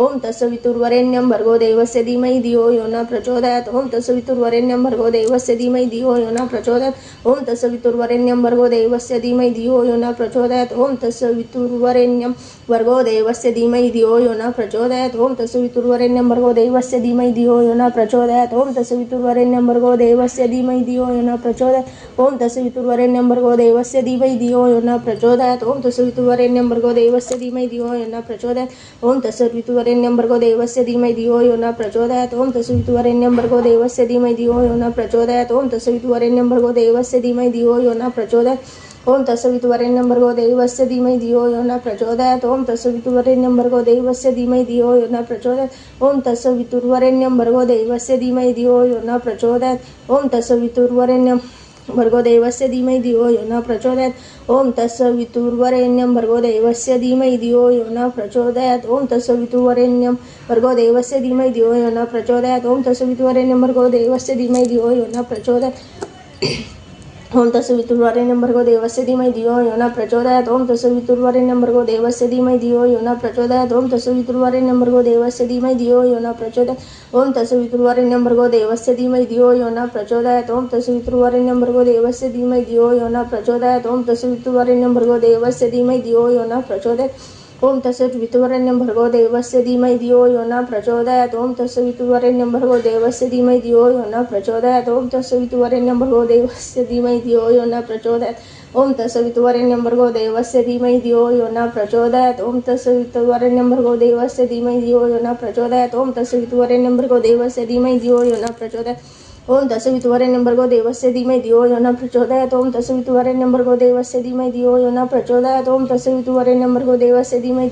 ओम तत्सवितुर्वरेण्यं भर्गो देवस्य धीमहि धियो यो न प्रचोदयात् ओम तत्सवितुर्वरेण्यं भर्गो देवस्य धीमहि धियो यो न प्रचोदयात् ओम तत्सवितुर्वरेण्यं भर्गो देवस्य धीमहि धियो यो न प्रचोदयात् ओम तत्सवितुर्वरेण्यं भर्गो देवस्य धीमहि धियो यो न प्रचोदयात् ओम तत्सवितुर्वरेण्यं भर्गो देवस्य धीमहि धियो यो न प्रचोदयात् ओम तत्सवितुर्वरेण्यं भर्गो देवस्य धीमहि धियो यो न प्रचोदयात् ओम तत्सवितुर्वरेण्यं भर्गो देवस्य धीमहि धियो यो न प्रचोदयात् ओम तत्सवितुर्वरेण्यं भर्गो देवस्य धीमहि धियो यो न प्रचोदयात् ओम तत्सवितुर्वरेण्यं भर्गो देवस्य धीमहि धियो यो न प्रचोदयात् ओम तत्सवितुर्वरेण्यं भर्गो देवस्य धीमहि धियो यो न प्रचोदयात् ओम तत्सवितुर्वरेण्यं भर्गो देवस्य धीमहि धियो यो न प्रचोदयात् ओम तत्सवितुर्वरेण्यं भर्गो देवस्य धीमहि धियो यो न प्रचोदयात् ओम तत्सवितुर्वरेण्यं भर्गो देवस्य धीमहि धियो यो न प्रचोदयात् ओम तत्सवितुर्वरेण्यं भर्गो देवस्य धीमहि धियो यो न प्रचोदयात् ओम तत्सवितुर्वरेण्यं भर्गो देवस्य धीमहि धियो यो न प्रचोदयात् ओम तत्सवितुर्वरेण्यं भर्गो देवस्य धीमहि धियो यो न प्रचोदयात् ओम तत्सवितुर्वरेण्यं भर्गो देवस्य धीमहि धियो यो न प्रचोदयात् ओम तत्सवितुर्वरेण्यं भर्गो देवस्य धीमहि धियो यो न प्रचोदयात् ओम तत्सवितुर्वरेण्यं भर्गो देवस्य धीमहि धियो यो न प्रचोदयात् ओम तत्सवितुर्वरेण्यं भर्गो देवस्य धीमहि धियो यो न प्रचोदयात् ओम तत्सवितुर्वरेण्यं भर्गो देवस्य धीमहि धियो यो न प्रचोदयात् ओम तत्सवितुर्वरेण्यं भर्गो देवस्य धीमहि धियो यो न प्रचोदयात् ओम तत्सवितुर्वरेण्यं भर्गो देवस्य धीमहि धियो यो न प्रचोदयात् ओम तत्सवितुर्वरेण्यं भर्गो देवस्य धीमहि धियो यो न प्रचोदयात् ओम तत्सवितुर्वरेण्यं भर्गो देवस्य धीमहि धियो यो न प्रचोदयात् ओम तत्सवितुर्वरेण्यं भर्गो देवस्य धीमहि धियो यो न प्रचोदयात् ओम तत्सवितुर्वरेण्यं भर्गो देवस्य धीमहि धियो यो न प्रचोदयात् ओम तत्सवितुर्वरेण्यं भर्गो देवस्य धीमहि धियो यो न प्रचोदयात् ओम तत्सवितुर्वरेण्यं भर्गो देवस्य धीमहि धियो यो न प्रचोदयात् ओम तत्सवितुर्वरेण्यं भर्गो देवस्य धीमहि धियो यो न प्रचोदयात् ओम तत्सवितुर्वरेण्यं भर्गो देवस्य धीमहि धियो यो न प्रचोदयात् ओम तत्सवितुर्वरेण्यं भर्गो देवस्य धीमहि धियो यो न प्रचोदयात् ओम तत्सवितुर्वरेण्यं भर्गो देवस्य धीमहि धियो यो न प्रचोदयात् ओम तत्सवितुर्वरेण्यं भर्गो देवस्य धीमहि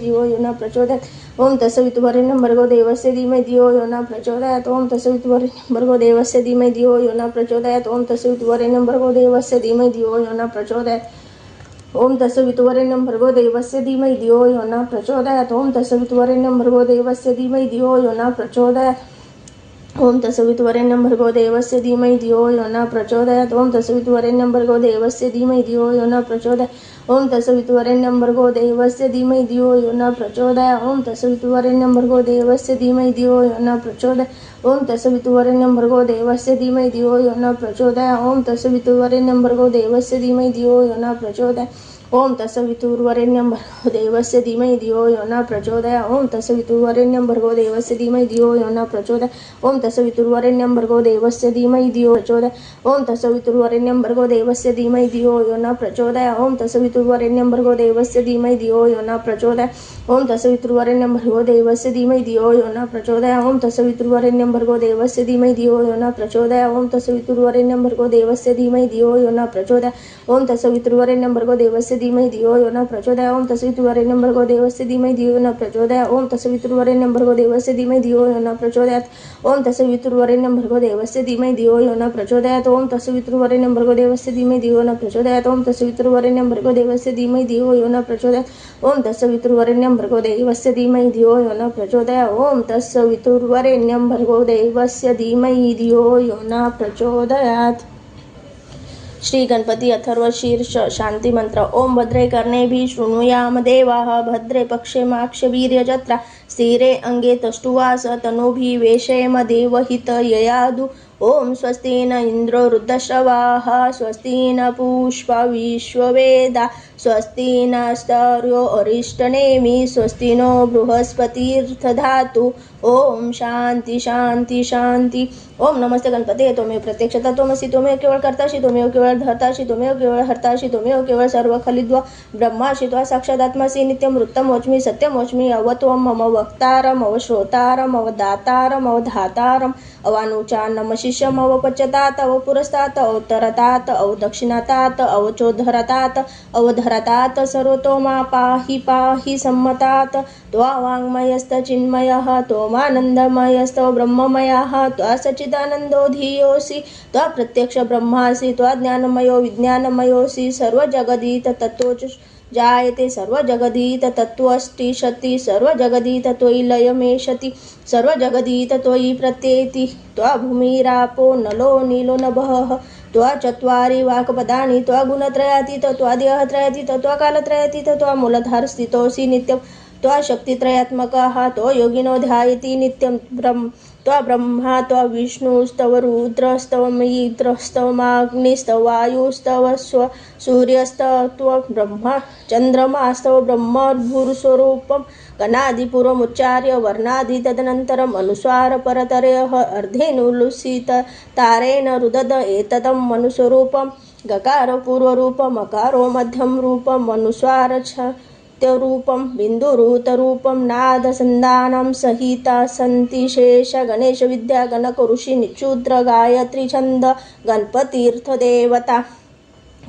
धियो यो न प्रचोदयात् ओम तत्सवितुर्वरेण्यं भर्गो देवस्य धीमहि धियो यो न प्रचोदयात् ओम तत्सवितुर्वरेण्यं भर्गो देवस्य धीमहि धियो यो न प्रचोदयात् ओम तत्सवितुर्वरेण्यं भर्गो देवस्य धीमहि धियो यो न प्रचोदयात् ओम तत्सवितुर्वरेण्यं भर्गो देवस्य धीमहि धियो यो न प्रचोदयात् ओम तत्सवितुर्वरेण्यं भर्गो देवस्य धीमहि धियो यो न प्रचोदयात् ओम तत्सवितुर्वरेण्यं भर्गो देवस्य धीमहि धियो यो न प्रचोदयात् ओम तत्सवितुर्वरेण्यं भर्गो देवस्य धीमहि धियो यो न प्रचोदयात् ओम तत्सवितुर्वरेण्यं भर्गो देवस्य धीमहि धियो यो न प्रचोदयात् ओम तत्सवितुर्वरेण्यं भर्गो देवस्य धीमहि धियो यो न प्रचोदयात् ओम तत्सवितुर्वरेण्यं भर्गो देवस्य धीमहि धियो यो न प्रचोदयात् ओम तत्सवितुर्वरेण्यं भर्गो देवस्य धीमहि धियो यो न प्रचोदयात् ओम तत्सवितुर्वरेण्यं भर्गो देवस्य धीमहि धियो यो न प्रचोदयात् ओम तत्सवितुर्वरेण्यं भर्गो देवस्य धीमहि धियो प्रचोदयात् ओम तत्सवितुर्वरेण्यं भर्गो देवस्य धीमहि धियो यो न प्रचोदयात् ओम तत्सवितुर्वरेण्यं भर्गो देवस्य धीमहि धियो यो न प्रचोदयात् ओम तत्सवितुर्वरेण्यं भर्गो देवस्य धीमहि धियो यो न प्रचोदयात् ओम तत्सवितुर्वरेण्यं भर्गो देवस्य धीमहि धियो यो न प्रचोदयात् ओम तत्सवितुर्वरेण्यं भर्गो देवस्य धीमहि धियो यो न प्रचोदयात् ओम तत्सवितुर्वरेण्यं भर्गो देवस्य धीमहि धियो यो न प्रचोदयात् ओम तत्सवितुर्वरेण्यं भर्गो देवस्य धीमहि धियो यो न प्रचोदयात् ओम तत्सवितुर्वरेण्यं भर्गो देवस्य धीमहि धियो यो न प्रचोदयात् ओम तत्सवितुर्वरेण्यं भर्गो देवस्य धीमहि धियो यो न प्रचोदयात् ओम तत्सवितुर्वरेण्यं भर्गो देवस्य धीमहि धियो न प्रचोदयात् ओम तत्सवितुर्वरेण्यं भर्गो देवस्य धीमहि धियो यो न प्रचोदयात् ओम तत्सवितुर्वरेण्यं भर्गो देवस्य धीमहि धियो यो न प्रचोदयात् ओम तत्सवितुर्वरेण्यं भर्गो देवस्य धीमहि धियो यो न प्रचोदयात्। श्री गणपती अथर्वशीर्ष शांती मंत्र ओम भद्रे कर्णेभिः शृणुयाम देवाः भद्रे पक्षे माक्षवीर्यजत्रा स्थिरे अंगे तष्टुवास तनूभिः वेशेम देवहित ययादु ओम स्वस्ति न इंद्रो वृद्धश्रवाः स्वस्ति न पूष्पा विश्ववेदा स्वस्ति नस्तर्यो अरिष्टनेमि स्वस्ति नो बृहस्पतिर्दधातु ओम शांति शांति शांति। ओम नमस्ते गणपते त्वमेव प्रत्यक्षता त्वमसि त्वमेव केवल कर्तासि त्वमेव केवल धर्तासि त्वमेव केवल हर्तासि त्वमेव केवल सर्वखलिद्वा ब्रह्मासि त्वा साक्षादात्मासि नित्यं वृत्तं वच्मि सत्यं वच्मि अवत्वं मम वक्तारम् अवश्रोतारम् अवदातारम् अवधातारम् अवानुचानम शिष्यम् अवपच्यतात् अवपुरस्तात् अवतरतात् अवदक्षिणातात् अवचोद्धरतात् अवधरतात् सर्वतोमा पाहि पाहि सम्मतात् त्वा वाङ्मयस्तचिन्मयः त्वमानन्दमयस्तो ब्रह्ममयः त्वा सच्चिदानन्दो धियोऽसि त्वा प्रत्यक्ष ब्रह्मासि त्वा ज्ञानमयो विज्ञानमयोऽसि सर्वजगदीत तत्त्वोच जायते सर्वजगदीत तत्त्वष्टिषति सर्वजगदीत त्वयि लयमेषति सर्वजगदीत त्वयि प्रत्येति त्वा भूमिरापो नलो नीलो नभः त्वा चत्वारि वाक्पदानि त्वा गुणत्रयातीत त्वा देहत्रयातीत त्वा कालत्रयातीत त्वा मूलधार स्थितोऽसि नित्यं त्वा शक्तित्रयात्मकः तो योगिनो ध्यायति नित्यं त्वा ब्रह्मा त्वा विष्णुस्तव रुद्रस्तव इंद्रस्तवग्निस्तव वायुस्तव सूर्यस्तव ब्रह्मा चंद्रमास्तव ब्रह्मभूस्वरूपं गणादिपूर्वमुच्चार्य वर्णादि तदनन्तरम् अनुस्वार परतरयः अर्धेनुलुसित तारेण रुदद एतदं मनुस्वरूपं गकार पूर्वरूपम् अकारो मध्यम रूपम् अनुस्वार रूपम बिंदुरूतरूपम नादसंदानं सहिता सन्ति शेष गणेश विद्या गणक ऋषि निक्षुद्र गायत्री छंद गणपतीर्थ देवता।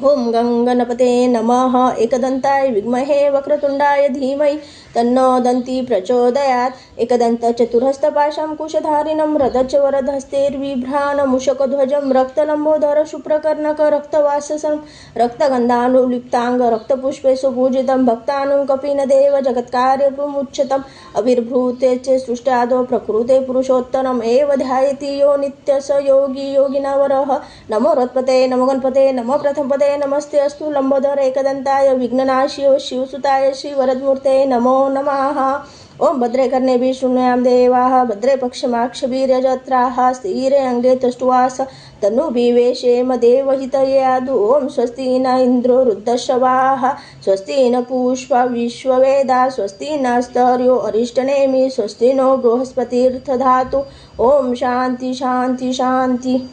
ओम गणपते नमः। एकदंताय विद्महे वक्रतुंडाय धीमहि तन्नो दन्ति प्रचोदयात्। एकदंत चतुर्हस्तपाशं कुशधारिणं रदच वरदहस्तेर्बिभ्राणमुषकध्वजं रक्तलंबोदर शुभ्रकर्णक रक्तवाससं रक्तगन्धानुलिप्तांग रक्तपुष्पे सुपूजितं भक्तानुं कपिनदेव जगत्कार्यमुच्यतम् अविर्भूते च सृष्टादो प्रकृते पुरुषोत्तरम् एव ध्यायति यो नित्य स योगी योगिनवरः। नमो रत्पते नमो गणपते नमो प्रथमपदे नमस्ते अस्तु लंबोदर एकदंताय विघ्ननाशियो शिवसुताय श्रीवरदमूर्ते नमो नमः। ओम भद्रे कर्णेभिः शृणुयाम देवाः भद्रे पक्षमाक्षभिर्यजत्राः स्थिरे अंगे तष्टुवास तनुभिवेशेम देवहितयादु। ओम स्वस्ति न इंद्रो वृद्धश्रवाः स्वस्ति न पूष्पा विश्ववेदा स्वस्ति नस्तर्यो अरिष्टनेमि स्वस्ति नो बृहस्पतिर्दधातु। ओम शांति शांति शांति।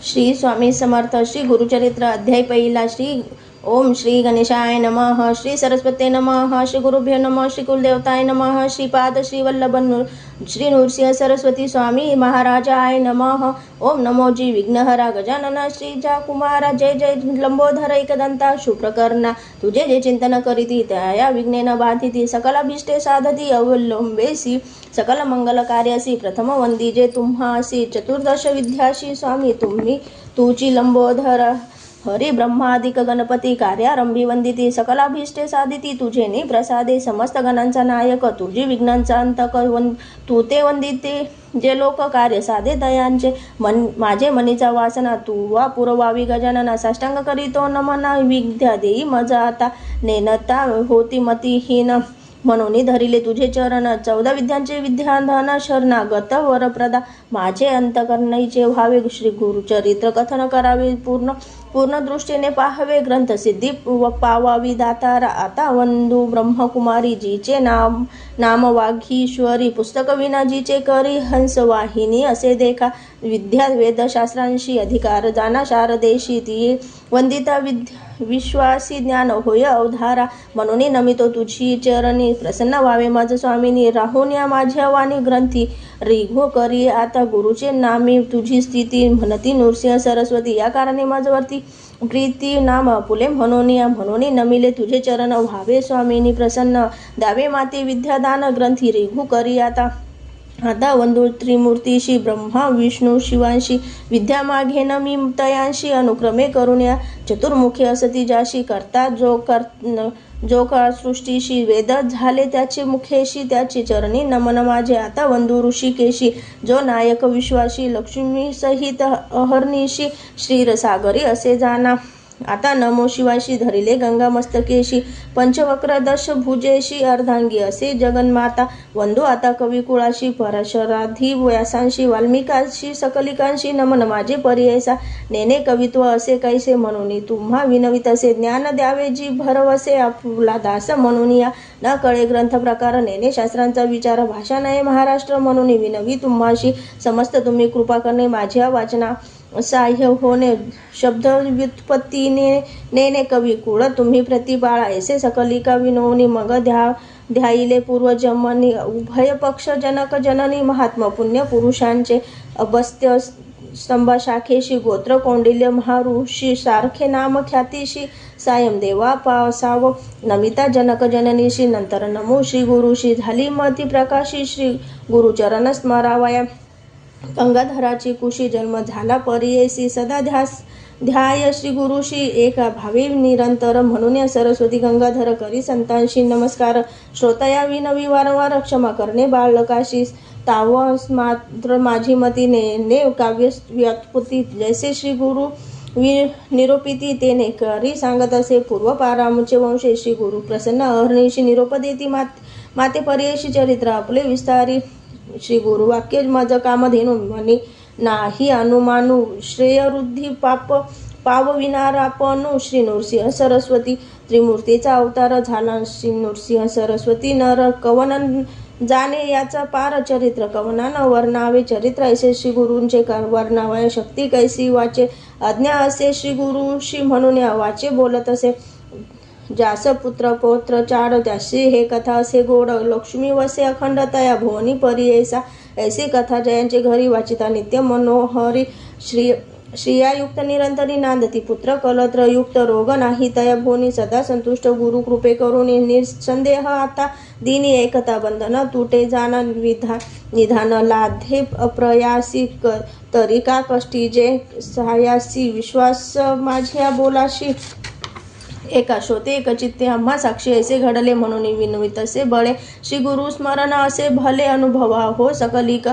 श्री स्वामी समर्थ श्री गुरुचरित्र अध्याय पहिला। श्री ओम श्री गणेशाय नमः। श्री सरस्वते नमः। श्री गुरुभ्यो नमः। श्री कुलदेवताय नमः। श्रीपाद श्री वल्लभ श्री नृसिंह सरस्वती स्वामी महाराजाय नमः। ओम नमो जी विघ्नहरा गजानना श्री जा कुमारा जय जय लंबोधर एकदंता शुप्रकर्णा तुझे जे चिंतन करीती त्या विघ्नेन बाधिती सकलाभीष्टे साधती अवलंबेसी सकल मंगल कार्यासी प्रथम वंदिजे तुम्हासी चतुर्दश विद्याशी स्वामी तुम्ही तुची लंबोधर हरि ब्रह्मादिक गणपती कार्यारंभी वंदिती सकलाभीष्टे साधिती तुझे नि प्रसादे समस्त गणांचा नायक तुझी विघ्नांचा अंतक तू ते वंदिते जे लोक कार्य साधे दयांचे माझे मनीचा वासना तू वा पुरवावी गजानना साष्टांग करीतो नमना विद्या देई मजा आता नेनता होती मतिहीन म्हणून धरिले तुझे चरण 14 विद्यांचे विद्याधन शरणागत वरप्रदा माझे अंतकरणीचे व्हावे श्री गुरुचरित्र कथन करावे पूर्ण दृष्टीने पाहावे ग्रंथ सिद्धी पावावी दातारा आता वंदू ब्रह्मकुमारी जीचे नाम वाघीश्वरी पुस्तक विना जीचे करी हंसवाहिनी असे देखा विद्या वेदशास्त्रांशी अधिकार जाना शारदेशी ती वंदिता विश्वासी ज्ञान होय अवधारा म्हणून नमितो तुझी चरणी प्रसन्न व्हावे माझ स्वामिनी राहून या माझ्या वाणी ग्रंथी रिघो करी आता गुरुचे नामी तुझी स्थिती म्हणती नृसिंह सरस्वती या कारणे माझवरती प्रीती नाम फुले म्हणून नमिले तुझे चरण व्हावे स्वामिनी प्रसन्न द्यावे माते विद्यादान ग्रंथी रिघू करी आता वंदू त्रिमूर्तीशी ब्रह्मा विष्णू शिवांशी विद्या मागेन मी तयांशी अनुक्रमे करून या चतुर्मुखी असती जाशी करता जो का सृष्टीशी वेद झाले त्याचे मुखेशी त्याची चरणी नमन माझे आता वंदू ऋषिकेशी जो नायक विश्वाशी लक्ष्मी सहित अहर्निशी क्षीरसागरी असे जाना आता नमो शिवाशी धरिले गंगा मस्तकेशी पंचवक्र दश भुजेशी अर्धांगी असे जगन्माता वंदू आता कविकुळाशी परशराधी व्यासांशी वाल्मिकांशी सकलिकांशी नमन माझे पर्यायसा नेने कवित्व असे कैसे म्हणून तुम्हा विनवित असे ज्ञान द्यावे जी भरवसे आपला दास म्हणून या न कळे ग्रंथ प्रकार नेने शास्त्रांचा विचार भाषा नये महाराष्ट्र म्हणून विनवी तुम्हाशी समस्त तुम्ही कृपा करणे माझ्या वाचना साह्य होणे शब्द व्युत्पत्तीने नेने कवी कुळ तुम्ही प्रतिपाळा ऐसे सकलिका विनोनी मग ध्याईले पूर्वजमनी उभय पक्ष जनक जननी महात्मा पुण्य पुरुषांचे अबस्त्य स्तंभ शाखेशी गोत्र कौंडिल्य महाऋषी सारखे नाम ख्यातीशी सायम देवा पासाव नमिता जनक जननीशी नंतर नमो श्री गुरुशी झाली मती प्रकाशी श्री गुरुचरण स्मरावया गंगाधराची कुशी जन्म झाला परियेसी सदा ध्याय श्री गुरुशी एका भावी निरंतर म्हणून या सरस्वती गंगाधर करी संतांशी नमस्कार श्रोतया विनवी वारंवार क्षमा करणे बाळकाशी तावस मात्र माझी मती ने काव्य व्युत्पत्ती जैसे श्री गुरु निरोपिती तेने करी सांगत असे. पूर्वपारामचे वंशे श्री गुरु प्रसन्न अहर्निशी निरोप देती माते पर्ययशी चरित्र आपले विस्तारी. श्री गुरु वाक्य मज कामधेनु म्हणे नाही अनुमानु श्रेयवृद्धी पाव विनारापणू. श्री नृसिंह सरस्वती त्रिमूर्तीचा अवतार झाला. श्री नृसिंह सरस्वती नर कवन जाणे याचा पार चरित्र कवनानं वर्णावे चरित्र ऐसे श्री गुरूंचे वर्णावय शक्ती कैसी वाचे अज्ञा असे श्री गुरुशी म्हणून वाचे बोलत असे. ज्यास पुत्र पौत्र चार त्याशी हे कथा असे गोड लक्ष्मी वसे अखंड तया भुवनी परी ऐसा ऐसी कथा जयांचे घरी वाचिता नित्य मनोहरी. श्रियायुक्त निरंतरी नांदती पुत्र कलत्र युक्त रोग नाही तया भुवनी सदा संतुष्ट गुरु कृपे करून निसंदेह आता दिनी एकता बंधन तुटे जाना निधान लाधे अप्रयासी तरी का कष्टी जे सहायासी विश्वास माझ्या बोलाशी. एका श्रोते एक चित्ते आम्हा साक्षी ऐसे घडले म्हणून विनवित असे बळे. श्री गुरु स्मरण असे भले अनुभवा हो सकलिक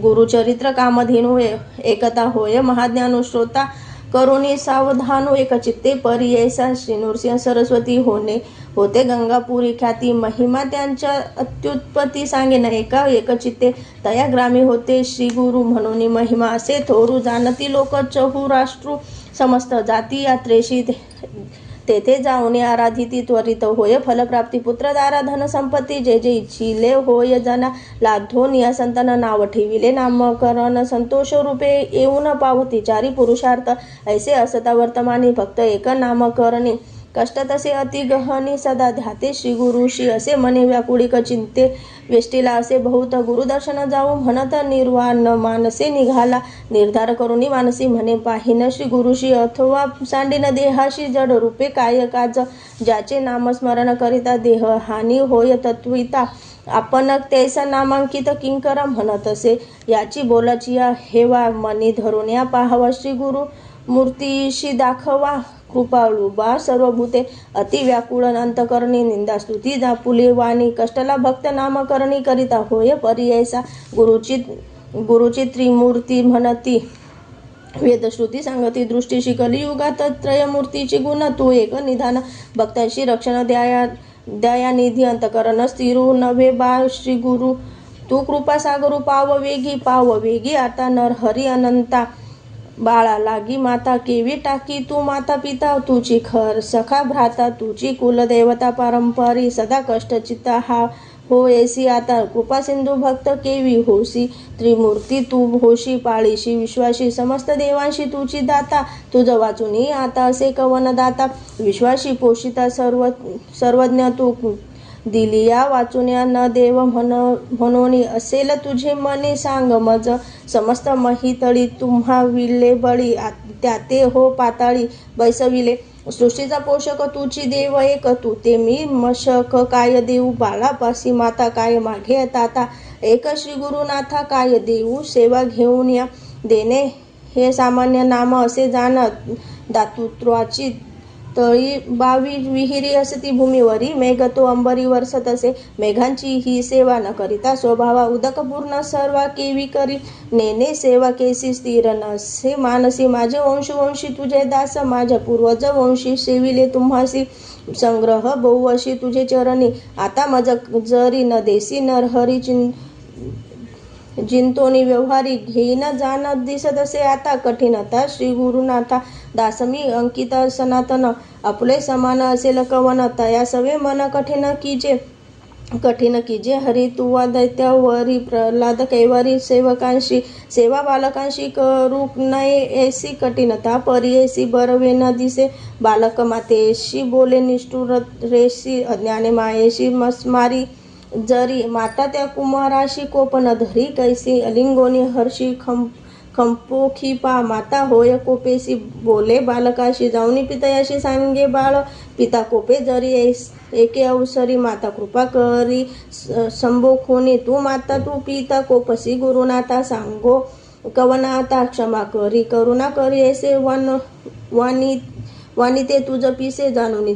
गुरुचरित्र कामधेनु एकता होय महाज्ञानु श्रोता करुणी सावधानो एक चित्ते परी ऐसा. श्री नृसिंह सरस्वती होते गंगापुरी ख्याती महिमा त्यांच्या अत्युत्पत्ती सांगेन एका एक चित्ते तया ग्रामी होते श्री गुरु म्हणून महिमा असे थोरू जाणती लोक चहुराष्ट्रू समस्त जाती यात्रेशी तेथे जाऊन आराधिती त्वरित होय फलप्राप्ती पुत्रदारा धन संपत्ती जे जे इच्छिले होय जना लाधोन या संतांना नाव ठेविले नामकरण संतोष रूपे येऊन पावती चारी पुरुषार्थ ऐसे असता वर्तमानी फक्त एक नामकरणी कष्ट तसे अति गहनी सदा ध्याते श्री गुरुशी असे मने व्याकुळिक चिंते वेष्टीला असे बहुत गुरुदर्शन जाऊ म्हणत निर्वाण मानसे निघाला निर्धार करुनी मानसी म्हणे पाहिन श्री गुरुशी अथवा सांडीन देहाशी जड रूपे काय काज ज्याचे नामस्मरण करिता देह हानी होय तत्विता आपण तैसा नामांकित किंकर म्हणत असे. याची बोलाची हेवा मनी धरून या पाहावा श्री गुरु मूर्तीशी दाखवा कृपाळू बा सर्वभूते अति व्याकुळ अंतकरणी निंदा स्तुती जापुले वाणी कष्टला भक्त नामकरणी करिता होय पर्यायसा. गुरुची त्रिमूर्ती म्हणती वेदश्रुती सांगती दृष्टीशी कलियुगात त्रयमूर्तीची गुण तू एक निधान भक्तांशी रक्षण दयानिधी अंतकरण स्थिरू नव्हे बा श्री गुरु तू कृपा सागरू पाव वेगी आता नर हरी अनंता बाळा लागी माता केवी टाकी तू माता पिता तुझी खर सखा भ्राता तुझी कुलदेवता पारंपरी सदा कष्ट चित्ता हा हो ऐसी आता कृपा सिंधू भक्त केवी होसी त्रिमूर्ती तू होशी पाळीशी विश्वाशी समस्त देवांशी तुझी दाता तुझ वाचुनी आता असे कवन दाता विश्वाशी पोषिता सर्वज्ञ तू दिलिया वाचुन्या न देव म्हणून असेल तुझे मने सांग मज समस्त महितळी तुम्हा विले बळी त्याते हो पाताळी बैसविले सृष्टीचा पोषक तुझी देव एक तू ते मी मशक काय देऊ बाळापासी माता काय मागे ताता एक श्री गुरुनाथा काय देऊ सेवा घेऊन या देणे हे सामान्य नाम असे जाण दातृत्वाची तळी बावी विहिरी असती भूमीवरी मेघ तो अंबरी वर्षत असे मेघांची ही सेवा न करिता स्वभावा उदक पूर्ण सर्वा केवी करी नेने सेवा केसी स्थिर नसे मानसी माझे वंशी तुझे दास माझ्या पूर्वज वंशी सेविले तुम्हासी संग्रह बहुवशी तुझे चरणी आता मज जरी न देसी नरहरी जिंतोनी व्यवहारी घेईन जाण दिसत असे आता कठीणता श्री गुरुनाथा दासमी अंकिता सनातन आपले समान असेल कवन तया सवे मन कठीण कीजे हरी तुवा दैत्यावरी प्रल्हाद कैवारी सेवकांशी सेवा बालकांशी करू नये ऐसी कठीणता परियेसी बरवे न दिसे बालक मातेशी बोले निष्ठुर रेशी अज्ञाने मायेशी मस्मारी जरी माता त्या कुमाराशी कोप न धरी कैसी अलिंगोनी हर्षी खंपोखी पा माता होय कोपेसी बोले बालकाशी जाऊनी पितयाशी सांगे बाळ पिता कोपे जरी एके अवसरी माता कृपा करी संबोखोनी तू माता तू पिता कोपसी गुरुनाथा सांगो कवनाता क्षमा करी करुणा करी ऐसे वाणी ते तुझ पिसे जाणून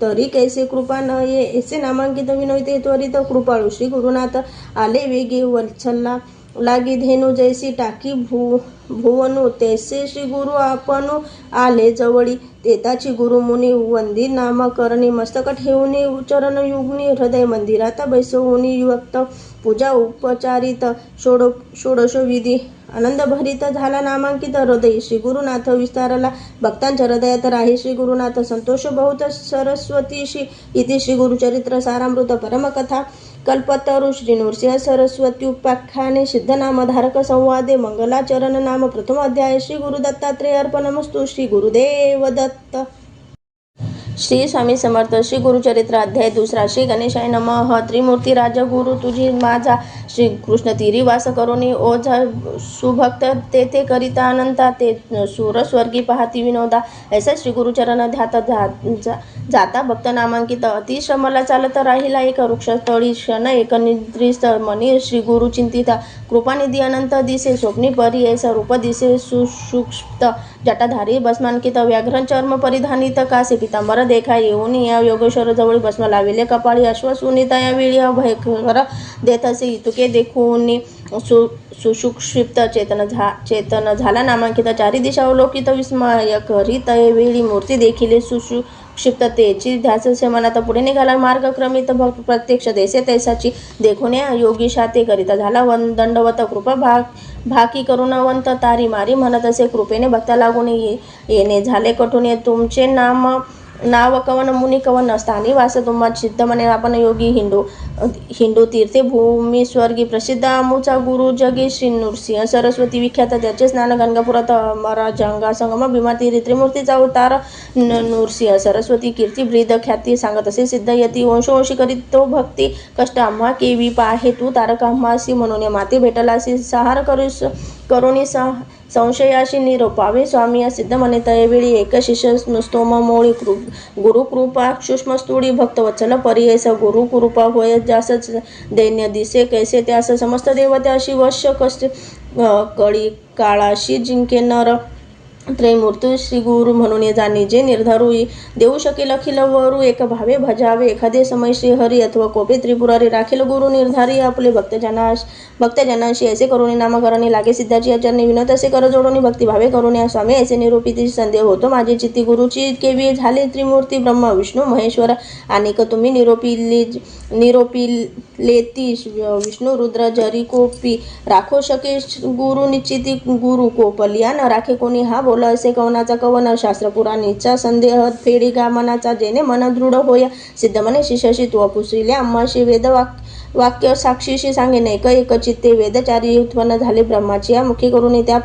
तरी कैसे कृपा न ये ऐसे नामांकित विनोते त्वरित कृपाळू श्री गुरुनाथ आले वेगे वत्सला लागी धेनू जैसी टाकी भुवनु तैसे श्री गुरु आपणू आले जवळी तेताची गुरु मुनी वंदी नाम करणी मस्तक ठेवणी चरण युगनी हृदय मंदिरात बैसवून युक्त पूजा उपचारित षोडश विधी आनंद भरित झाला नामांकित हृदय श्री गुरुनाथ विस्तारला भक्तांच्या हृदयात राही श्री गुरुनाथ संतोष बहुत सरस्वतीशी इति श्री गुरुचरित्र सारामृत परमकथा कल्पतरु श्री नृसिंह सरस्वती उपाख्याने सिद्धनामधारक संवादे मंगलाचरण नाम प्रथम अध्याय श्री गुरु दत्तात्रेय अर्पणमस्तु श्री गुरुदेव दत्त। श्री स्वामी समर्थ श्री गुरुचरित्र अध्याय दुसरा श्री गणेशाय नमः। त्रिमूर्ती राजा गुरु तुझी माझा श्री कृष्ण तिरी वास करोनी ओझा सुभक्त तेथे करिता अनंता ते सूर स्वर्गी पाहती विनोदा ऐसा श्री गुरुचरण ध्यात जाता भक्त नामांकित अतिश्रमला चालत राहिला एक वृक्षस्थळी क्षण एक निद्रिस्त मनी श्री गुरु चिंतिता कृपानिधी अनंत दिसे स्वप्नी परी ऐसा रूप दिसे सुषुप्त जटाधारी भस्मांकित व्याघ्र चर्म परिधानित कासे पितांबर देखा येऊन या योगेश्वर जवळ भस्म लाविले कपाळी अश्वसुनिता या वेळी अभयकर देत असे इतुके देखून सुषुप्त चेतन झाला नामांकित चारी दिशा अवलोकित विस्मय करीत वेळी मूर्ती देखील सुषुप्ततेची ध्यास मनात पुढे निघाला मार्ग क्रमित भक्त प्रत्यक्ष देसे तैसाची देखून योगी शाते करिता झाला दंडवत कृपा भाकी करुणवंत तारी मारी म्हणत असे कृपेने भक्ता लागून येणे झाले कठून तुमचे नाव कवन मुनी कवन स्थानी वास तुम्हा सिद्ध म्हणे आपण योगी हिंदू तीर्थे भूमी स्वर्गी प्रसिद्ध आमूचा गुरु जगी श्री नृसिंह सरस्वती विख्यात त्याचे स्नान गंगापुरात अमराजंगा संगम भीमा तीरी त्रिमूर्तीचा अवतार नृसिंह सरस्वती कीर्ती ब्रीद ख्याती सांगत असे सिद्ध यती वंशवंशी करीत तो भक्ती कष्ट आम्हा केवी पाहे तू तारक आम्हासी म्हणून माते भेटलासी सहार करुणी संशयाशी निरोपावे स्वामी सिद्ध म्हणे तयवेळी एक शिष्य स्तोम मोळी गुरुकृपा सूक्ष्मस्थूळी भक्तवत्सल पर्यस गुरुकृपा होय जासच दैन्य दिसे कैसे त्यास समस्त देवत्याशी वश्य कसे कळी काळाशी जिंके नर त्रैमूर्ती श्री गुरु म्हणून जाणी जे निर्धारू देऊ शकेल अखिल वरू एक भावे भजावे एखादे समय श्री हरी अथवा कोपे त्रिपुरारी राखील गुरु निर्धारी आपले भक्तजनांशी ऐसे करुणी नामकरणी लागे सिद्धाची आचरणी विनोद असे कर जोडून भक्तिभावे करुणी स्वामी ऐसे निरूपिती संदेह होतो माझे चित्ती गुरुची केवी झाले त्रिमूर्ती ब्रह्मा विष्णू महेश्वर अनेक तुम्ही निरोपिलेती विष्णू रुद्र जरी कोपी राखो शके गुरु निश्चिती गुरु कोपलिया न राखे कोणी हा बोल असे कवनाचा कवन शास्त्र पुराणीचा संदेह फेडी गा मनाचा जेणे मन दृढ होय सिद्ध म्हणे शिष्याशी तू पुसविले आम्हाशी वेद वाक्य साक्षीशी सांगे नैक एक चित्ते वेदचारी उत्पन्न झाले ब्रह्माची मुखी करून त्या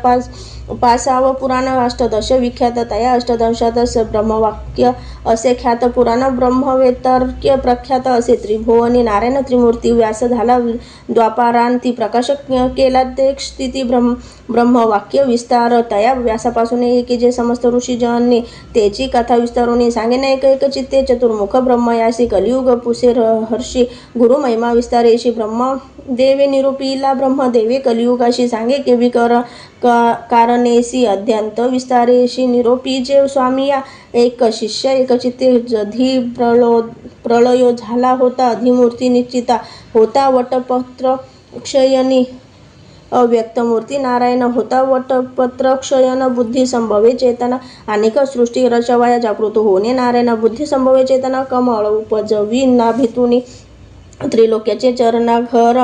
पासाव पुराण अष्टदश विख्यात तया अष्टदशात ब्रह्मवाक्य असे ख्यात पुराण ब्रह्मवेतर्क्य प्रख्यात असे त्रिभुवनी नारायण त्रिमूर्ती व्यास झाला द्वापारांती प्रकाश केला ते स्थिती ब्रह्मवाक्य विस्तार तया व्यासापासून की जे समस्त ऋषीजनांनी त्याची कथा विस्तारून सांगेन एक चित्ते चतुर्मुख ब्रह्मयासी कलियुग पुसे हर्षी गुरु महिमा विस्तारेशी ब्रह्मदेवे निरूपिला ब्रह्मदेवे कलियुगाशी सांगे केवी कारणेसी अध्यंत विस्तारेशी निरोपी जे स्वामी या एक शिष्य एक चित्ते जधी प्रलयो झाला होता अधिमूर्ती निश्चिता होता वटपत्र क्षयनी अव्यक्तमूर्ती नारायण होता वटपत्र क्षयन बुद्धी संभवे चेतना अनेक सृष्टी रचवाया जागृत होणे नारायण बुद्धी संभवे चेतना कमळ उपजवी नाभितुनी त्रिलोक्याचे चरणाघर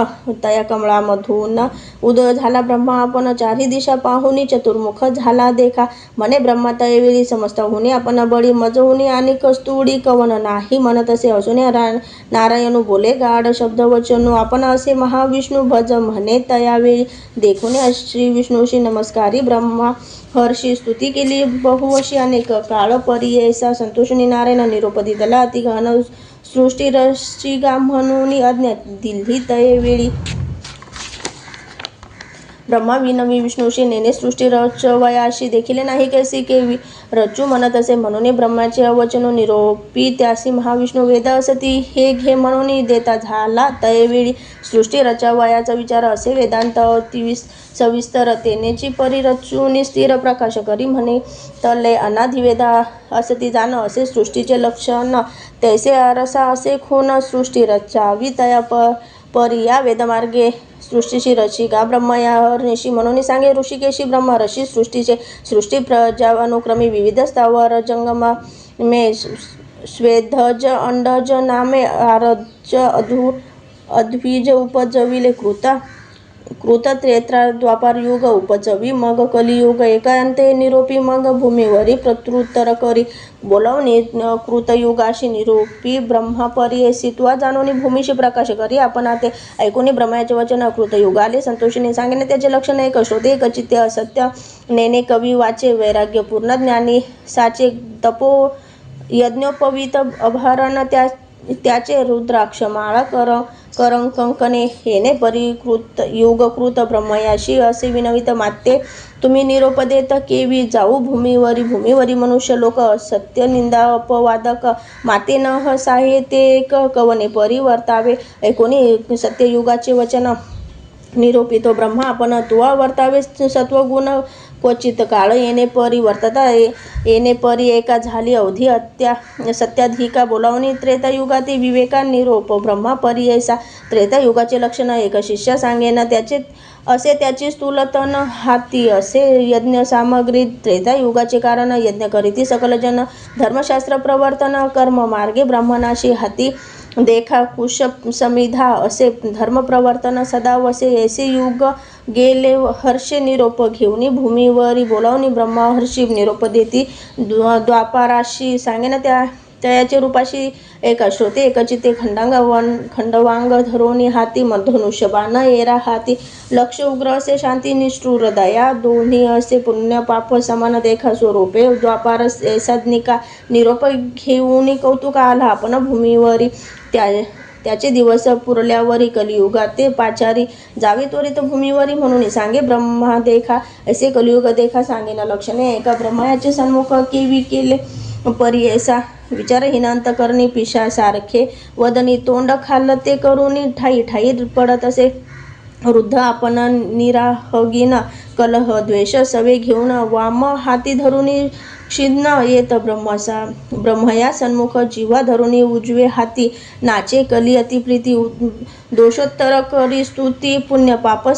तया कमळामधून उदय झाला ब्रह्मा आपण चारी दिशा पाहुनी चतुर्मुख झाला देखा म्हणे ब्रह्मा तयवेळी समस्त होणे आपण बळी मजहुनी आणि कस्तुडी कवन नाही म्हणत असे असून नारायण बोले गाढ शब्द वचनो आपण असे महाविष्णू भज म्हणे तयावेळी देखून श्री विष्णूशी नमस्कारी ब्रह्मा हर्षी स्तुती केली बहुवशी अनेक काळ परियसा संतोषणी नारायण निरोप दिला अति घन सृष्टी रचिका म्हणून आज्ञा दिली तयवेळी ब्रह्मा विनवी विष्णूशी नेने सृष्टी रचवयाशी देखील नाही कैसी केवी रचू म्हणत असे म्हणून ब्रह्माचे अवचनो निरोपी त्यासी महाविष्णू वेद असती हे घे म्हणून देता झाला तयवेळी सृष्टी रचवयाचा विचार असे वेदांत सविस्तर तेनेची परिरचून स्थिर प्रकाश करी म्हणे तले अनाधिवेदा असती जाण असे सृष्टीचे लक्षण तैसे अरसा असे खून सृष्टी रचावी तया परिया वेदमार्गे सृष्टीशी रचिका ब्रह्म या हरनिशी म्हणून सांगे ऋषिकेशी ब्रह्म ऋषी सृष्टीचे सृष्टी प्रजानुक्रमी विविध स्थावर जंगमा मे स्वेदज अंडज नामे आरज अद्विज उपजविले कृत त्रेता द्वापार युग उपजवी मग कलियुग एकांते निरोपी मग भूमीवरी प्रत्युत्तर करी बोलावणी कृतयुगाशी निरोपी ब्रह्मापरी सित्वा जाणून भूमीशी प्रकाश करी आपण ते ऐकून ब्रह्माचे वचन कृतयुगाले संतोषीने सांगेने त्याचे लक्षण एक श्रोते एक चित्ते असत्य नेने कवी वाचे वैराग्य पूर्ण ज्ञानी साचे तपो यज्ञोपवीत अभारण त्याचे रुद्राक्ष माळा करंकने हेने परिकृत युगकृत ब्रह्मयाशी असे विनवित माते तुम्ही निरोप देत केवी जाऊ भूमीवरी मनुष्य लोक सत्य निंदा अपवादक माते न हसाहे ते एक कवने परिवर्तावे ऐकोनी सत्ययुगाचे वचन निरोपितो ब्रह्मा आपण तुवा वर्तावे सत्वगुण क्वचित काळ येणे परिवर्तता येणे परी एका झाली अवधी सत्याधिका बोलावणी त्रेतायुगाती विवेका निरोप ब्रह्मा परी ऐसा त्रेतायुगाचे लक्षण एक शिष्य सांगेन त्याचे असे त्याची स्थूलतन हाती असे यज्ञ सामग्री त्रेतायुगाचे कारण यज्ञ करीती सकल जन धर्मशास्त्र प्रवर्तन कर्म मार्गे ब्राह्मणाशी हाती देखा कुश समिधा असे धर्मप्रवर्तन सदा वसे ऐसे युग गेले हर्षे निरोप घेऊनी भूमीवरी बोलावणी ब्रह्मा हर्षी निरोप देती द्वापाराशी सांगेन त्याचे रूपाशी एका श्रोते एकचिते खंडवांग धरोनी हाती धनुष्य बाण एरा हाती लक्ष उग्र असे शांती निष्ठुर दया दोन्ही असे पुण्य पाप समान देखा स्वरूपे द्वापार ऐसाधनिका निरोप घेऊन कौतुक आला आपण भूमीवरी त्याचे दिवस पुरल्यावरी कलियुगात ते पाचारी जावे त्वरित भूमीवरी म्हणून सांगे ब्रह्मा देखा असे कलियुग देखा सांगेना लक्षणे एका ब्रह्मायाचे सन्मुख केवी केले परी ऐसा विचारहीन अंतकरणी पिशासारखे वदनी तोंड खाल्लं ते करून ठाई पडत असे वृद्ध आपण निराहगीन कलह द्वेष सवे घेऊन वाम हाती धरून क्षिन्न येत ब्रह्मया सन्मुख जीवा धरुणी उजवे हाती नाचे कली अतिप्रीती दोषोत्तर करी स्तुती पुण्य पाप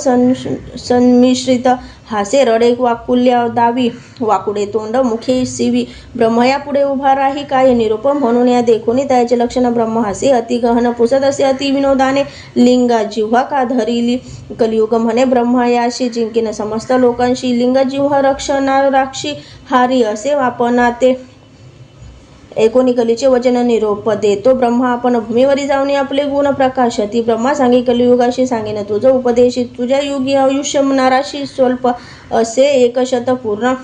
संमिश्रित हासे रडे वाकुल्या दावी वाकुडे तोंड मुखे शिवी ब्रह्मया पुढे उभा राही काय निरूप म्हणून या देखोनी त्याचे लक्षण ब्रह्म हासे अति गहन पुसत असे अति विनोदाने लिंगा जिव्हा का धरिली कलियुग म्हणे ब्रह्मयाशी जिंकीन समस्त लोकांशी लिंग जिव्हा रक्षणा राक्षी हारी असे आपणा ते एकोणी कलीचे वचन निरोप देतो ब्रह्मा आपण भूमीवरी जाऊन आपले गुण प्रकाश ती ब्रह्मा सांगे कलियुगाशी सांगेन तुझं उपदेशी तुझ्या युगी आयुष्य नाराशी स्वल्प असे एकशत पूर्ण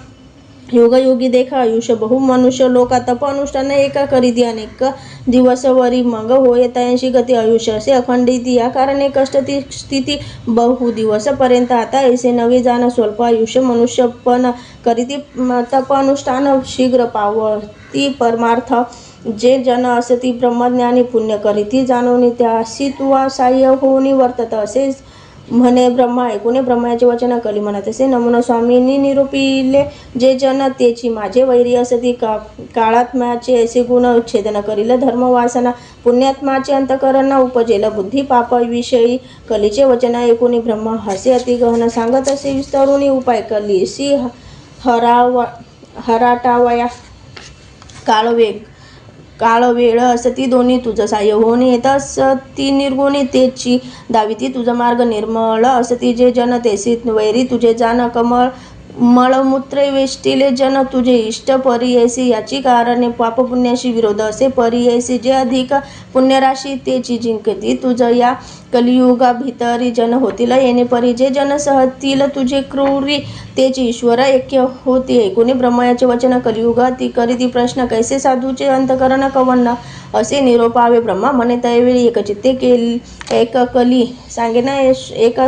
योगयोगी देखा आयुष्य बहु मनुष्य लोका तप अनुष्ठान एका करीती अनेक दिवस वरी मग होय तयांशी गती आयुष्य असे अखंडित या कारणे कष्ट ती स्थिती बहु दिवस पर्यंत आता ऐसे नवे जाण स्वल्प आयुष्य मनुष्य पण करीती तप अनुष्ठान शीघ्र पावती परमार्थ जे जन असती ब्रह्मज्ञानी पुण्य करीती जाणून त्यासी तुवा साह्य होऊन वर्तत असे म्हणे ब्रह्मा ऐकून ब्रह्माचे वचन कली म्हणत असे नमुना स्वामींनी निरूपिले जे जन तेची माझे वैरी असती काळात्म्याचे असे गुण छेदन करील धर्मवासना पुण्यात्माचे अंतकरण उपजेल बुद्धी पाप विषयी कलीचे वचन ऐकून ब्रह्मा हसे अति गहन सांगत असे विस्तरुनी उपाय कलीसी हराटावया काळ वेळ असती दोन्ही तुझं साह्य होऊन येत असती निर्गुणी तेची दाविती तुझा मार्ग निर्मळ असती जे जन तेसी वैरी तुझे जाण कमळ मळमूत्रे वेष्टिले जन तुझे इष्ट परियसी याची कारणे पापपुण्याशी विरोध असे परियसी जे अधिक पुण्यराशी तेची जिंकती तुझ या कलियुगा भितरी जन होतील येणे परी जे जन सहतील तुझे क्रूरी तेची ईश्वर ऐक्य होती ऐकून ब्रह्मयाचे वचन कलियुगा ती करीती प्रश्न कैसे साधूचे अंतकरण कवन्न असे निरोपावे ब्रह्मा म्हणे त्यावेळी एकचित्ते एक कली सांगेना एक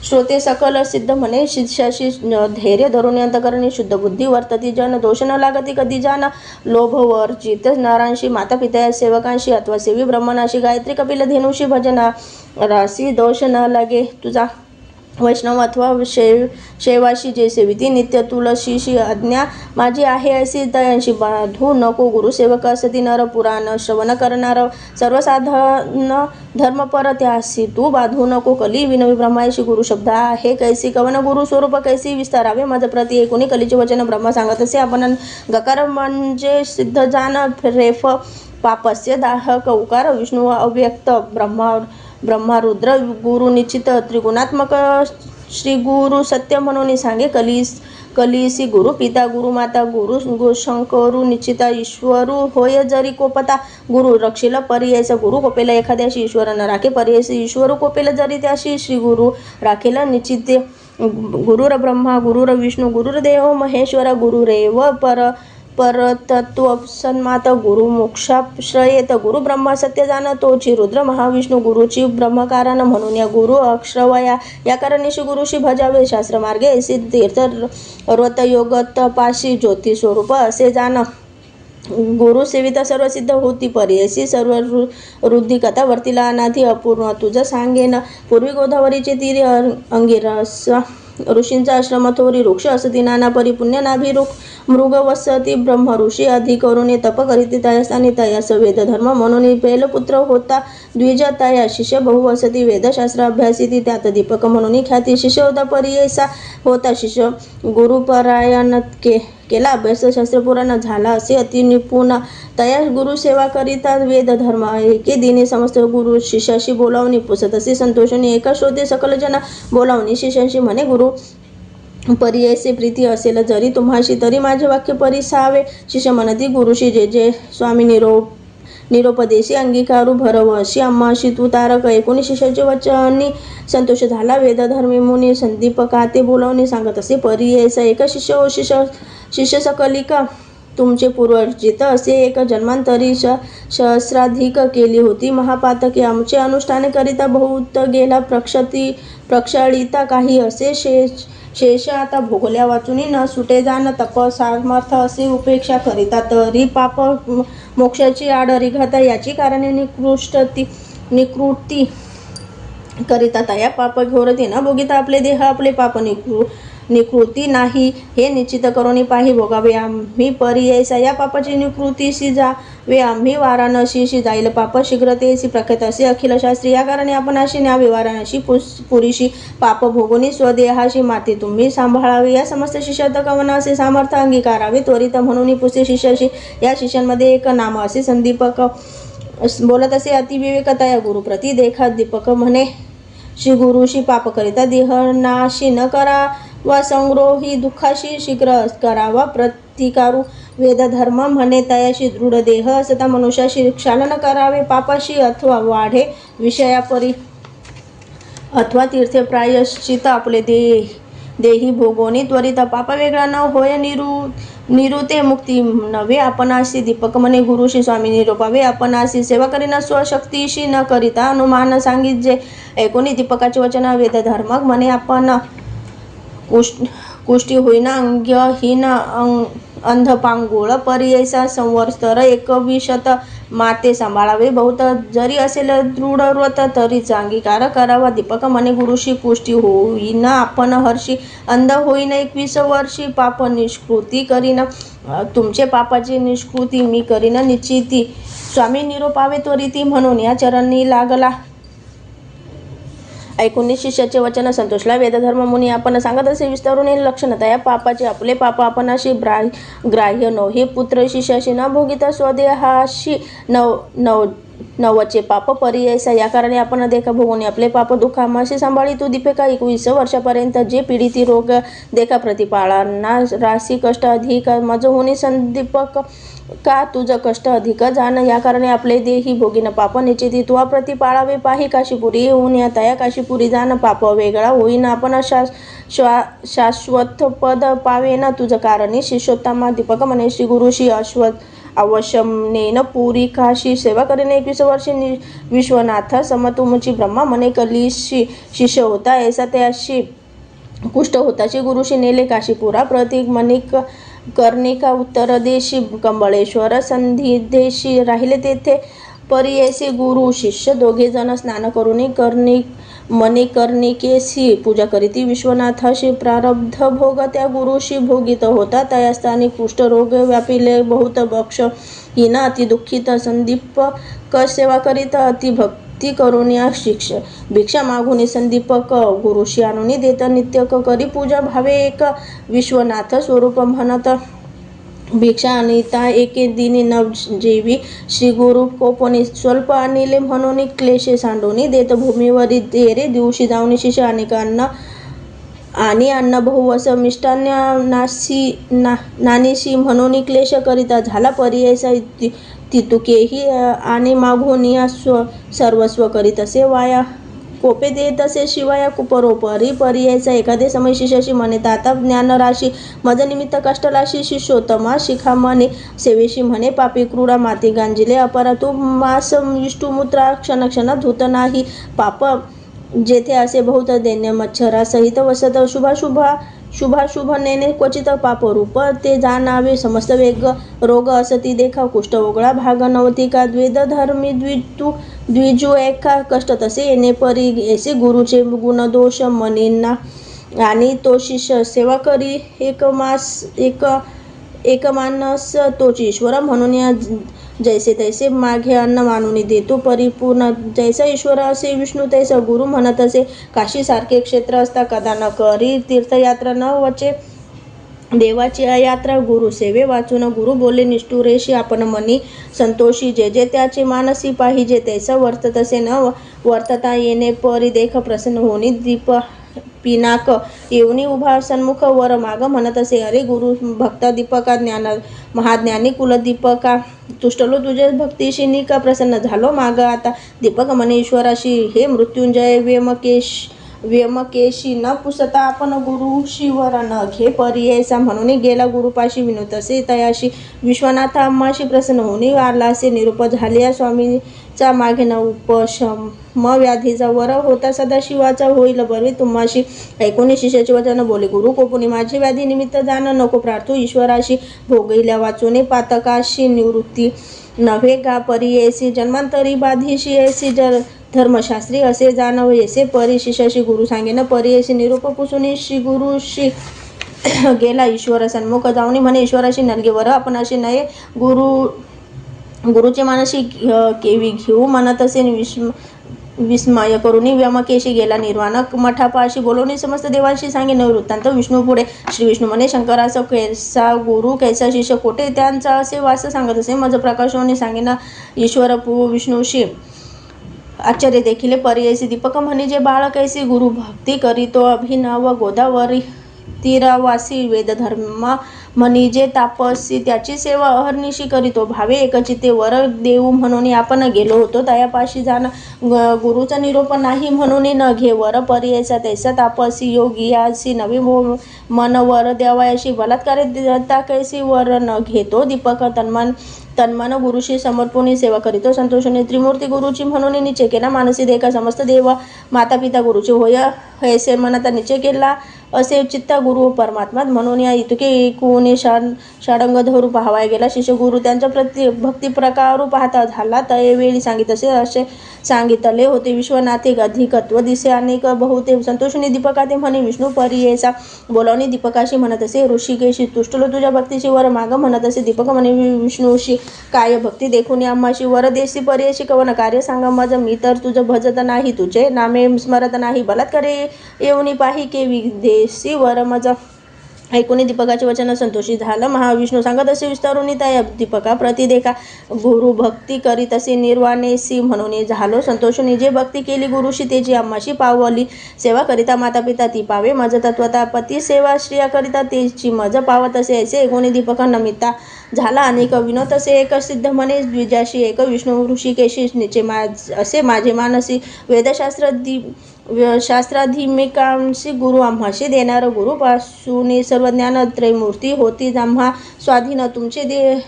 श्रोते सकल सिद्ध म्हणे शिष्याशी धैर्य धरून अंतकरणी शुद्ध बुद्धी वर्तती जन दोष न लागती कधी जाण लोभ वर्जित नरांशी माता पिता सेवकांशी अथवा सेवी ब्रह्मणाशी गायत्री कपिल धेनुशी भजना राशी दोष न लागे तुझा वैष्णव अथवा शैवाशी जे सेविती नित्य तुलसीशी आज्ञा माझी आहे ऐसी तयांशी बाधू नको. गुरुसेवक असती नर पुराण श्रवण करणार सर्वसाधारण धर्मपर त्यासी तू बाधू नको. कली विनवी ब्रह्माशी गुरु शब्द आहे कैसी कवन गुरु स्वरूप कैसी विस्तारावे मज प्रति एकूणी कलीचे वचन ब्रह्मा सांगत असे. आपण गकार म्हणजे सिद्ध जाण रेफ पापस्य दाहक उकार विष्णू अव्यक्त ब्रह्मा रुद्र गुरु निश्चित त्रिगुणात्मक श्री गुरु सत्य म्हणून सांगे. कलिसी गुरु पिता गुरु माता गुरु शंकरू निश्चिता ईश्वरू होय जरी कोपता. गुरु रक्षिल पर्यायस गुरु कोपेला एखाद्याशी ईश्वर न राखे पर्यायस ईश्वर कोपेला जरी त्याशी श्री गुरु राखेल निश्चिते. गुरुर ब्रह्मा गुरुर विष्णू गुरुर्देव महेश्वर गुरुरेव परतत्व सन्मात गुरु मोक्षाश्रयेत. गुरु ब्रह्मा सत्य जाण तोची रुद्र महाविष्णू गुरुची ब्रह्मकारण म्हणून या गुरु अक्षरवया या कारणाशी गुरुशी भजावे. शास्त्र मार्गे तीर्थ व्रत योग तपाशी ज्योती स्वरूप असे जाण. गुरु सेविता सर्व सिद्ध होती पर्ययसी सर्व रुद्धी कथा वर्तीला अनाधी अपूर्ण तुझं सांगेन. पूर्वी गोदावरीचे तीरे अंगिरस ऋषींचा आश्रम थोरी वृक्ष असती नाना परिपुण्य नाभिरुख मृग वसती ब्रह्म ऋषी आधी करून तप करीत तयास्थानी तयास वेद धर्म म्हणून पैलपुत्र होता द्विज तया शिष्य बहु वसती वेदशास्त्र अभ्यासिती त्यात दीपक म्हणून ख्याती. शिष्य होता परियसा होता शिष्य गुरुपरायण केला अभ्यास शास्त्र पुराण झाला असे अति निपुण. तया गुरु सेवा करिता वेद धर्म एके दिनी समस्त गुरु शिष्याशी बोलावणी पुसत असे संतोषणी एका श्रोते सकल जना बोलावणी शिष्याशी म्हणे. गुरु पर्यायसे प्रीती असेल जरी तुम्हाशी तरी माझे वाक्य परिसावे. शिष्य म्हणती गुरुशी जे जे स्वामी निरोपदेशी अंगीकारू भरवशी अम्माशी तू तारक. एकूणी शिष्याचे वचनी संतोष झाला. वेदधर्मी मुनी संदीपका ते बोलावणी सांगत असे पर्यायस एका शिष्य हो शिष्य सकलिका तुमचे पूर्वर्जित असे एक जन्मांतरी सहस्राधिक केली होती महापातके. आमचे अनुष्ठान करिता बहुत गेला प्रक्षाळिता काही असे शेष आता भोगल्या वाचुनी न सुटे जाण. तप सामर्थ असे उपेक्षा करिता तरी पाप मोक्षाची आड रिघाता याची कारणे निकृती करिता तया पाप घोरती न भोगिता आपले देह आपले पाप निकृती नाही हे निश्चित करून पाही भोगावे. आम्ही पर्यायसा या पापाची निकृतीशी जावे. आम्ही वाराणसीशी जाईल पाप शीघ्रतेशी प्रख्यात असे अखिल शास्त्री. या कारणे आपण अशी न्यावे वाराणसी पुरीशी पाप भोगुनी स्वदेहाशी माती तुम्ही सांभाळावे. या समस्त शिष्यात कवना असे सामर्थ्य अंगीकारावे त्वरित म्हणून पुसे शिष्याशी. या शिष्यांमध्ये एक नाम असे संदीपक बोलत असे अतिविवेकता या गुरुप्रती देखा. दीपक म्हणे श्री गुरुशी पाप करिता देहनाशी न करा वा संग्रोही दुःखाशी शीघ्र करावा प्रतिकारू. वेदधर्म म्हणे तयाशी दृढ देह असता मनुष्याशी क्षालन करावे. पापाशी अथवा वाढे विषयापरी अथवा तीर्थे प्रायश्चित आपले देही भोगोनी त्वरित पाप वेगळा न होय निरुते मुक्ती नव्हे आपणाशी. दीपक म्हणे गुरुशी स्वामी निरोपावे आपणाशी सेवा करीना स्वशक्तीशी न करिता अनुमान सांगित जे. ऐकोनी दीपकाचे वचन वेदधर्मक म्हणे आपण कुष्टी होईना अंग्यहीन अंधपांगुळ पर्यायसा संवर्स्तर 21 माते सांभाळावे. बहुत जरी असेल दृढ व्रत तरीच अंगीकार करावा. दीपक म्हणे गुरुशी कुष्टी होईना आपण हर्षी अंध होईना 21 वर्षी पाप निष्कृती करीन. तुमचे पापाची निष्कृती मी करीन निश्चिती. स्वामी निरोपावे त्वरिती म्हणून या चरणी लागला. ऐकून शिष्याचे वचन संतोषला. वेदधर्म मुनी आपण सांगत असे विस्तारून लक्षणता या पापाचे आपले पाप आपणाशी ग्राह्य नव्हे. पुत्र शिष्याशी न भोगिता स्वदेहाशी नवचे पाप पर्यायसा. या कारणे आपण देखा भोगून आपले पाप दुःखामाशी सांभाळी. तू दीपिका 21 वर्षापर्यंत जे पीडिती रोग देखा प्रतिपाळांना राशी कष्ट अधिक मज होणे संदीपक का तुझं कष्ट अधिक जाण. या कारणे आपले देही भोगीन पाप निश्चिती तू प्रतिपाळावे. पाही काशीपुरी येऊन या तया काशीपुरी जाण पाप वेगळा होईन आपण शाश्वत पद पावेन तुझं कारणी. शिष्योत्तमा दीपक म्हणे श्री गुरुशी अवश्यनेन पुरी काशी सेवा करीने 21 वर्षे विश्वनाथ समतुमची. ब्रह्मा म्हणे कलीशी शिष्य होता ऐसा त्याशी कुष्ठ होताची. गुरुशी नेले काशीपुरा प्रतीक मणिक कर्णिका उत्तर देशी कंबळेश्वर संधी देशी राहिले तेथे परी ऐसे गुरु शिष्य दोघे जण स्नान करुणी मणिकर्णिकेशी पूजा करीती. विश्वनाथाशी प्रारब्ध भोग त्या गुरुशी भोगित होता. तया स्थानी कुष्ठरोग व्यापिले बहुत भक्ष हिन अति दुःखित संदीपक सेवा करीत अति भक्ती करुण्या शिक्ष भिक्षा मागुनी संदीपक गुरुशी आणून देत नित्य करी पूजा भावे एक विश्वनाथ स्वरूप म्हणत भिक्षा अनिता एके दिनी न जेवी श्री गुरु कोपणी स्वल्प आणले म्हणून क्लेशे सांडून देत भूमीवरी तेरे दिवशी जाऊन शिष्य अनेक अन्न बहुवस मिष्टान्न नानीशी म्हणून क्लेश करिता झाला पर्याय तितुकेही आणि मागून या सर्वस्व करीत असे वाया कोपे देत असे शिवाया परोपरी पर्यायचा एखादे समय शिष्याशी म्हणे ताता ज्ञानराशी मज निमित्त कष्टलाशी शिष्योत्तमा शिखा म्हणे सेवेशी म्हणे पापी क्रूरा माती गांजिले अपरा तू मास विष्णुमूत्रा क्षण धूत नाही पाप जेथे असे बहुत दैन्य मच्छरा सहित वसत शुभाशुभ नेने क्वचित पापरूप ते जाणावे समस्त वेग रोग असती देखा कुष्ठ ओगळा भाग नवतिका द्वेद धर्मी द्विजू एका कष्ट तसे येणे परी ऐसे गुरुचे गुण दोष मनींना आणि तो शिष्य सेवा करी एक मानस तोच ईश्वर म्हणून या जैसे तैसे मागे अन्न मानून देतो परिपूर्ण जैसा ईश्वर असे विष्णू तैसा गुरु म्हणत असे काशी सारखे क्षेत्र असता कदा न करी तीर्थयात्रा न वचे देवाची यात्रा गुरु सेवे वाचून गुरु बोले निष्ठुरेशी आपण मनी संतोषी जे जे त्याचे मानसी पाहिजे तैसा वर्तत असे न वर्तता येणे परी देख प्रसन्न होणी दीप पिनाक येऊनी उभा सन्मुख वर माग म्हणत असे अरे गुरु भक्ता दीपका महाज्ञानी कुलदीपका तुष्टलो तुझे भक्तीशी निका प्रसन्न झालो माग आता दीपक म्हणे ईश्वराशी हे मृत्युंजय व्यमकेशी न पुसता आपण गुरु शिवर न घे पर्यायचा म्हणून गेला गुरुपाशी विनोद असे तयाशी विश्वनाथ आम्हाशी प्रसन्न होऊन आला असे निरूप झाले स्वामीचा मागे न उपशम व्याधीचा वर होता सदाशिवाचा होईल बरे तुम्हाशी ऐकून शिष्याचे वचन बोले गुरु कोपुनी माझी व्याधी निमित्त जाण नको प्रार्थू ईश्वराशी भोगैल्या वाचून पातकाशी निवृत्ती नव्हे का पर्यायसी जन्मांतरी बाधीशी ऐसी धर्मशास्त्री असे जाणव येसे परी शिष्याशी गुरु सांगेन पर्यायसी निरूप पुसून श्री गुरुशी गेला ईश्वर सन्मुख जाऊन म्हणे ईश्वराशी नलगे वर आपण असे नये गुरुचे मानशी केवी घेऊ म्हणत असे विस्मय करून व्यमकेशी गेला निर्वाण मठापाशी बोलवणे समस्त देवांशी सांगेन वृत्तांत विष्णू पुढे श्री विष्णू म्हणे शंकराचा कैसा गुरु कैसा शिष्य कोठे त्यांचा असे वास सांगत असे मज प्रकाशोनी सांगेन ईश्वर विष्णूशी आश्चर्य देखील पर्यायसी दीपक म्हणे जे बाळ कैसी गुरु भक्ती करीतो अभिनव गोदावरी तीरावासी वेदधर्म म्हणी जे तापसी त्याची सेवा अहर्निशी करीतो भावे एकचिते वर देऊ म्हणून आपण गेलो होतो तयापाशी जाण गुरुचा निरोप नाही म्हणून न घे वर पर्यायचा तैसा तापसी योगियासी नवी मन वर द्यावयाशी बलात्कार देता कैसी वर न घेतो दीपक तन्मन गुरुशी समर्पणी सेवा करीतो संतोषने त्रिमूर्ती गुरुची म्हणून निश्चय केला मानसी देखा समस्त देव माता पिता गुरुचे होय हैसे मनात निश्चय केला असे चित्ता गुरु परमात्मा म्हणून या इतके एकूण षाडंग धरू पाहावाय गेला शिष्य गुरु त्यांच्या भक्ती प्रकारू पाहता झाला तयवेळी असे सांगितले होते विश्वनाथे अधिकत्व दिसे अनेक बहुते संतोषणी दीपका ते म्हणे विष्णू पर्यायचा बोलावणी दीपकाशी म्हणत असे ऋषिकेशी तुष्टलो तुझ्या भक्तीशी वर माग म्हणत असे दीपक म्हणे विष्णूशी काय भक्ती देखून आम्हाशी वर देशी पर्यायशी कवन कार्य सांगा मज मी तर तुझं भजत नाही तुझे नामे स्मरत नाही बलात्कारे येऊनी पाही के विदेशी वर मज ऐकून दीपकाचे वचन संतोषी झालं महाविष्णू सांगत असे विस्तारून त्या दीपका प्रति देखा गुरु भक्ती करीत असे निर्वाणेसी म्हणून झालो संतोषून जे भक्ती केली गुरुशी तेची आम्हाशी पावली सेवा करिता माता पिता ती पावे मज तत्वता पती सेवा श्रिया करिता तेची मज पावत असे ऐसे ऐकून दीपका नमिता झाला अनेक विनोद असे एक सिद्ध म्हणे द्विजाशी एक विष्णू ऋषिकेशी निचे असे माझे मानसी शास्त्राधिमिकांशी गुरु आम्हाशी देणार गुरुपासून सर्व ज्ञान त्रैमूर्ती होती आम्हा स्वाधीन तुमचे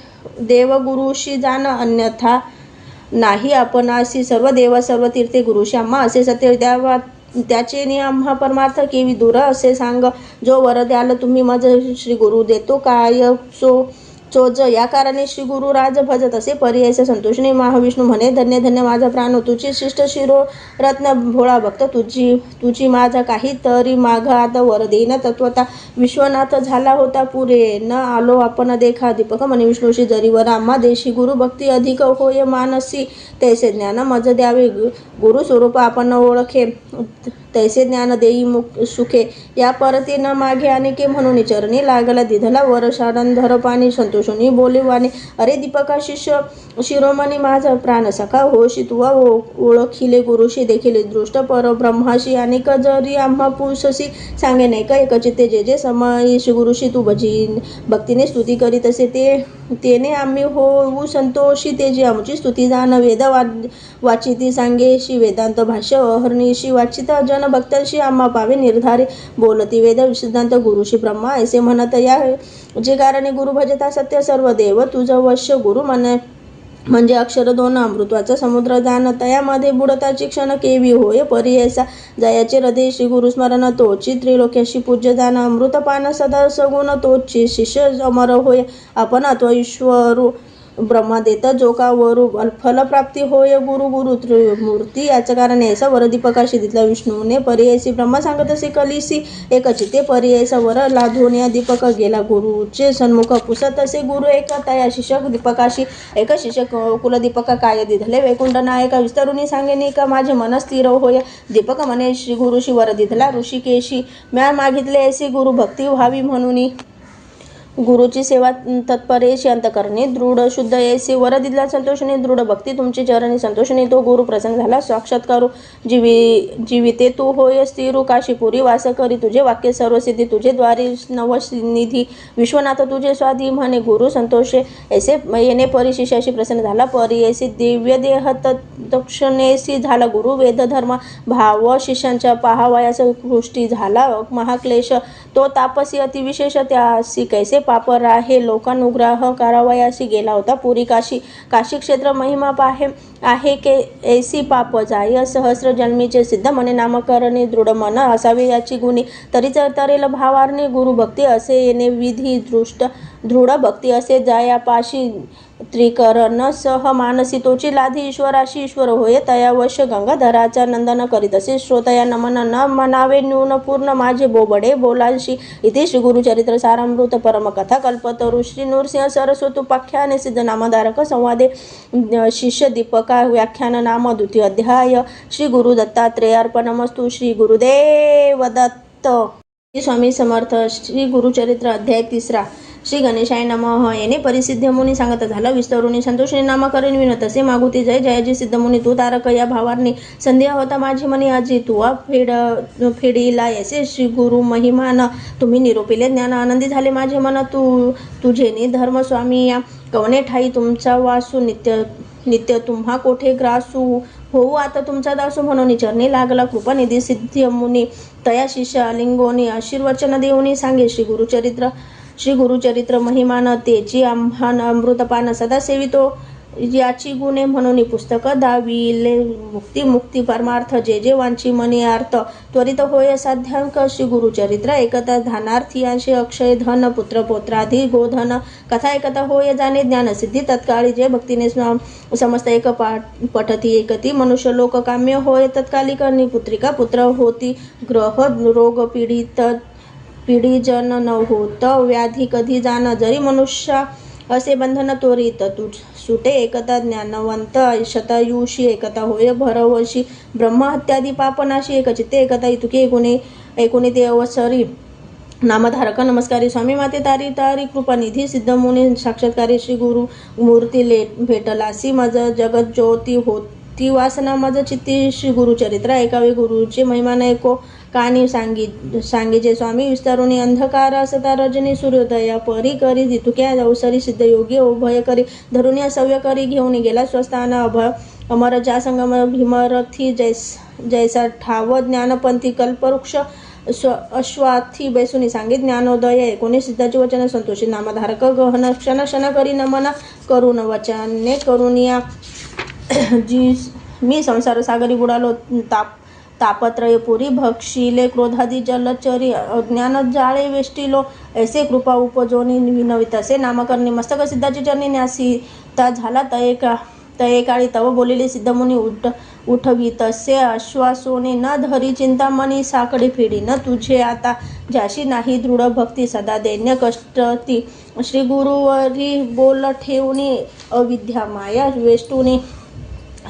देव गुरुशी जाण अन्यथा नाही आपणाशी सर्व देव सर्व तीर्थे गुरुशी आम्हा असे सत्य द्यावा त्याचे आम्हा परमार्थ केवी दूर असे सांग जो वर द्याल तुम्ही मज श्री गुरु देतो काय सो चोज या कारणे श्री गुरु राज भजत असे पर्यायचे संतोषिनी महाविष्णू म्हणे, धन्य धन्य माझा प्राण, तुझी शिष्ट शिरो रत्न भोळा भक्त, तुझी माझा काही तरी माग आता वर देईन तत्वता विश्वनाथ झाला होता पुरे, न आलो आपण देखा दीपक म्हणे विष्णूशी जरीवर आम्हा देशी गुरु भक्ती अधिक होय मानसी, तैसे ज्ञान मज द्यावे गुरु स्वरूप आपण ओळखे, तैसे ज्ञान देई सुखे या परती न मागे अनेके म्हणून चरणी लागला दिधला वर शाडंधर पाणी संतोषुनी बोलिवाने, अरे दीपका शिष्य शिरोमणी माझा प्राण सखा होशी तुवा ओळखिले गुरुशी देखील दृष्ट परब्रह्माशी अनेक जरी आम्हा पुससी सांगे नाही का एक चित्ते जे जे समायश गुरुशी तू भक्तीने स्तुती करीत असे तेने आम्ही होऊ संतोषी तेजी आमची स्तुती जाण वेद वाचिती सांगेशी वेदांत भाष्य अहर्निशी वाचित जन भक्तांशी आम्हा पावे निर्धारे बोलती वेद सिद्धांत गुरुशी ब्रह्मा ऐसे म्हणत या जे कारणे गुरु भजता सत्य सर्व देव तुझं वश्य गुरु म्हणजे अक्षर दोन अमृत्वाचा समुद्र जाण तयामध्ये बुडताची क्षण केवी होय पर्यायसा जयाचे हृदय श्री गुरुस्मरण तोची त्रिलोक्याशी पूज्य जाण अमृतपान सदा सगुण तोची शिष्य अमर होय आपण अत्व ईश्वरू ब्रह्मा देत जो का वरू फलप्राप्ती होय गुरु गुरु त्रिमूर्ती याचं कारण ऐसा वर दीपकाशी दिसला विष्णूने पर्यायसी ब्रह्मा सांगत असे कलिसी एकची ते पर्यायसा वर लाधून या दीपक गेला गुरुचे सन्मुख पुसत असे गुरु एक तया शिषक दीपकाशी एक शिषक कुलदीपक काय दिधले वैकुंठ नायका विस्तरुनी सांगेनी का माझे मन स्थिर होय दीपक म्हणे श्री गुरुशी वर दिधला ऋषिकेशी म्या मागितले ऐसी गुरु भक्ती व्हावी म्हणून गुरुची सेवा तत्परेशी अंतकरणी दृढ शुद्ध ऐसे वर दिला संतोषने दृढ भक्ती तुमची चरणी संतोषने तो गुरु प्रसन्न झाला साक्षात्कारू जीविते तू होय स्थिरू काशीपुरी वास करी तुझे वाक्य सर्वसिद्धी तुझे द्वारी नवनिधी विश्वनाथ तुझे स्वाधी म्हणे गुरु संतोषे ऐसे येणे परिशिष्याशी प्रसन्न झाला परी ऐसी दिव्य देह तत्क्षणेसी झाला गुरु वेद धर्म भाव शिष्यांच्या पहावयास कृष्टी झाला महाक्लेश तो तापसी अतिविशेष त्यासी कैसे पाप राहे लोकानुग्रह करावयाशी गेला होता पुरी काशी क्षेत्र महिमा पाहे आहे के ऐसी पाप जाय सहस्र जन्मीचे सिद्ध म्हणे नामकरणे दृढ मन असावे याची गुणी तरीच तरेल भावारणे गुरुभक्ती असे येणे विधी दृढ भक्ती असे जायापाशी त्रिकरण सह मानसी तोची लाधी ईश्वराशी ईश्वर होय तयावश्य गंगाधराचा नंदन करीत असे श्रोतया नमन न मनावे न्यून पूर्ण माझे बोबडे बोलांशी इथे श्री गुरुचरित्र सारामृत परमकथा कल्पतरू श्री नृसिंह सरस्वतोपाख्याने सिद्ध नामधारक संवादे शिष्य दीपका व्याख्यान नाम द्वितीय अध्याय श्री गुरु दत्तात्रेयार्पणमस्तु श्री गुरुदेव दत्त स्वामी समर्थ श्री गुरुचरित्र अध्याय 3 श्री गणेशाय नमः येणे परिसिद्ध मुनी सांगत झाला विस्तरुनी संतोषिनी नामकरण विनत असे मागुती जय जयाजी सिद्ध मुनी तू तारक या भावारणी संध्या होता माझी मनी आजी तुवा फेडीला ऐसे श्री गुरु महिमान तुम्ही निरोपिले ज्ञान आनंदी झाले माझे मन तुझे धर्म स्वामी या कवने ठाई तुमचा वासू नित्य तुम्हा कोठे ग्रासू होऊ आता तुमचा दासू म्हणून चरणी लागला कृपानिधी सिद्ध मुनी तया शिष्य आलिंगोनी आशीर्वचन देऊनी सांगे श्री गुरुचरित्र महिमान तेची आम्हान अमृतपान सदा सेवितो याची गुणे म्हणून पुस्तक दाविले मुक्ती परमार्थ जे जे वांची मनी अर्थ त्वरित होय साध्यांक श्री गुरुचरित्र एकता धानार्थी अंशे अक्षय धन पुत्र पौत्राधी गोधन कथा एकता होय जाणे ज्ञानसिद्धी तत्काळी जे भक्तीने समस्त एक पठती एकती मनुष्य लोक काम्य होय तत्कालिक पुत्रिका पुत्र होती ग्रह रोग पीडिजन न होत व्याधी कधी जाण जरी मनुष्य असे बंधन त्वरित सुटे एकता ज्ञानवंत शतयुषी एकता होय भरवशी ब्रह्महत्यादी पापनाशी एकचित्ते एकता इतुके एकुणे ते अवसरी नामधारक नमस्कारी स्वामी माते तारी कृपानिधी सिद्ध मुनी साक्षात्कारी श्री गुरु मूर्ती भेटलासी मज जगत ज्योती होती वासना मज चित्ती श्री गुरुचरित्र ऐकावे गुरुचे महिमान ऐको कानी सांगीजे स्वामी विस्तारुनी अंधकार असता रजनी सूर्योदया परी करी जितुक्या अवसरी सिद्ध योगी उभय करी धरुनी असव्य करी घेऊन गेला स्वस्थान अमर जा संगम भीमरथी जैसा ठाव ज्ञानपंथी कल्पवृक्ष अश्वाथी बैसुनी सांगे ज्ञानोदय एकोणी सिद्धाचे वचन संतोषी नामधारक गहन क्षण करी नमन करून वचने करून या जी मी संसार सागरी बुडालो तापत्रय पुरी भक्षिले क्रोधादी जलचरी अज्ञान जाळे वेष्टिलो ऐसे कृपा उपजोनी विनवी तसे नामकरणी मस्तक सिद्धाची चरणी न्यासी ता झाला तये काळी तव बोलिले सिद्धमुनी उठवी तसे आश्वासोने न धरी चिंतामणी साकडे फेडी न तुझे आता ज्याशी नाही दृढ भक्ती सदा दैन्य कष्टती श्री गुरुवरी बोल ठेवणी अविद्या माया वेष्टुनी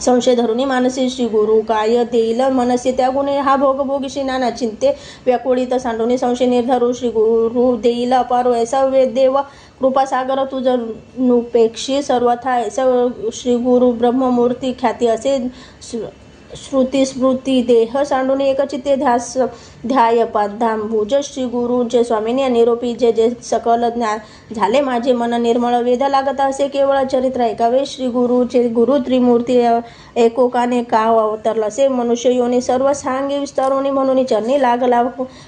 संशय धरुनी मानसी श्री गुरु काय देईल मनसी त्या गुणे हा भोग भोगिशी नाना चिंते व्याकुळित सांडुनी संशय निर्धारू श्री गुरु देईल अपारो ऐसा देव कृपा सागर तुझ नुपेक्षी सर्वथा ऐसा श्री गुरु ब्रह्ममूर्ती ख्याती असे श्रुती स्मृती देह सांडून एकचित्ते ध्याय पादांबुज श्री गुरुचे स्वामिनी निरोपी जे सकल ज्ञान झाले माझे मन निर्मळ वेद लागत असे केवळ चरित्र ऐकावे श्री गुरुचे गुरु त्रिमूर्ती एकोकाने का अवतरला से मनुष्य योनी सर्व सांगे विस्तारोनी म्हणून चरणी लागला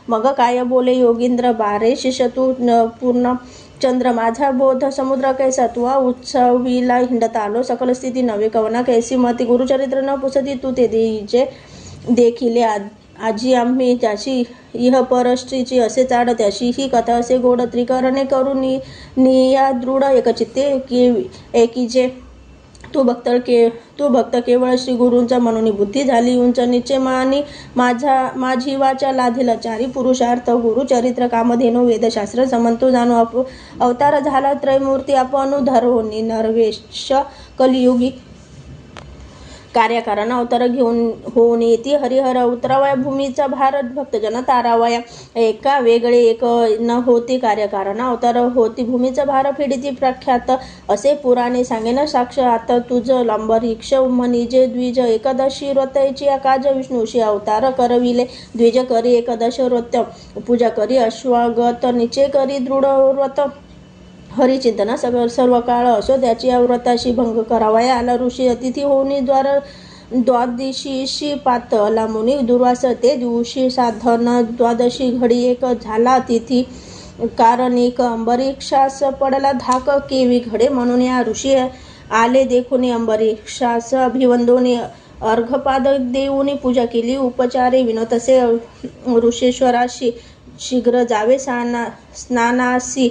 मग काय बोले योगींद्र बारे शिष्य तू पूर्ण चंद्र माझा बोध समुद्र कैसा तुवा उत्सवीला हिंडत आलो सकल स्थिती नवे कवना कैसी मती गुरुचरित्र न पुसती तू ते देईचे देखिले आजी आम्ही ज्याशी इह परश्रीची असे चाड त्याशी ही कथा असे गोड त्रिकरणे करून निया दृढ एकचित्ते एकी जे तू भक्त केवळ श्री गुरूंचा म्हणून बुद्धी झाली उंच निश्चयमानी माझी वाचा लाधेल चारी पुरुषार्थ गुरुचरित्र कामधेनु वेदशास्त्र समंतो जाणू अवतार झाला त्रयमूर्ती आपण धरोनी नरवेश कलियुगी कार्यकारण अवतार घेऊन होऊन येती हरिहर उतरावया भूमीचा भारत भक्तजन तारावया एका वेगळे एक न होती कार्यकारण अवतार होती भूमीचा भार फिडिती प्रख्यात असे पुराणे सांगेन साक्षात तुझ लंबरीक्ष मनिजे द्विज एकादशी व्रतची काज विष्णूशी अवतार करविले द्विज करी एकादश व्रत पूजा करी अश्वागत निचे करी दृढ व्रत हरिचिंतना सर्व काळ असो त्याची या व्रताशी भंग करावया आला ऋषी अतिथी होऊनी द्वादशीशी पातला मुनी दुर्वास ते दिवशी साधन द्वादशी घडी एक झाला तिथी कारणिक अंबरीक्षास पडला धाक केवी घडे म्हणून या ऋषी आले देखून अंबरीक्षास अभिवंदोनी अर्घपाद देऊनी पूजा केली उपचारे विनोतसे ऋषेश्वराशी शीघ्र जावे स्नानासी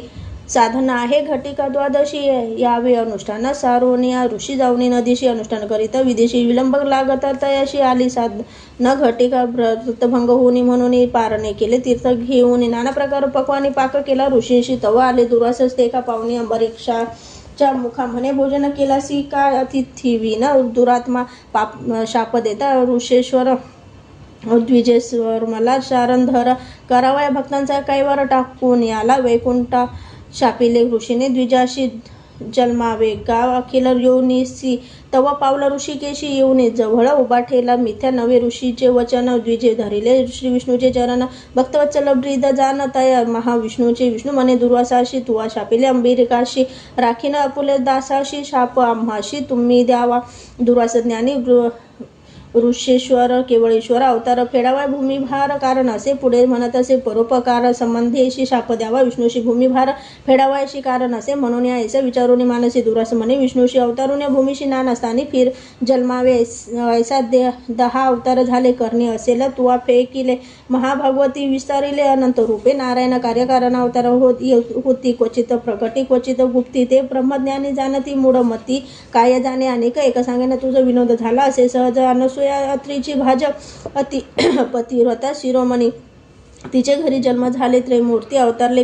साधना आहे घटिका द्वादशी यावे अनुष्ठान सारोनिया ऋषी जाऊनी नदीशी अनुष्ठान करीत विदेशी विलंब लागत तयाशी आली साधन घटिका व्रतभंग होऊनी म्हणून पारणे केले तीर्थ घेऊन नाना प्रकार पक्वानी पाक केला ऋषीशी तव आले दुर्वासस ते का पाहुणी अंबरीक्षाच्या मुखा म्हणे भोजन केलासी का अतिथी विन दुरात्मा पाप शाप देता ऋषेश्वर द्विजेश्वर मला शारंधर करावया भक्तांचा कैवार टाकून याला वैकुंठा शापिले ऋषीने द्विजाशी जन्मावे गाव अखिल योनिसी तवा पावला ऋषिकेशी येऊन जवळ उभा ठेला मिथ्या नवे ऋषीचे वचन द्विजे धरिले श्री विष्णूचे चरण भक्तवत्सल ब्रीद जानतया महाविष्णूचे विष्णू मने दुर्वासाशी तुवा शापिले अंबिरिकाशी राखीन अपुले दासाशी शाप आम्हाशी तुम्ही द्यावा दुर्वास ज्ञानी ऋषेश्वर केवळेश्वर अवतार फेडावा भूमिभार कारण असे पुढे म्हणत असे परोपकार संबंधीशी शाप द्यावा विष्णूशी भूमिभार फेडावायशी कारण असे म्हणून या ऐसे विचारून मानसी दुरास म्हणे विष्णूशी अवतारून या भूमीशी नानास्थानी फिर जन्मावे ऐसा 10 अवतार झाले करणे असेल तुवा फेकिले महाभागवती विस्तारिले अनंत रूपे नारायण कार्यकारण अवतार होती क्वचित प्रकटी क्वचित गुप्ती ते ब्रह्मज्ञानी जाणती मूढमती काय जाणे अनेक एक सांगेन तुझं विनोद झाला असे सहज अनसूया अत्रीची भाजप अति पतिव्रता शिरोमणी तिचे घरी जन्म झाले त्रयमूर्ती अवतारले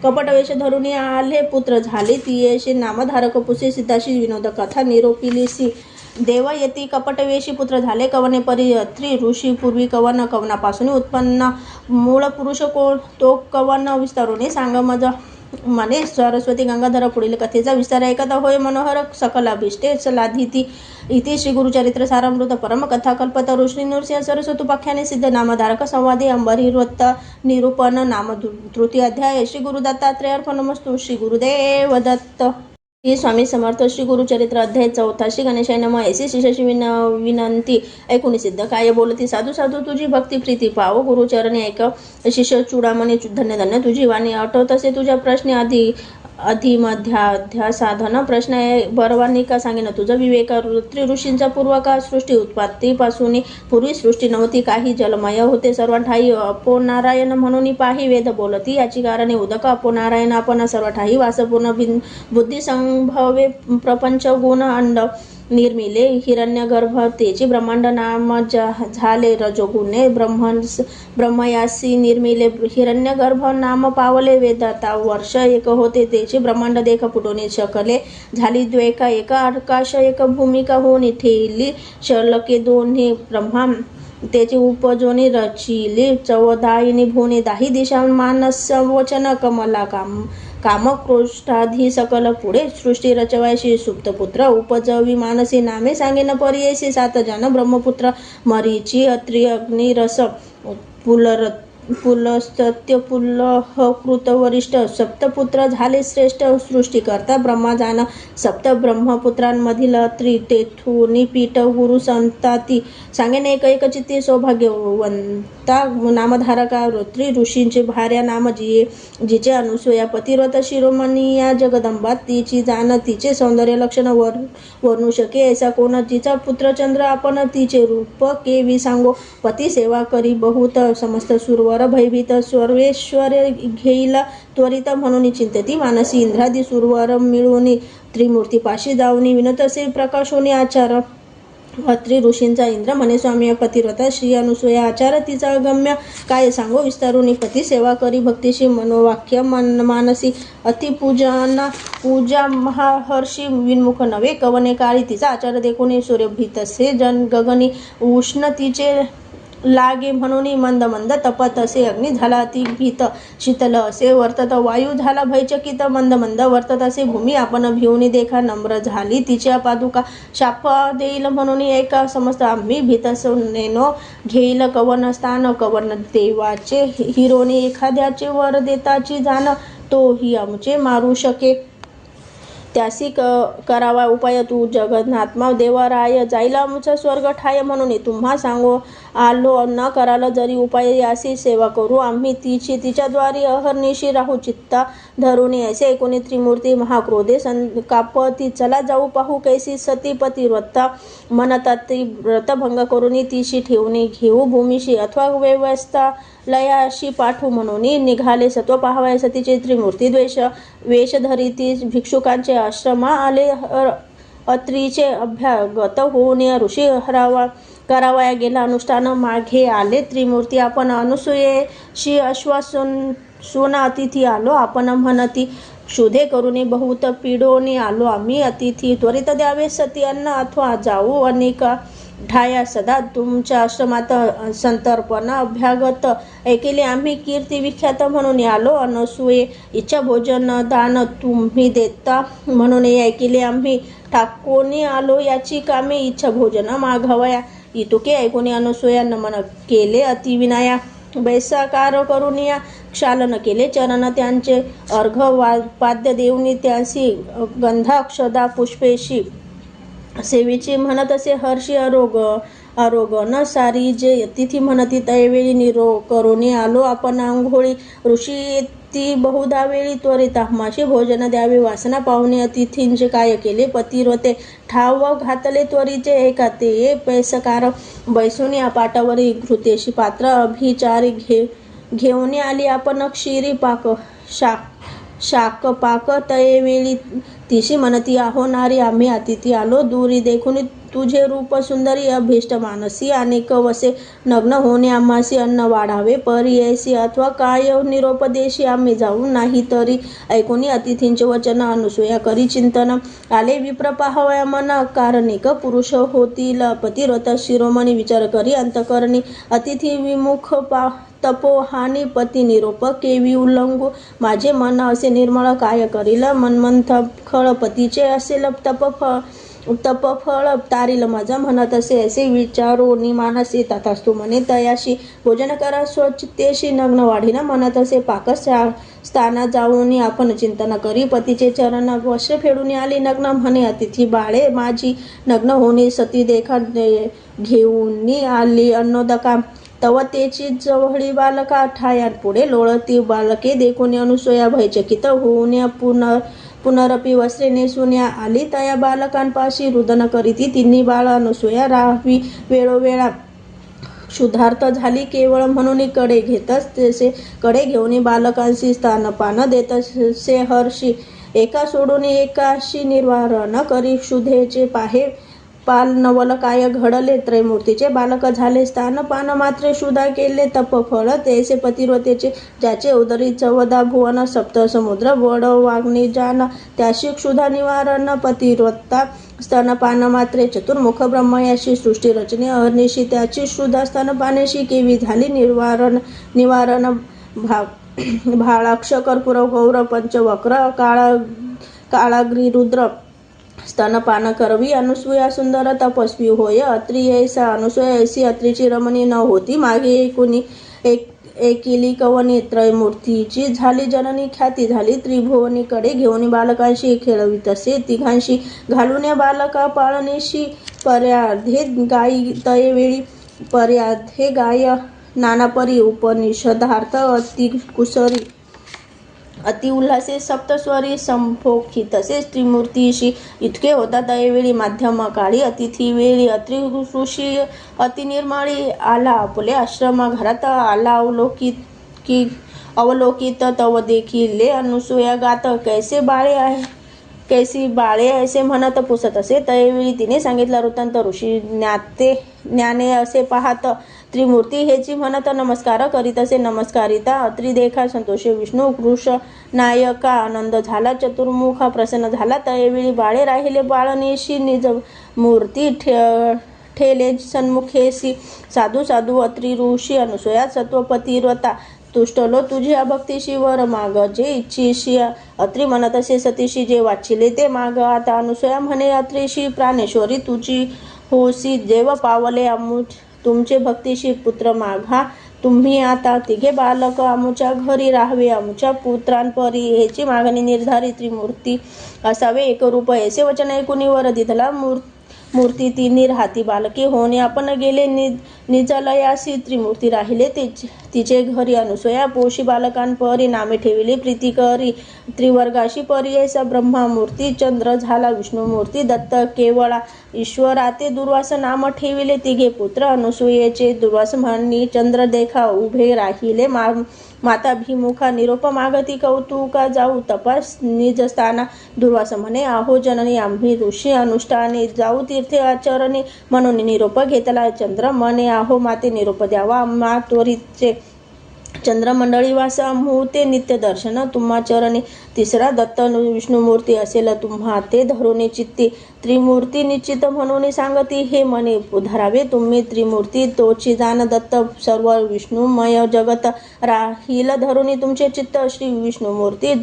कपटवेश धरून आले पुत्र झाले तियेशी नामधारक पुसे सिद्धाशी विनोद कथा निरोपिलीसी देव येती कपटवेशी पुत्र झाले कवने परी अत्री ऋषी पूर्वी कवनापासून उत्पन्न मूळ पुरुष कोण तो कवन विस्तारून सांग मज म्हणे सरस्वती गंगाधर पुढील कथेचा विस्तार ऐकता होय मनोहर सकल अभिष्टे सलाधिती इति श्री गुरुचरित्र सारामृत परम कथा कल्पतरु श्री नृसिंह सरस्वतुपाख्याने सिद्ध नामधारक संवादी अंबरीवृत्त निरूपण नाम तृतीय अध्याय श्री गुरु दत्तात्रय अर्पणमस्तु श्री गुरुदेव दत्त श्री स्वामी समर्थ श्री गुरुचरित्र अध्याय 4 श्री गणेशाय नमः ऐसी शिष्याची विनंती ऐकून सिद्ध काय बोलती साधू साधू तुझी भक्ती प्रीती पाव गुरुचरणी ऐक शिष्य चूडामणी धन्य धन्य तुझी वाणी आठवत असे तुझ्या प्रश्न आधी अधिमध्याध्या साधन. प्रश्न आहे, बरोबर का सांगेन तुझं विवेक. ऋषींचा पूर्व काळ सृष्टी उत्पत्तीपासून पूर्वी सृष्टी नव्हती, काही जलमय होते, सर्व ठाई अपो नारायण म्हणून पाही वेद बोलती. याची कारणे उदक अपो नारायण आपण सर्व ठाई वासपूर्ण बुद्धी संभवे प्रपंच गुण अंड निर्मिले हिरण्यगर्भ तेची ब्रह्मांड नाम झाले रजोगुणे ब्रह्मयासी निर्मिले हिरण्यगर्भ नाम पावले वेदाता वर्ष एक होते तेची ब्रह्मांड देख फुटोनी शकले झाली द्वेका एक आकाश एक भूमिका होऊन ठेली शलके दोन्ही ब्रह्मा त्याची उपजोनी रचिली चवदायिनी भुवने दाही दिशा मानस वचन कमला कामक्रोष्ठाधी सकल पुढे सृष्टी रचवायशी सुप्तपुत्र उपजवी मानसी नामे सांगेन परियेशी 7 जन ब्रह्मपुत्र मरीची अत्रि अग्निरस पुलस्तत्य पुलह कृत वरिष्ठ सप्तपुत्र झाले श्रेष्ठ सृष्टीकर्ता ब्रह्मा जान सप्त ब्रह्मपुत्रांमधील अत्रि तेथुनी पीठ गुरु संताती सांगेन एक चित्ती सौभाग्यवंता नामधारका ऋत्री ऋषींचे भार्या नाम जिचे अनुसूया पतिव्रत शिरोमणी या जगदंबा तिची जाण तिचे सौंदर्य लक्षण वर्णू शके ऐसा कोण तिचा पुत्र चंद्र आपण तिचे रूप केवी सांगो पती सेवा करी बहुत समस्त सुरवर भयभीत सर्वेश्वर घेईला त्वरित म्हणून चिंतती मानसी इंद्रादी सुरवर मिळून त्रिमूर्ती पाशी जाऊनी विनतसे प्रकाशोनी आचार अत्रि ऋषींचा इंद्र म्हणे स्वामी पतिव्रता श्री अनुसूया आचार तिचा गम्य काय सांगो विस्तारुनी पती सेवा करी भक्तीशी मनोवाक्य मानसी अतिपूजना पूजा महाहर्षी विन्मुख नवे कवने काळी तिचा आचार देखून सूर्यभीतसे जन गगनी उष्ण तिचे लागे म्हणून मंद मंद तपत असे अग्नी झाला अति भीत शीतल असे वर्तत वायू झाला भयचकित मंद मंद वर्तत असे भूमी आपण भिवून देखा नम्र झाली तिच्या पादुका शाप देईल म्हणून एका समस्त आम्ही भीतसनेनो घेईल कवन स्थान कवन देवाचे हिरोनी एखाद्याचे वर देताची जाण तोही आमचे मारू शके त्यासी करावा उपाय तू जगन्नात्मा देवराय जाईल आमचा स्वर्ग ठाय म्हणून तुम्हा सांगो आलो न कराल जरी उपाय यासी सेवा करू आम्ही तिच्याद्वारी अहर्निशी राहू चित्ता धरून ऐसे ऐकून त्रिमूर्ती महाक्रोधे कापती चला जाऊ पाहू कैसी सती पतिव्रता मनतात व्रतभंग करून तिशी ठेवून घेऊ भूमीशी अथवा व्यवस्था लयाशी पाठू म्हणून निघाले सत्व पाहावया सतीचे त्रिमूर्ती वेश धरिती भिक्षुकांचे आश्रमा आले अत्रीचे अभ्यागत होऊन ऋषी करावया गेला अनुष्ठान मागे आले त्रिमूर्ती आपण अनुसूयेशी अश्वासून सोना अतिथी आलो आपण म्हणती क्षुधे करून बहुत पिडोनी आलो आम्ही अतिथी त्वरित द्यावे सती अन्न अथवा जाऊ अनेक ठाया सदा तुमच्या आश्रमात संतर्पण अभ्यागत ऐकेले आम्ही कीर्ती विख्यात म्हणून आलो अनसूये इच्छा भोजन दान तुम्ही देता म्हणून ऐकेले आम्ही ठाकोनी आलो याची कामे इच्छा भोजन माघवया इतुके ऐकून अनसूया नमन केले अतिविनाया बैसाकार करून या क्षालन केले चरण त्यांचे अर्घ पाद्य देऊनी त्यासी गंधाक्षदा पुष्पेशी सेवेची म्हणत असे हर्षी आरोग न सारी जे तिथी म्हणती त्यावेळी निरोग करून आलो आपण आंघोळी ऋषी ती बहुधा वेळी त्वरित आम्हाशी भोजन द्यावे वासना पाहुणे अतिथींचे काय केले पतिव्रते ठाव घातले त्वरीचे एका ते पैसकार बैसून या पाटावरी घृतेशी पात्र अभिचारी घेऊन आली आपण क्षीरी पाक शाक पाक तयवेळी तिशी म्हणती आहो नारी आम्ही अतिथी आलो दूरी देखून तुझे रूप सुंदरी अभिष्ट मानसी अनेक वसे नग्न होणे आम्हासी अन्न वाढावे परियसी अथवा काय निरोपदेशी आम्ही जाऊ नाही तरी ऐकून अतिथींचे वचन अनुसूया करी चिंतन आले विप्र पाहावया मन कारणिक पुरुष होतील पतिव्रत शिरोमणी विचार करी अंतकरणी अतिथी विमुख तपोहानी पती निरोप केवी उल्लंघू माझे मन असे निर्मळ काय करील मनमंथ खळ पतीचे असेल तपफळ तारील माझा म्हणत असे विचारोनी मानसी तथास्तु म्हणे तयाशी भोजन करा स्वच्छतेशी नग्न वाढीना म्हणत असे पाक स्थाना जाऊन आपण चिंतन करी पतीचे चरण वश फेडून आली नग्न म्हणे अतिथी बाळे माझी नग्न होणी सती देखा घेऊन आली अन्नोदका तव तेची जवळी बालका ठायांपुढे लोळती बालके देखून अनुसूया भयचकित होऊन पुनरपी वस्त्रे नेसून आली तया बालकांपाशी रुदन करीती तिन्ही बाळ अनुसूया राहावी वेळोवेळा क्षुधार्थ झाली केवळ म्हणून कडे घेतच तसे कडे घेऊन बालकांशी स्तनपान देतसे हर्षी एका सोडून एकाशी निर्वारण करी क्षुधेचे पाहे पाल नवल काय घडले त्रयमूर्तीचे बालक झाले स्तनपान मात्रे क्षुधा केले तपफळ तेसे पतिव्रतेचे ज्याचे उदरी चवदा भुवन सप्त समुद्र वड वाग्नी जान त्याशी क्षुधा निवारण पतिव्रता स्तनपान मात्रे चतुर्मुख ब्रह्मयाशी सृष्टी रचने अहर्निशी त्याची क्षुधा स्तनपानेशी केवी झाली निवारण भाळाक्ष कर्पूर गौर पंचवक्र काळाग्री रुद्र स्तनपान करवी अनुसूया सुंदर तपस्वी होय अत्री ऐसा अनुसूया ऐसी अत्रीची रमणी न होती मागे एकूणी एकिली कवनी त्रयमूर्तीची झाली जननी ख्याती झाली त्रिभुवनीकडे घेऊन बालकांशी खेळवी तसे तिघांशी घालून या बालका पाळणीशी पर्याधे गाई तयवेळी पर्याधे गाय नानापरी उपनिषदार्थ अति कुसरी अति उल्हासे सप्तस्वरी संभोगी तसेच त्रिमूर्तीशी इतके होता त्यावेळी माध्यम काळी अतिथी वेळी अत्रि ऋषी अति निर्मळी आला आपले आश्रम घरात आला अवलोकित तव देखील अनुसूया गात कैसे बाळे आहे कैसी बाळे असे म्हणत पुसत असे त्यावेळी तिने सांगितलं वृत्तांत ऋषी ज्ञाने असे पाहत त्रिमूर्ती हेची म्हणत नमस्कार करीत असे नमस्कारिता अत्रि देखा संतोषे विष्णू कृष नायका आनंद झाला चतुर्मुखा प्रसन्न झाला त्यावेळी बाळे राहिले बाळनेशी निज मूर्ती ठेले सन्मुखेसी साधू साधू अत्रि ऋषी अनुसूया सत्वपतिव्रता तुष्टलो तुझ्या भक्तीशी वर माग जे इच्छिशी अत्रि म्हणत असे सतीशी जे वाचिले ते माग आता अनुसूया म्हणे अत्रीशी प्राणेश्वरी तुझी होसी देव पावले तुमचे भक्तीशी पुत्र मागा तुम्ही आता तिघे बालक आमुच्या घरी राहावे आमुच्या पुत्रांपरी ह्याची मागणी निर्धारित त्रिमूर्ती असावे एकरूप ऐसे वचन ऐकून वर दिधला मूर्ती तिन्ही राहती बालके होणे आपण गेले निजलयासी त्रिमूर्ती राहिले तिचे घरी अनुसूया पोशी बालकांपरी नामे ठेविली प्रीती करी त्रिवर्गाशी परी ऐसा ब्रह्मामूर्ती चंद्र झाला विष्णुमूर्ती दत्त केवळा ईश्वरा ते दुर्वास नाम ठेविले तिघे पुत्र अनुसूयेचे दुर्वास म्हणणी चंद्र देखा उभे राहिले माता भीमुखा निरोप मागती कौतुका जाऊ तपास निजस्थाना दुर्वास म्हणे आहो जननी आम्ही ऋषी अनुष्ठाने जाऊ तीर्थे आचरणे म्हणून निरोप घेतला चंद्र म्हणे आहो माते निरोप द्यावा मा त्वरितचे चंद्रमंडळी वास ते नित्य दर्शन तुम्हा चरणी तिसरा दत्त विष्णुमूर्ती असेल तुम्हा ते धरुणे चित्ती त्रिमूर्ती निश्चित म्हणून सांगती हे मने धरावे तुम्ही त्रिमूर्ती तोची जाण दत्त सर्व विष्णुमय जगत राहील धरुणी तुमचे चित्त श्री विष्णुमूर्ती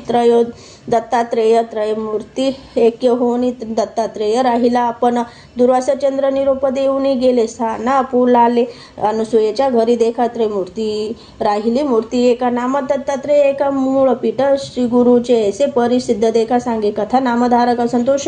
दत्तात्रेय त्रयमूर्ती ऐक्य होऊन दत्तात्रेय राहिला आपण दुर्वास चंद्र निरोप देऊन गेले स्थाना पुलाले अनुसूयेच्या घरी देखा त्रयमूर्ती राहिली मूर्ती एका नाम दत्तात्रेय एका मूळ पीठ श्री गुरुचे ऐसे परिसिद्ध देखा सांगे कथा नामधारक संतोष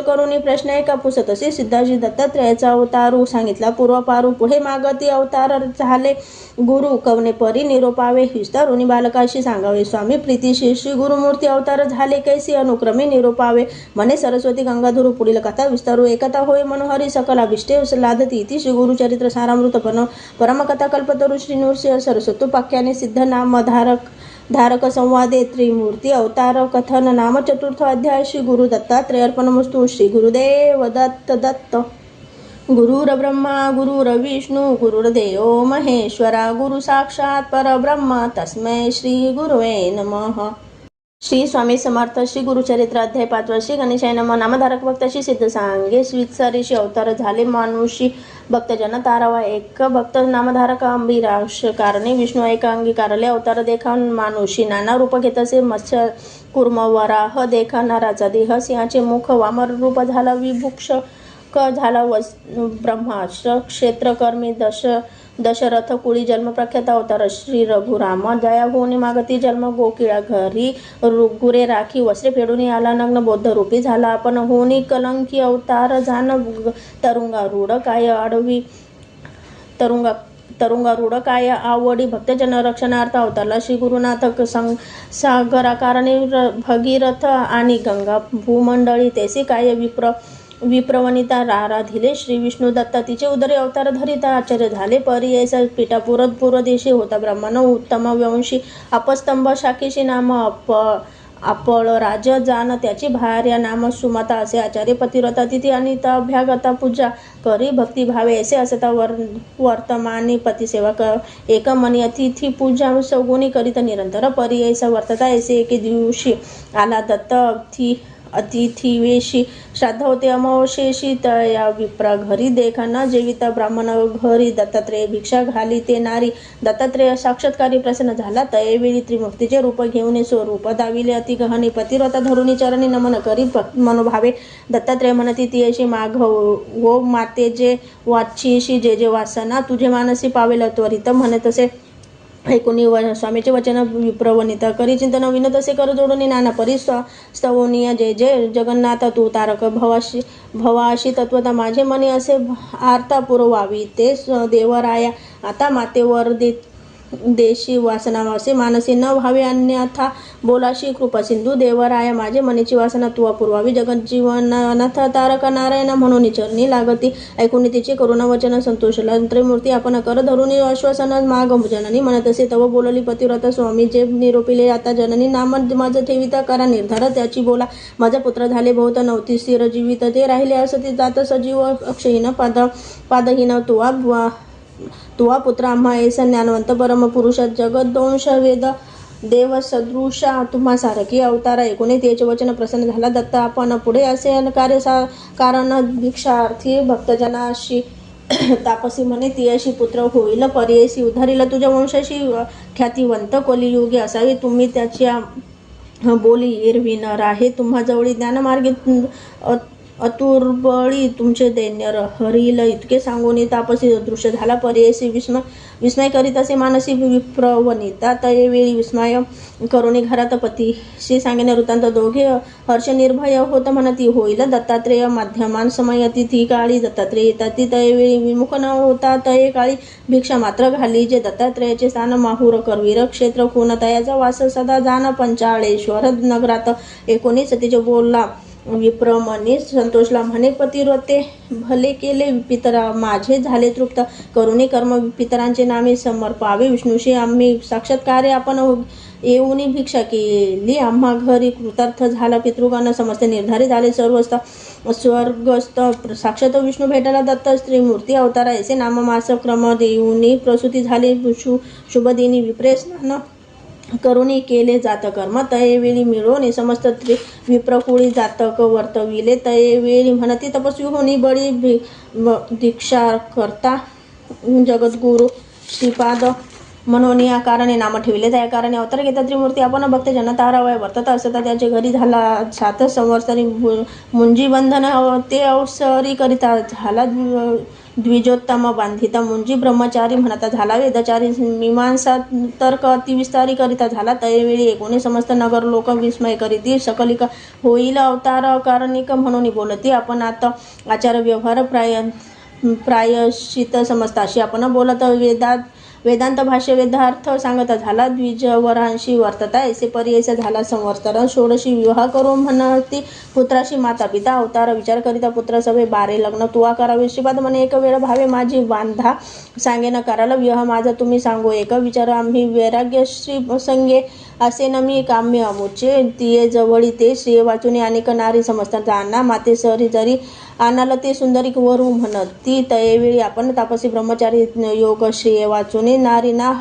करून प्रश्न एका पुसत असे सिद्धाजी दत्तात्रेयाचा अवतारू सांगितला पूर्वपारू पुढे मागती अवतार झाले गुरु कवने परी निरोपावे विस्तारुनी बालकाशी सांगावे स्वामी प्रीतीशी श्री गुरुमूर्ती अवतार झाले कैसी अनुक्रमे निरोपावे म्हणे सरस्वती गंगाधरू पुढील कथा विस्तारू एकता होय मनोहरी सकल अभिष्टे लादती इति श्री गुरुचरित्र सारामृत परमकथा कल्पतरू श्री नृसिंह सरस्वती पाख्याने सिद्ध नाम धारक संवादे त्रिमूर्ती अवतार कथन नाम चतुर्थ अध्याय श्री गुरु दत्तात्रेयार्पणमस्तु श्री गुरुदेव दत्त गुरुर्ब्रह्मा गुरुर्विष्णू गुरुर्देव महेश्वरा गुरु साक्षात परब्रह्म तस्मै श्री गुरुवे नमः. श्री स्वामी समर्थ. श्री गुरुचरित्र अध्याय 5 श्री गणेशाय नमः. नामधारक भक्त श्री सिद्ध सांगे स्वीत्सरीशी अवतार झाले मानुषी भक्तजन तारावा एक भक्त नामधारक अंबिराश कारणे विष्णू एक अंगीकारले अवतार देखा मानुषी नाना रूप घेत असे मत्स्य कुर्म वराह देखा नराचा देह सिंहाचे मुख वामन रूप झाला विभुक्ष झाला ब्रह्मास्त्र क्षेत्रकर्मी दशरथ कुळी जन्म प्रख्यात अवतार श्री रघुराम जया होऊन मागती जन्म गोकिळा घरी गुरे राखी वस्त्रे फेडून आला नग्न बौद्ध रूपी झाला आपण होनी कलंकी अवतार जाण तरुंगा रूढ काय आडवी तरुंगारूढ काय आवडी भक्तजन रक्षणार्थ अवतरला. श्री गुरुनाथ सागराकारणे भगीरथ आणि गंगा भूमंडळी तैसे काय विप्रवनिता राराधिले. श्री विष्णू दत्ता तिचे उदरे अवतार धरिता आचार्य झाले. परी ऐसा पिटा पूरदेशी होता ब्रह्मण उत्तम वंशी अपस्तंभ शाखेशी नाम अपळ राज जान त्याची भार्या नाम सुमता असे आचार्य पतिव्रता तिथी आणि अभ्यागता पूजा करी भक्ती भावे ऐसे असता वर्तमानी पतिसेवा एक मनी अतिथी पूजा सगुणी करीत निरंतर. परी ऐसा वर्तता ऐसे एके दिवशी आला दत्त अतिथीवेशी श्राद्ध होते अमावशेशी तया विप्रा घरी देखा न जेविता ब्राह्मण घरी दत्तात्रेय भिक्षा घाली ते नारी. दत्तात्रेय साक्षात्कारी प्रसन्न झाला. तयवेळी त्रिमूर्तीचे रूप घेऊन स्वरूप दाविले अति गहने पतिव्रता धरुणी चरणी नमन करी मनोभावे दत्तात्रेय म्हणती ती अशी माघ वो माते जे वाचीशी जे जे वासना तुझे मानसी पावेल त्वरित म्हणे तसे ऐकुनी स्वामीचे वचन विप्रवनिता करी चिंतन विन तसे कर जोडून नाना परी स्तवनीय जय जय जगन्नाथ तू तारक भवाशी तत्वता माझे मनी असे आर्ता पुरवावी ते देवराया आता मातेवर देशी वासना वासे मानसी न व्हावे अन्यथा बोलाशी कृपा सिंधू देवराया माझे मनीची वासना तू अपूर्वावी. जगज्जीवनाथ तारक नारायण म्हणून चरणी लागती ऐकून तिचे करुणा वचन संतोषला. त्रिमूर्ती आपण कर धरून आश्वासन माग जननी म्हणत असे तव बोलली पतिव्रता स्वामी जे निरोपिले आता जननी नाम माझं ठेविता करा निर्धार त्याची बोला. माझा पुत्र झाले बहुत नव्हती स्थिर जीवित ते राहिले असती जात सजीव अक्षहीन पादहीन तुवा पुत्र आम्हा ऐसा ज्ञानवंत परम पुरुष जगदोंश वेद देव सदृशा तुम्हा सारखी अवतार ऐकून त्याचे वचन प्रसन्न झाला. दत्त आपण पुढे असे कार्य कारण भिक्षार्थी भक्तजनाशी तापसी म्हणे ती अशी पुत्र होईल पर्ययसी उद्धारील तुझ्या वंशाशी ख्यातिवंत कलियुगी असावी. तुम्ही त्याच्या बोली एरवी न राहे तुम्हा जवळी ज्ञानमार्गी अतुर्बळी तुमचे दैन्य हरिल इतके सांगून तापसी दृश्य झाला. पर्ययसी विस्मय करीत असे मानसी विप्रवनिता तयवेळी विस्मय करुणी घरात पतीशी सांगितले वृत्तांत दोघे हर्ष निर्भय होत म्हणती होईल दत्तात्रेय माध्यमान समय तिथी काळी दत्तात्रेय येतात ती तयवेळी विमुख न होता तये काळी भिक्षा मात्र घाली जे दत्तात्रेयाचे स्थान माहूर करवीर क्षेत्र खून तयाचा वास सदा जाण पंचाळेश्वर नगरात. 19 तिचे बोलला विप्रमणी संतोषला म्हणे पतिव्रते भले केले पितरा माझे झाले तृप्त करुणी कर्म पितरांचे नामे समर्पावे विष्णूशी आम्ही साक्षात्कारे आपण येऊनी भिक्षा केली आम्हा घरी कृतार्थ झाला पितृगण समस्त निर्धारित झाले सर्वस्थ स्वर्गस्थ साक्षात विष्णू भेटायला दत्त स्त्रीमूर्ती अवतार ऐसे नाम मास क्रम देऊनी प्रसूती झाली शुभदिनी विप्रे स्नान करुणी केले जात कर्म तयवेळी मिळवणे समस्त विप्रकुळी जातक वर्तविले तयवेळी म्हणती तपस्वी होणी बळी दीक्षा करता जगद्गुरु श्रीपाद म्हणून या कारणे नाम ठेवले त्या कारणे अवतार घेता त्रिमूर्ती आपण भक्त जन तारावय वर्तत असता त्याचे घरी झाला 7 संवत्सरी मुंजी बंधन ते अवसरी करिता झाला द्विजोत्तम बांधिता मुंजी ब्रह्मचारी म्हणता झाला वेदचारी मीमांसा तर्क अतिविस्तारी करिता झाला तयवेळी 19 समस्त नगर लोक विस्मय करीती सकलिका होईल अवतार कारणिक म्हणून बोलती आपण आता आचार व्यवहार प्रायश्चित समजताशी आपण बोलत वेदांत भाष्य वेदार्थ सांगता झाला द्विजवरांशी वर्तता ऐसे पर्ययसा झाला संवत्सर 16 विवाह करून म्हणती पुत्राशी माता पिता अवतार विचार करिता पुत्र सभे 12 लग्न तुवा करावे श्रीपाद म्हणे एक वेळ भावे माझी बांधा सांगे न कराल विवाह माझा तुम्ही सांगो एक विचार आम्ही वैराग्य श्री संगे असे न मी काम्य अमुचे तिये जवळी ते श्री वाचुनी अनेक नारी समजतात जाणा माते सरी जरी आणाल ते सुंदरी वरू म्हणती तयवेळी आपण तापसी ब्रह्मचारी योग श्री वाचुनी नारीना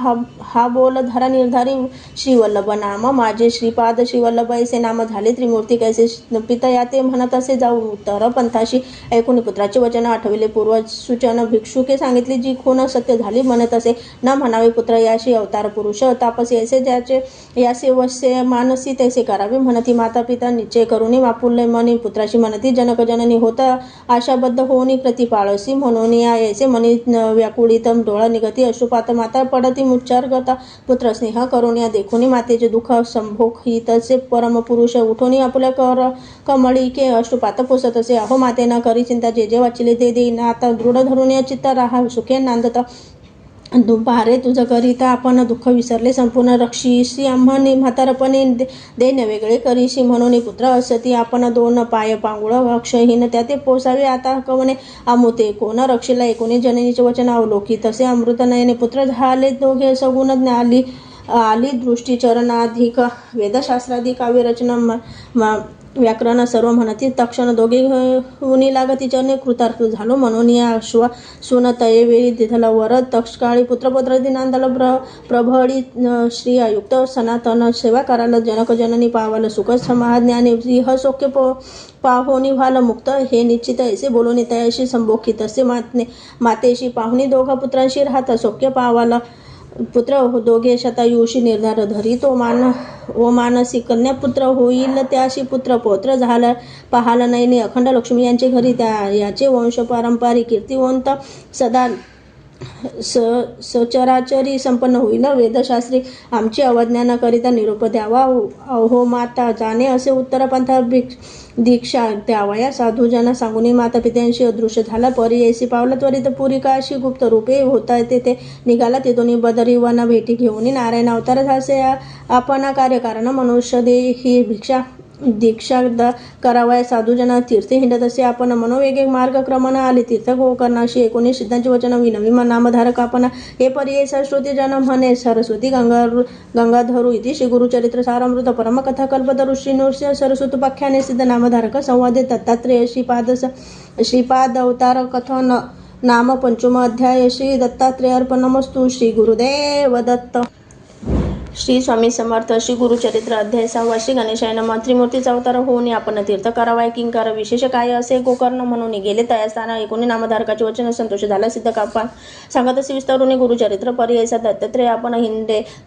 हा बोल धरा निर्धारी श्रीवल्लभ नाम माझे श्रीपाद श्रीवल्लभ ऐसे नाम झाले त्रिमूर्ती कैसे पिता या ते म्हणत असे जाऊ उत्तर पंथाशी ऐकून पुत्राचे वचन आठविले पूर्व सूचन भिक्षुके सांगितली जी खून सत्य झाली म्हणत असे न म्हणावे पुत्र याशी अवतार पुरुष तापसी ऐसे ज्याचे यासे वसे मानसी तैसे करावे म्हणती माता पिता निश्चय करुणी वापुल्य मनी पुत्राशी म्हणती जनक जननी होता आशाबद्ध होऊनी प्रतिपाळसी म्हणून या ऐसे मनी व्याकुळित डोळा निगती अश्रुपात माता पडती मुच्चारगता पुत्र स्नेह करून या देखुनी मातेचे दुःख संभोग ही तसे परमपुरुष उठोनी आपल्या कमळी के अश्रुपात पोसत असे अहो मातेना करी चिंता जे जे वाचिले ते देईन आता दृढ धरून या चित्त राहा सुखे नांदत दुपारे तुझं करिता आपण दुःख विसरले संपूर्ण रक्षीशी आम्हाने म्हातारपणे देणे वेगळे करीशी म्हणून पुत्र असती आपण दोन पाय पांगुळ अक्षहीन त्याते पोसावे आता कवने आमुते कोण रक्षीला एकोणी जननीचे वचन अवलोकी तसे अमृत नयने पुत्र झाले दोघे सगुण आली आली दृष्टी चरणाधिक वेदशास्त्राधिक काव्यरचना व्याकरण सर्व म्हणती तक्षण दोघे हुनी लागती चरणे कृतार्थ झालो म्हणून या सुनतये वेळी दिधला वरद तक्षकाळी पुत्रपुत्र दिनांदाला प्रभळी श्रियायुक्त सनातन सेवा करायला जनक जननी पावाला सुख समाज्ञाने इह सौख्य पाहोनी व्हाल मुक्त हे निश्चित ऐसे बोलून तयाशी संबोखी तसे मातेशी पाहुणी दोघा पुत्रांशी राहता सौख्य पावाला पुत्र दोघे शतायुषी निर्धार धरी तो मानसी कन्या पुत्र होईल त्याशी पुत्र पौत्र झाला पाहाला नयने अखंड लक्ष्मी यांचे घरी त्या याचे वंश पारंपरिक कीर्तिवंत सदा सचराचरी संपन्न होईल वेदशास्त्री आमची अवज्ञानाकरिता निरोप द्यावा अहो माता जाणे असे उत्तरपंथा दीक्षा द्यावा या साधूजना सांगून माता पित्यांशी अदृश्य झाला परी ऐसी पावला त्वरित पुरिकाशी गुप्त रूपे होता तेथे निघाला तिथून बदरीवाना भेटी घेऊन नारायण अवतार झासे आपण कार्यकारण मनुष्य देही दीक्षा करावया साधूजना तीर्थ हिंडत असे आपण मनोवेगे मार्गक्रमण आले तीर्थ गोकर्णाशी 19 सिद्धांचे वचन विनवी नामधारक आपण हे पर्याय श्रुती जन म्हणे सरस्वती गंगाधरू इति श्री गुरुचरित्र सारामृत परमकथा कल्पतरू श्री नृसिंह सरस्वतोपाख्याने सिद्ध नामधारक संवादे दत्तात्रेय श्रीपाद अवतार कथन नाम पंचम अध्याय श्री दत्तात्रेय अर्पणमस्तु श्री गुरुदेव दत्त श्री स्वामी समर्थ श्री गुरुचरित्र अध्याय 6 श्री गणेशाय नमः त्रिमूर्तीचा अवतार होऊन आपण तीर्थ करावाय किंकार विशेष काय असे गोकर्ण म्हणून गेले त्या स्थाना एकूण नामधारकाचे वचन संतोष झाला सिद्ध कापान सांगत असे विस्तारून गुरुचरित्र पर्यायचा दत्तात्रेय आपण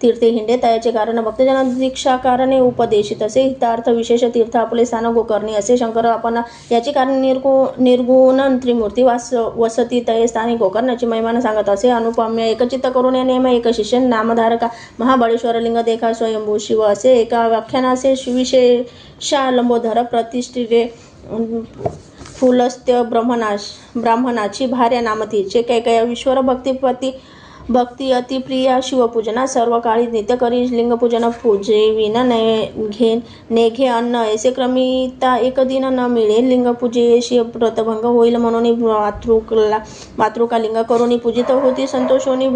तीर्थे हिंडे त्याचे कारण भक्तजन दीक्षा कारणे उपदेशित असे हितार्थ विशेष तीर्थ आपले स्थान गोकर्णी असे शंकर आपण याचे कारण निर्गुण त्रिमूर्ती वसती तय स्थानी गोकर्णाची महिमान सांगत असे अनुपम्य एकचित्त करून या नेम एक शिष्य नामधारका महाबळेश्वर लिंग देखा स्वयंभू शिव असे एका व्याख्यानाचे विशेषा लंबोधर प्रतिष्ठिते फुलस्त्य ब्राह्मणाची भार्या नामतीचे कैकया विश्वर भक्ती अतिप्रिया शिवपूजना सर्व काळी नित्य करी लिंगपूजन पूजे विना नेघे अन्न ऐसे क्रमिता एक दिन न मिळे लिंगपूजेशी व्रतभंग होईल म्हणून मातृका लिंग करून पूजित होती संतोषोनी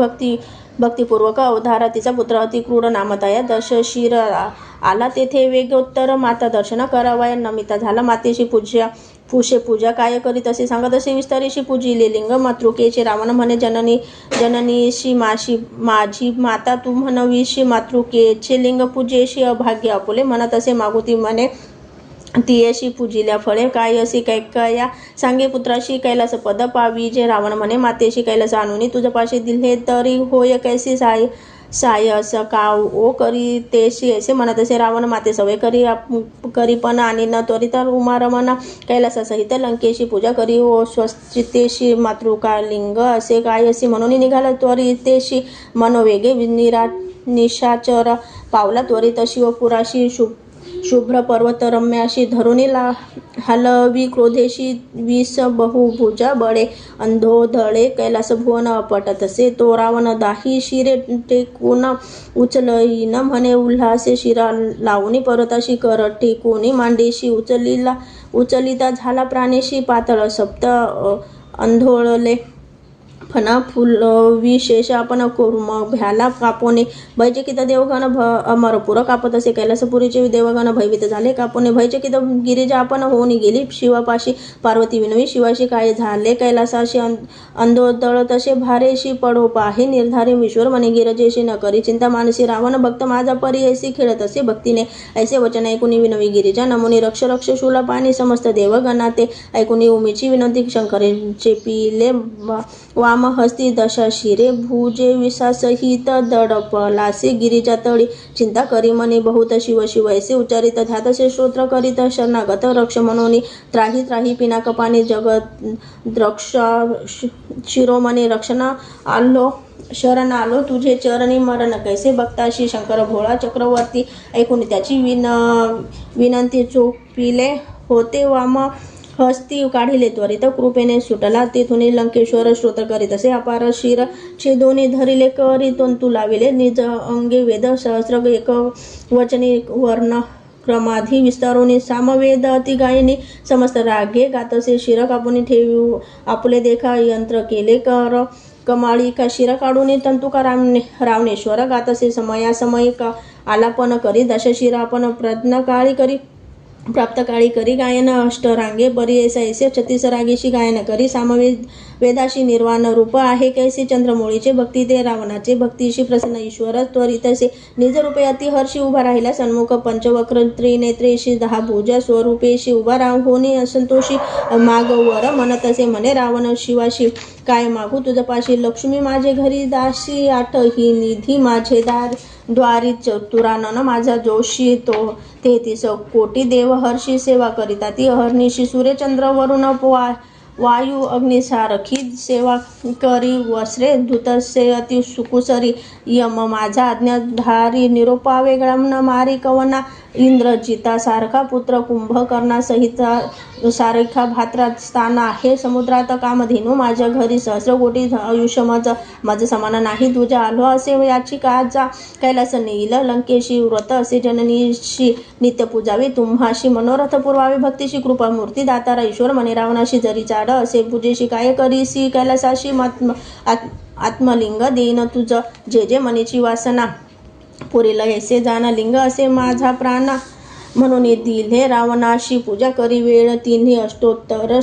भक्तिपूर्वक अवधारा तिचा पुत्र अति क्रूर नामताया दशशिर आला तेथे वेगोत्तर माता दर्शन करावया नमिता झाला मातेशी पूजा काय करीत असे सांगत असे विस्तारीशी पूजिले लिंग मातृकेचे रावण म्हणे जननीशी माझी माता तू म्हणवीशी मातृकेचे लिंग पूजेशी अभाग्य आपुले म्हणत असे मागुती म्हणे तियेशी पूजिल्या फळे काय अशी कैकया सांगे पुत्राशी कैलास पद पावी जे रावण म्हणे मातेशी कैलास आणून तुझपाशी दिले तरी होय कैसी साय असं काव ओ करी तेशी असे म्हणत असे रावण माते सवय करी पण आणि न त्वरित उमारमना कैलासासहित लंकेशी पूजा करी ओ स्वस्तितेशी मातृका लिंग असे काय असे म्हणून निघाला त्वरितेशी मनोवेगे निशाचर पावला त्वरित शिवपुराशी शुभ्र पर्वतरम्याशी धरुणीला हलवी क्रोधेशी विष बहुभुजा बळे अंधोधळे कैलास भुवन अपट तसे तो रावण दाही शिरे टेकून उचलईन म्हणे उल्हासे शिरा लावणी पर्वताशी कर टेकून मांडीशी उचलिता झाला प्राणीशी पातळ सप्त अंधोळले फणा फुल विशेष आपण भ्याला कापोने भयचकित देवगण अमरपुर कापत असे कैलासपुरीचे देवगण भयभीत झाले कापोने भयचकित गिरिजा आपण होऊन गेली शिवापाशी पार्वती विनवी शिवाशी काय झाले कैलासाशी अंधोदळ तसे भारेशी पडो पाहे निर्धारे विश्वर मने गिरजेशी न करी चिंता मानसी रावण भक्त माझा परी ऐसी खेळत असे भक्तीने ऐसे वचन ऐकुनी विनवी गिरिजा नमुनी रक्ष शूला पाणी समस्त देवगणाते ऐकुनी उमीची विनंती शंकरेचे पिले वाम हस्ती दशा शिरे भुजे विसासहित दडपलासे गिरिजा तळी चिंता करी मनी बहुत शिव शिव ऐसे उच्चारित ध्यातसे श्रोत्र करीत शरणागत रक्ष मनोनी त्राही त्राही पिनाक पाणी जगत द्रक्ष शिरोमणी रक्षण आलो शरण आलो तुझे चरणी मरण कैसे भक्ताशी शंकर भोळा चक्रवर्ती ऐकून त्याची विनंती चोपिले होते वाम हस्ती काढिले त्वरित कृपेने सुटला तेथून लंकेश्वर स्तोत्र करीत असे अपार शिर छेदोनी धरिले करी तंतू लाविले निज अंगे वेद सहस्र एक वचनी वर्ण क्रमाधी विस्तारोनी सामवेद अति गायनी समस्त रागे गातसे शिर कापुनी ठेवू आपले देखा यंत्र केले कर कमाळी का शिर काढून तंतुका रावणेश्वर गातसे समयासमयी का आलापन करी दशशिर आपण प्रज्ञ काळी करी प्राप्त काळी करी गायन अष्टरांगे बरी ऐसे 36 रागेशी गायन करी सामवेद वेदाशी निर्वाण रूप आहे कैसे चंद्रमौळीचे भक्ती ते रावणाचे भक्तीशी प्रसन्न ईश्वर त्वरितसे निज रूपे अति हर्षी उभा राहिला सन्मुख पंचवक्र त्रिनेत्रेशी 10 भुजा स्वरूपेशी उभा होणी असंतोषी मागवर म्हणतसे म्हणे रावण शिवाशी काय मागू तुझपाशी लक्ष्मी माझे घरी दासी आठ ही निधी माझे द्वारी चतुरानन माझा जोशी तो 33 कोटी देव हर्षी सेवा करिता ती अहर्निशी सूर्यचंद्र वरुण वायू अग्निसारखी सेवा करी वस्त्रे धुतसे अति सुकुसरी यम माझा आज्ञाधारी निरोपा वेगळा न मारी कवना इंद्रजिता सारखा पुत्र कुंभकर्णा सहित सारखा भात्रा स्थान आहे समुद्रात कामधेनू माझ्या घरी सहस्र कोटी आयुष्य माझं समान नाही तुझ्या आलो असे याची काजा कैलास नेईल लंकेशी व्रत असे जननीशी नित्य पूजावी तुम्हाशी मनोरथ पुरवावे भक्तीशी कृपा मूर्ती दातारा ईश्वर म्हणे रावणाशी जरी चाड असे पूजेशी काय करीसी कैलासाशी आत्मलिंग देईन तुझं जे मनीची वासना पुरीला ऐसे जाना लिंग असे माझा प्राण म्हणून दिले रावणाशी पूजा करी वेळ तिन्ही अष्टोत्तर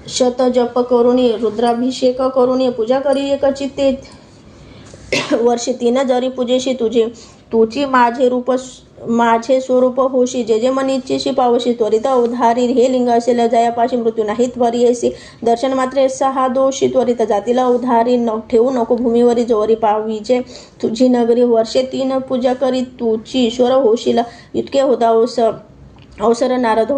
शत जप करून रुद्राभिषेक करून पूजा करी एक चित्ते वर्षे 3 जरी पूजेशी तुझी माझे स्वरूप होशी जे मनीचीशी पावशी त्वरित अवधारी हे लिंग असेल जयापाशी मृत्यू नाही त्वरी ऐसी दर्शन मात्रे 6 दोषी त्वरित जातील अवधारी ठेवू नको भूमीवरी जोरी पावीचे तुझी नगरी वर्षे 3 पूजा करी तुझी ईश्वर होशील इतके होता अवसर नारद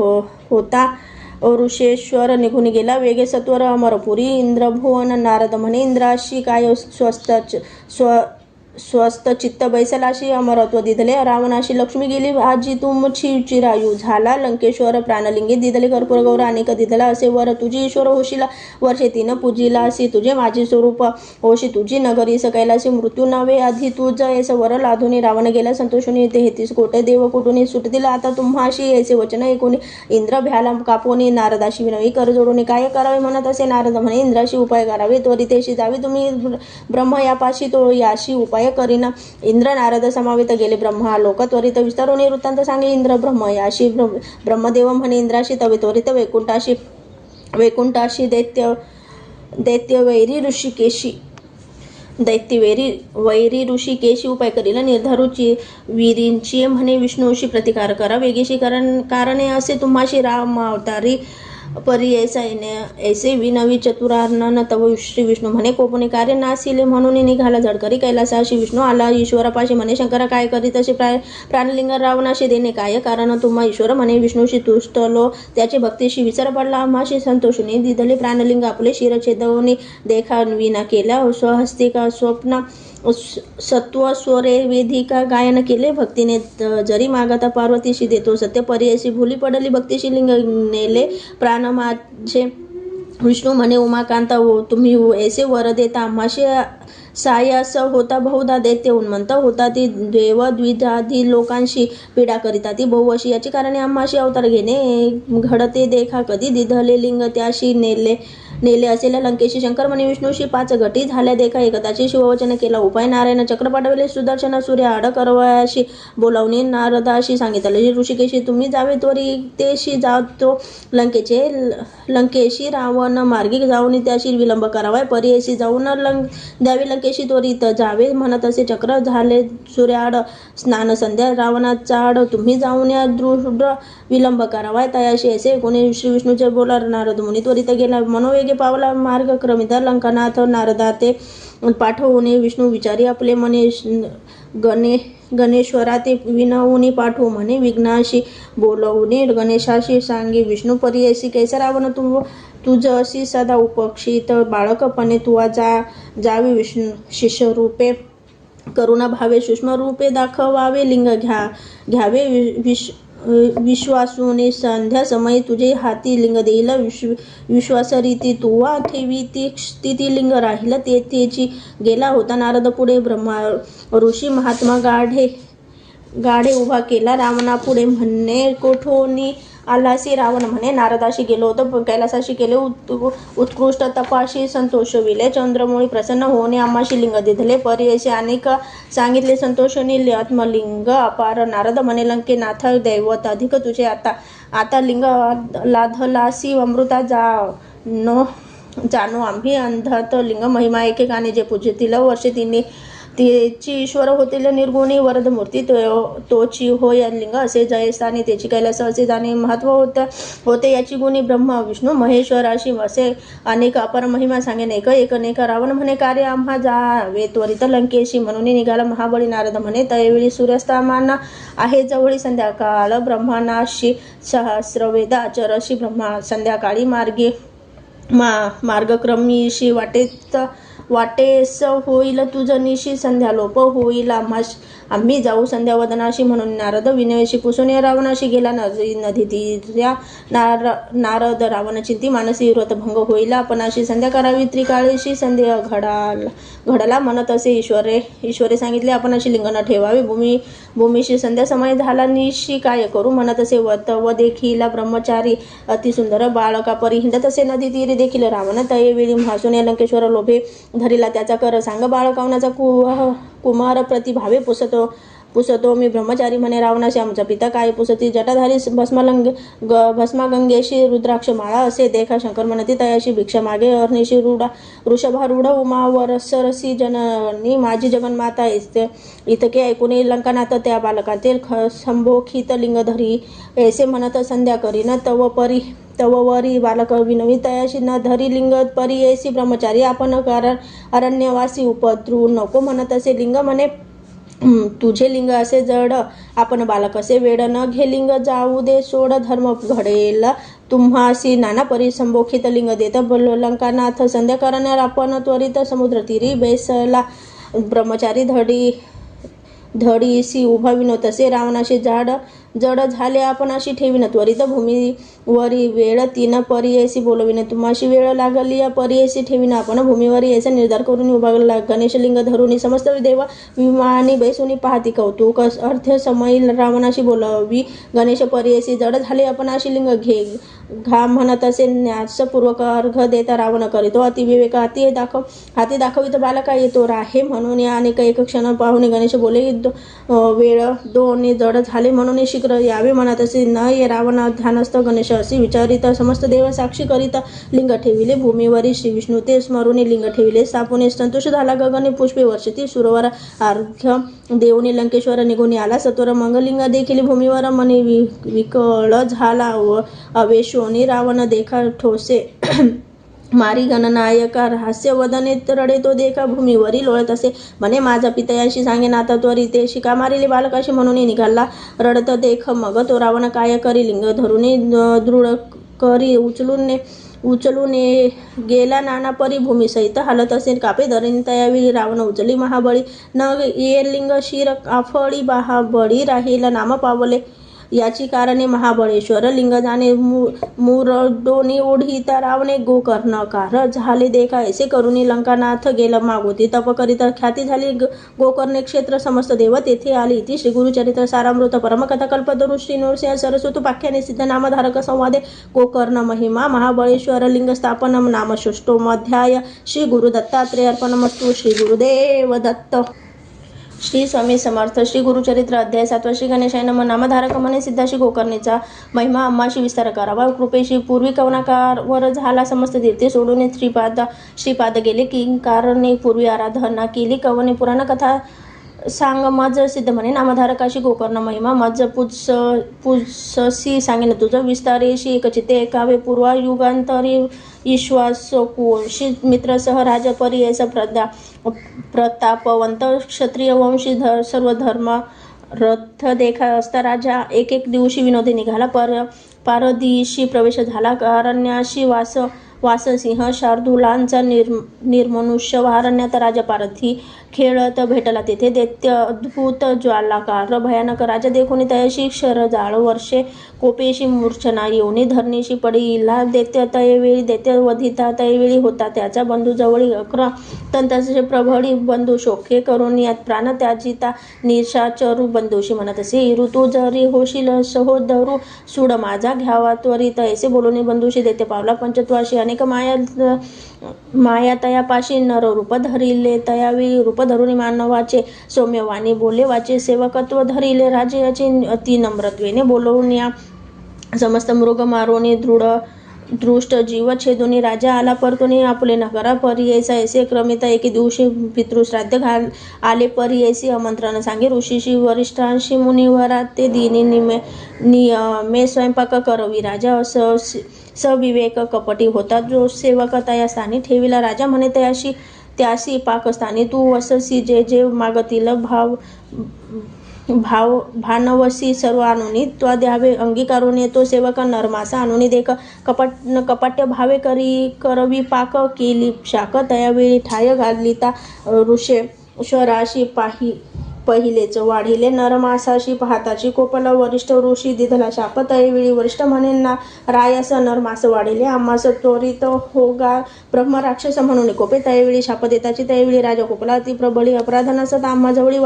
होता ऋषेश्वर निघून गेला वेगे सत्वर अमरपुरी इंद्रभुवन नारद म्हणे इंद्राशी काय स्वस्त चित्त बैसलाशी अमरत्व दिदले रावणाशी लक्ष्मी गेली आजी तुमची चिरायू झाला लंकेश्वर प्राणलिंगे दिदले कर्पूर गौर अनेक दिदला असे वर तुझी ईश्वर होशीला वर्षे 3 पूजिला असे तुझे माझे स्वरूप होशी तुझी नगरी कैलासी मृत्यू नव्हे आधी तुझ ऐस वर लाधुनी रावण गेला संतोषुनी 33 कोटे देव कुटुनी सुटतील आता तुम्हाशी ऐसे वचन ऐकून इंद्र भ्याला कापोनी नारदाशी विनवी कर जोडून काय करावे म्हणत असे नारद म्हणे इंद्राशी उपाय करावे त्वरितेशी जावी तुम्ही ब्रह्म यापाशी तो याशी उपाय करीना इंद्र नारद समावित गेले ब्रह्मा लोक त्वरित विस्तारोने वृत्तांत सांगे इंद्र ब्रह्म याशी ब्रह्मदेव म्हणे इंद्राशी तवे त्वरित वैकुंठाशी दैत्य वैरी ऋषिकेशी उपाय करील निर्धारूची वीरींची म्हणे विष्णूशी प्रतिकार करा वेगेशी कारणे असे तुम्हाशी राम अवतारी परी ऐसे विनवी चतुरानन तव श्री विष्णू म्हणे कोपणे कार्य नासिले म्हणून निघाला झडकरी कैलासाशी विष्णू आला ईश्वरापाशी म्हणे शंकरा काय करीत असे प्राणलिंग रावणाशी देणे काय कारण तुम्हा ईश्वर म्हणे विष्णूशी तुष्टलो त्याची भक्तीशी विचार पडला आम्हाशी संतोषुनी दिदले प्राणलिंग आपले शिरछेदवनी देखा विना केला स्वहस्तिका स्वप्न सत्व स्वरे वेदिका गायन केले भक्तीने जरी मागता पार्वतीशी देतो सत्य पर्यायशी भुली पडली भक्तीशी लिंग नेले प्राण माझे विष्णू म्हणे उमाकांता हो तुम्ही ऐसे वर देता आम्हाशी सायास होता बहुधा दैत्य उन्मंत होता ती देव द्विजादी लोकांशी पीडा करिता ती बहुअशी याची कारणे आम्हाशी अवतार घेणे घडते देखा कधी दिधले लिंग त्याशी नेले असेल लंकेशी शंकर म्हणे विष्णूशी 5 घटी झाल्या देखा एकदाची शिववचन केला उपाय नारायण चक्र पाठवले सुदर्शन सूर्य आड करवयाशी बोलावणे नारदाशी सांगितले ऋषिकेशी तुम्ही जावे त्वरितेशी जातो लंकेशी रावण मार्गी जाऊन त्याशी विलंब करावा पर्यायशी जाऊन द्यावी लंकेशी त्वरित जावे म्हणत असे चक्र झाले सूर्याड स्नान संध्या रावणाचा आड तुम्ही जाऊन या दृढ विलंब करावा तयाशी असे कोणी श्री विष्णूचे बोला नारद मुनी त्वरित गेला मनोवेगे पावला मार्ग क्रमित लंकानाथ नारदाते पाठवून विष्णू विचारी आपले मने गणेश्वरा ते विनवून पाठवू म्हणे विघ्नाशी बोलवणे गणेशाशी सांगे विष्णू पर्यायसी कैसा रावण तुझ अशी सदा उपक्षित बाळकपणे तुवा जावी विष्णू शिष्यरूपे करुणा भावे सूक्ष्म रूपे दाखवावे लिंग घ्यावे विश्वासूने संध्या समयी तुझे हाती लिंग देईल. विश्वासरीती तुवा ठेवी ती लिंग राहील तेथेची गेला होता नारद पुढे. ब्रह्मा ऋषी महात्मा गाढे उभा केला रावणापुढे. म्हणणे कोठोनी आलासी रावण म्हणे नारदाशी गेलो होतो कैलासाशी केले उत्कृष्ट तपाशी संतोषविले. चंद्रमुळी प्रसन्न होणे आम्हाशी लिंग दिधले. परी असे अनेक सांगितले संतोषनी आत्मलिंग अपार. नारद म्हणे लंकेनाथ दैवत अधिक तुझे आता लिंग लाधलासी अमृता जाणो आम्ही अंधात लिंग महिमा एकेकाने जे पूजतील वर्षे तेची ईश्वर होतील निर्गुणी वरदमूर्ती तोची होय लिंग असे जयस्थानी त्याची कैलास असे जाणे महत्व होते याची गुणी ब्रह्मा विष्णू महेश्वर अशी असे अनेक अपर महिमा सांगेन एक अनेक. रावण म्हणे कार्य आम्हा जावे त्वरित लंकेशी म्हणून निघाला महाबळी. नारद म्हणे तयवेळी सूर्यास्तमान आहे जवळी संध्याकाळ. ब्रह्मानाशी सहस्रवेद आचरशी ब्रह्मा संध्याकाळी मार्गक्रमीशी वाटेस होईल तुझ निशी संध्या लोप होईल आम्ही जाऊ संध्या वदनाशी. म्हणून नारद विनयशी पुसून रावणाशी गेला नदी तीर्या. नारद रावण चिंती मानसी व्रतभंग होईल आपणाशी संध्या करावी. त्रिकाळीशी संध्या घडला म्हणत असे ईश्वरे सांगितले आपणाशी लिंग न ठेवावे. भूमीशी संध्या समय झाला निशी काय करू म्हणत असे व देखील ब्रह्मचारी अतिसुंदर बाळका परी हिंडत असे नदी तीरी देखील. रावण तयेवेळी म्हासून लंकेश्वर लोभे धरिला त्याचा कर सांग. बाळकावनाचा कुमार प्रतिभावे पुसतो मी ब्रह्मचारी म्हणे रावणाशी आमचा पिता काय पुसती. जटाधारी भस्मागंगेशी रुद्राक्ष माळा असे देखा. शंकर म्हणती तयाशी भिक्षा मागे. अर्निशी वृषभारूढ उमावर सरसी जननी माझी जगन्माता इतके ऐकून लंकानाथ त्या बालकातील संभोखित लिंग धरी ऐसे म्हणत संध्या करीन तव वरी बालक विनवी तयाशी न धरी लिंग परी ऐसी ब्रह्मचारी आपण अरण्यवासी उपद्रू नको म्हणत असे लिंग म्हणे तुझे लिंग असे जड आपण बालक असे वेड न घे लिंग जाऊ दे सोड धर्म घडेल तुम्हासी नाना परी संभोखित लिंग देत लंकानाथ संध्या करणार आपण त्वरित समुद्र तीरी बेसला. ब्रह्मचारी धडीसी उभा विनोद असे रावणाशी जड झाले आपण अशी ठेवीन त्वरित भूमीवरी वेळ तीन परीयसी बोलविन तुम्हाशी वेळ लागली या परीयसी ठेवीन आपण भूमीवरी याचा निर्धार करून उभा गणेश लिंग धरून समस्त देव विमानी बैसुनी पाहती कौतुक अर्थ समय रावणाशी बोलवी गणेश परीयसी जड झाले आपण अशी लिंग घा म्हणत असे न्यासपूर्वक अर्घ देता रावण करीतो अतिविवेक हाती दाखवित बालका येतो राहे म्हणून या अनेक एक क्षण पाहुणे गणेश बोले वेळ दोन्ही जड झाले म्हणून शीघ्र यावे म्हणत असे न ये रावण ध्यानस्थ गणेश असे विचारित समस्त देव साक्षी करीत लिंग ठेविले भूमीवरी श्री विष्णू ते स्मरुनी लिंग ठेविले स्थापुने संतोष झाला गगने पुष्पे वर्षती सुरवर अर्घ्य देऊनी लंकेश्वर निघून आला सत्वर मंगलिंग देखील भूमीवर मनी विकळ झाला अवेशोनी रावण देखा ठोसे मारी गणनायका हास्य वदने रडे तो देखा भूमीवरी लोळत असे म्हणे माझा पितयांशी सांगेन आता त्वरित शिका मारिले बालकाशी म्हणून निघाला रडत देख मग तो रावण काय करी लिंग धरुनी दृढ करी उचलून गेला नाना परी भूमी सहित हालत असे कापे धरून तयावेळी रावण उचली महाबळी न ये लिंग शिर आफळी महाबळी राहिला नाम पावले याची कारणे महाबळेश्वर लिंग जाणे मुरडोनी ओढीता रावणे गोकर्णकार झाले देखा ऐसे करुणी लंकानाथ गेला मागोती तप करिता ख्याती झाली गोकर्णे क्षेत्र समस्त देव तेथे आली इति श्री गुरुचरित्र सारामृत परमकथा कल्पतरू श्री नृसिंह सरस्वती पाख्याने सिद्ध नामधारक संवादे गोकर्ण महिमा महाबळेश्वर लिंग स्थापन नाम षष्ठोमध्याय श्री गुरु दत्तात्रेय अर्पणमस्तु. श्री गुरुदेव दत्त. श्री स्वामी समर्थ. श्री गुरुचरित्र अध्याय 7. श्री गणेशाय नमः. नामधारक म्हणे सिद्धाशी गोकर्णेचा महिमा आम्हाशी विस्तार करावा कृपेशी पूर्वी कवनाकारवर झाला समस्त तीर्थे सोडून श्रीपाद गेले किंकारने पूर्वी आराधना केली कवने पुराण कथा सांग मज सिद्ध म्हणे नामधारकाशी गोकर्ण महिमा मज पुजसी सांगेन तुझं विस्तारेशी एकचित्ते एकावे पूर्वायुगांतरी ईश्वासकोशी मित्रसह राजपरी ऐसा प्रतापवंत क्षत्रिय वंशी सर्व धर्म रथ देखा असता राजा एक दिवशी विनोदी निघाला. पारदिशी प्रवेश झाला अरण्याशी वाससिंह शार्दूलांचा निर्मनुष्य वारण्यात राजा पारथी खेळत भेटला. तेथे दैत्य अद्भुत ज्वालाकार भयानक राजा देखून तयाशी क्षरजाळ वर्षे कोपेशी मूर्छना येऊनी धरणीशी पडिला. दैत्य तयवेळी दैत्य वधिता तयवेळी होता. त्याचा बंधू जवळी तंताचे प्रबळी बंधू शोके करून यात प्राण त्याजिता निशाचरू बंधूशी म्हणत असे, ऋतू जरी होशील सहोदरू सूड माझा घ्यावा त्वरित. ऐसे बोलून बंधूशी दैत्य पावला. पंचत्वाशी अनेक माया तयापाशी नररूप धरिले. तयावेळी रूप धरून मानवाचे सौम्यवाणी बोले वाचे. सेवकत्व धरिले राजयाचे अति नम्रत्वेने बोलवून या समस्त मृग मारोनी दृष्ट जीव छेदुनी. राजा आला परतुनी आपुले नगरा परी. ऐसे क्रमिता एके दिवशी पितृश्राद्ध आले परी. ऐसी आमंत्रण सांगे ऋषीशी वरिष्ठांशी मुनिवरा. ते दिनी नियमे स्वयंपाक करवी. राजा सविवेक कपटी होता. जो सेवक तया स्थानी ठेविला. राजा म्हणे त्यासी पाकस्थानी तू अससी. जे मागतील भानवसी सर्व आणुनी त्वा द्यावे. अंगीकारून येतो सेवक नरमासा आणुनी देख. कपट्य भावे करवी पाक केली शाक. तयावेळी ठाय घालिता ऋषे शराशी पहिलेच वाढिले. नरमासाशी पाहताची कोपला वरिष्ठ ऋषी दिधला शाप. तयवेळी वरिष्ठ म्हणे रायास नरमास वाढिले. आम्हास त्वरित होगा ब्रह्मराक्षस म्हणून कोपे. तयवेळी शाप देताची. तयवेळी राजा कोपला अति प्रबळी अपराध नसत आम्हा जवळी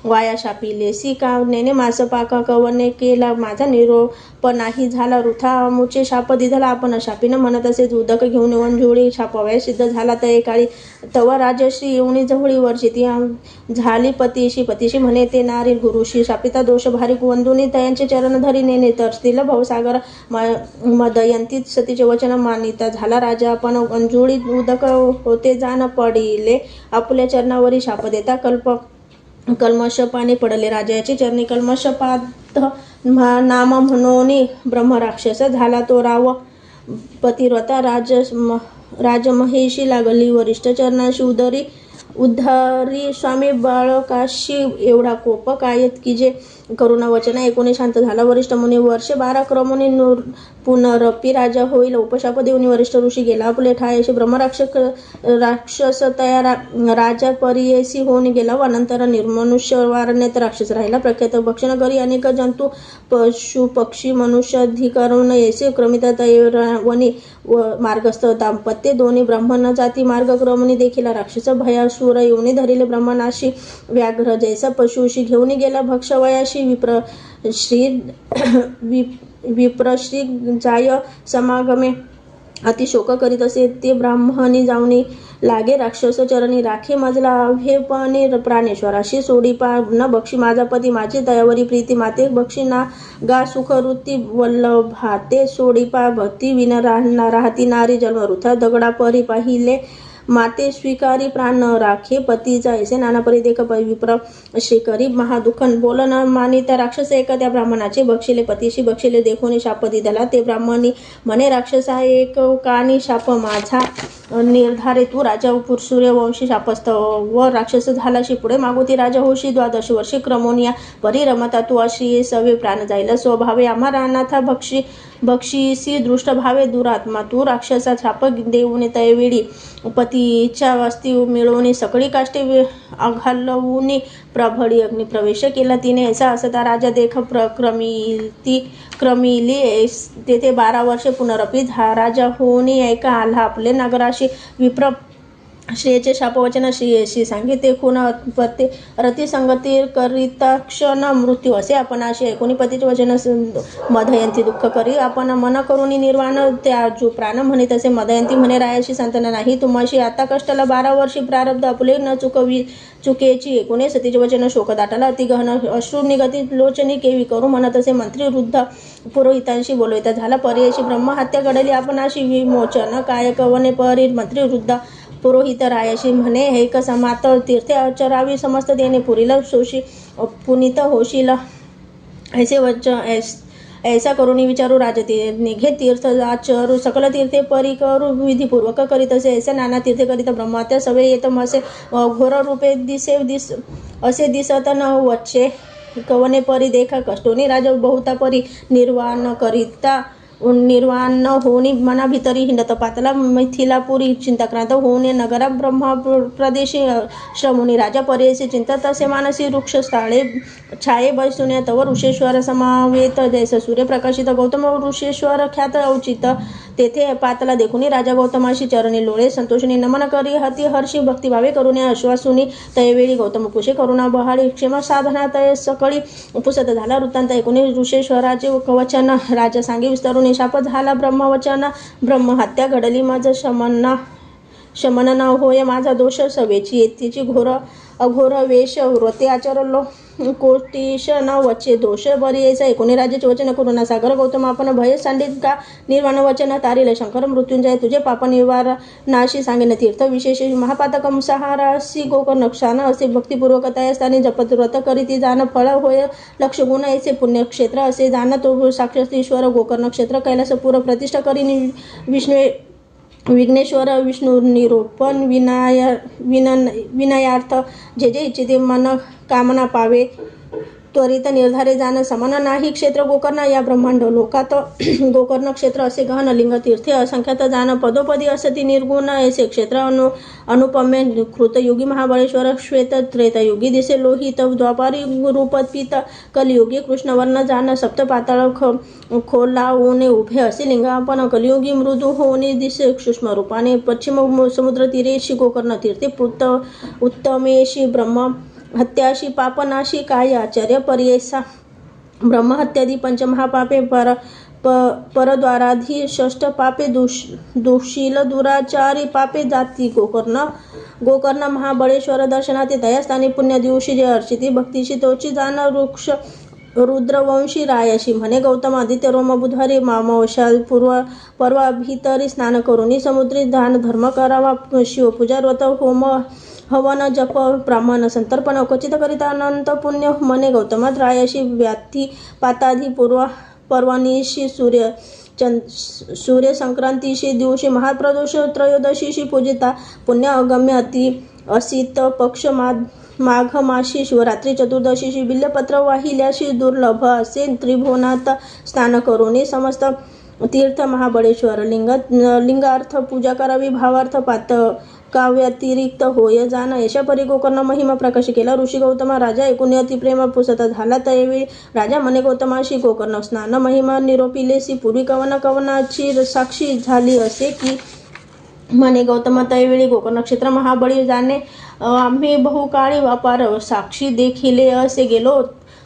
वाया शापिले. सी का नेने मास पाक कवने केला. माझा निरोप नाही झाला वृथा. मुचे शाप दिधला आपण शापीन म्हणत असे. उदक घेऊन वंजुळी शापवया सिद्ध झाला. तय काळी तवा राजश्री येऊनी जवळी वर्षी. ती झाली पतीशी म्हणे ते नारी गुरुशी. शापिता दोष भारी वंदुनी तयांचे चरण धरी नेने तरतील भवसागर मदयंती. सतीचे वचन मानिता झाला राजा. आपण अंजुळी उदक होते जाण पडिले. आपल्या चरणावरी शाप देता कल्मश पाणी पडले. राजाचे चरणी कल्मशपात नाम म्हणून ब्रह्मराक्षस झाला तो राव. पतिव्रता राजमहेशी लागली वरिष्ठ चरणाशी उद्धरी. स्वामी बाळकाशी एवढा कोप कायत की जे करुणा वचन ऐकून शांत झाला. वरिष्ठ मुनी वर्षे 12 क्रमोनी पुनरपी राजा होईल. उपशाप देऊन वरिष्ठ ऋषी गेला आपले ठायशी. ब्रह्मराक्षस तया राजा परियेसी होऊन गेला. अनंतर निर्मनुष्य वारण्यात राक्षस राहिला. प्रख्यात भक्षण करी अनेक जंतू पशु पक्षी मनुष्य अधिकरून येसे. क्रमिता तैवनी मार्गस्थ दाम्पत्य दोन्ही ब्राह्मण जाती मार्गक्रमणी देखील राक्षस भयासुर येऊन धरिले. ब्रह्मणाशी व्याघ्र जैसा पशुशी घेऊन गेला भक्षवयाशी. विप्रश्री जाय समागमे अति शोक करीत असे. ते ब्राह्मणी जाऊनी लागे राक्षस चरणी. राखे मजला अभेपणे प्राणेश्वराशी. सोडीपा न बक्षी माझा पती. माझी दयावरी प्रीती माते. बक्षी ना गा सुखवृत्ती वल्लभाते. सोडीपा भक्ती विना राहती नारी जन्म वृथा. दगडा परी पाहिले माते स्वीकारी प्राण न राखे. पतीचा ऐसे नाना परी देख विप्र श्रीकरी. महादुःख बोल न मानी त्या राक्षस एक त्या ब्राह्मणाचे. बक्षिले पतीशी बक्षिले देखून शाप दिधला. ते ब्राह्मणी म्हणे राक्षसा एक कानी शाप माझा निर्धारे. तू राजा सूर्यवंशी शापस्थ व राक्षस झालाशी. पुढे मागोती राजा होशी. 12 वर्षे क्रमोनिया परी रमता तू अशी सवे प्राण जाईल स्वभावे. आम्हा रानाथा बक्षीसी दृष्ट भावे दुरात्मा. तू राक्षसा शाप देऊन तयवेळी पतीच्या वस्ती मिळवून सकळी काष्टे घालवून प्रभळी अग्नी प्रवेश केला तिने. ऐसा असता राजा देख क्रमिली. तेथे 12 वर्षे पुनरपी राजा होऊन ऐका आला आपले नगराशी. विप्र श्रेयचे शापवचन श्रेयशी सांगे. ते खून पते रतिसंगती करिता क्षण मृत्यू असे. आपण अशी ऐकून पतीचे वचन मदयंती दुःख करी. आपण मन करून निर्वाण त्याजू प्राण म्हणित असे. मदयंती म्हणे रायाशी सांत्वना नाही तुम्हाशी. आता कष्टाला 12 वर्षी प्रारब्ध आपले न चुकेची. एकूणे सतीचे वचन शोक दाटाला. अति गहन अश्रू निगती लोचनी केवी करू म्हणत असे. मंत्री वृद्ध पुरोहितांशी बोलविता झाला. पर्यायशी ब्रह्महत्या घडली. आपण अशी विमोचन काय कवने परी. मंत्री वृद्ध पुरोहित रायाशी म्हणे एक समात तीर्थे चरावी समस्त देणे पुरीला. सोशी पुनीत होशील ऐसे ऐसा करून विचारू राजते. निघे तीर्थ आचरू सकल तीर्थे परी करू विधीपूर्वक करीत असे. ऐसे नाना तीर्थे करीत ब्रह्महत्या सवे येत असे. घोर रूपे असे दिसत न वच्चे कवने परी देखा. कष्टोनी राजा बहुता परी निर्वाण करिता निर्वाण होऊन मना भितरी हिंडत पातला मिथिलापुरी चिंताक्रांत होऊन नगरा ब्रह्मा प्रदेशी श्रमुनी राजा पर्यसी चिंतत असे मानसी वृक्ष स्थाळे छाये बैसुने तव ऋषेश्वर समावेत जैस सूर्यप्रकाशित गौतम ऋषेश्वर ख्यात औचित तेथे पातला देखुनी राजा गौतमाशी चरणी लोळे संतोषिनी नमन करी हती हर्षी भक्तिभावे करुणे आश्वासुनी तयवेळी गौतम कुशे करुणा बहाळी क्षेम साधना तय सकळी पुसत झाला वृत्तांत ऐकुनी ऋषेश्वराचे कवचन राजा सांगे विस्तारुनी शाप झाला ब्रह्मवचन ब्रह्महत्या घडली माझ शमन न होय माझा दोष सवेची येतीची अघोर वेश व्रते आचरलो कोटीश न वचे दोष बरी यायचा एकोणी राजाचे वचन करुणा सागर गौतम आपण भय सांडित का निर्वाण वचन तारिल शंकर मृत्युंजय तुझे पाप निवार नाशी सांगेन तीर्थ विशेष महापातकम सहारासी गोकर नक्षान असे भक्तिपूर्वक तयास्थानी जपत व्रत करीती जाण फळ होय लक्ष गुण ऐसे पुण्यक्षेत्र असे जाण तो साक्षात ईश्वर गोकर्ण क्षेत्र कैलासपूर प्रतिष्ठा करी विघ्नेश्वर विष्णू निरूपण विनयार्थ जे जे इच्छिते मन कामना पावे त्वरित निर्धारे जाण समान नाही क्षेत्र गोकर्ण या ब्रह्मांड लोकात गोकर्ण क्षेत्र असे गहन लिंग तीर्थे असंख्यात जाण पदोपदी असती निर्गुण ऐसे क्षेत्र अनुपम्य कृतयुगी महाबळेश्वर श्वेत त्रेतायुगी दिसे लोहित द्वापारी रूपपित कलियुगी कृष्णवर्ण जाण सप्त पाताळ खोलावून उभे असे लिंग आपण कलियुगी मृदू होऊन दिसे सूक्ष्म रूपाने पश्चिम समुद्र तीरेशी गोकर्ण तीर्थे उत्तमेशी ब्रह्म हत्याशी पापनाशी काय आचार्य पर्येसा ब्रह्महत्यादी पंचमहापापे परद्वाराधी षष्ठ पापे दुशील दुराचारी पापे जाती गोकर्ण महाबळेश्वर दर्शनाते दयास्थानी पुण्य दिवशी जे अर्चिती भक्तीशी तोची जाण वृक्ष रुद्रवंशी रायाशी म्हणे गौतम आदित्य रोम बुधवारी मामवशा परवा भीतरी स्नान करुनी समुद्री दान धर्म करावा शिवपूजा व्रत होम हवन जप ब्राह्मण संतर्पण क्वचित करिता अनंत पुण्य मने गौतमात रायाशी व्याधी पाताधी पर्वणीशी सूर्य संक्रांतीशी दिवशी महाप्रदोष त्रयोदशीशी पूजिता पुण्य अगम्य असित पक्ष माघ माशी शिवरात्री चतुर्दशीशी बिल्लपत्र वाहिल्याशी दुर्लभ असे त्रिभुवनात स्नान करुनी समस्त तीर्थ महाबळेश्वर लिंगार्थ पूजा करावी भावार्थ काव्यातिरिक्त होय जाण यशा परी गोकर्ण महिमा प्रकाश केला ऋषी गौतमा राजा ऐकून अतिप्रेम पुसत झाला त्यावेळी राजा म्हणे गौतमाशी गोकर्ण स्नान महिमा निरोपिलेसी पूर्वी कवनाची साक्षी झाली असे की म्हणे गौतम त्यावेळी गोकर्ण क्षेत्र महाबळी जाणे आम्ही बहुकाळी व्यापार साक्षी देखिले असे गेलो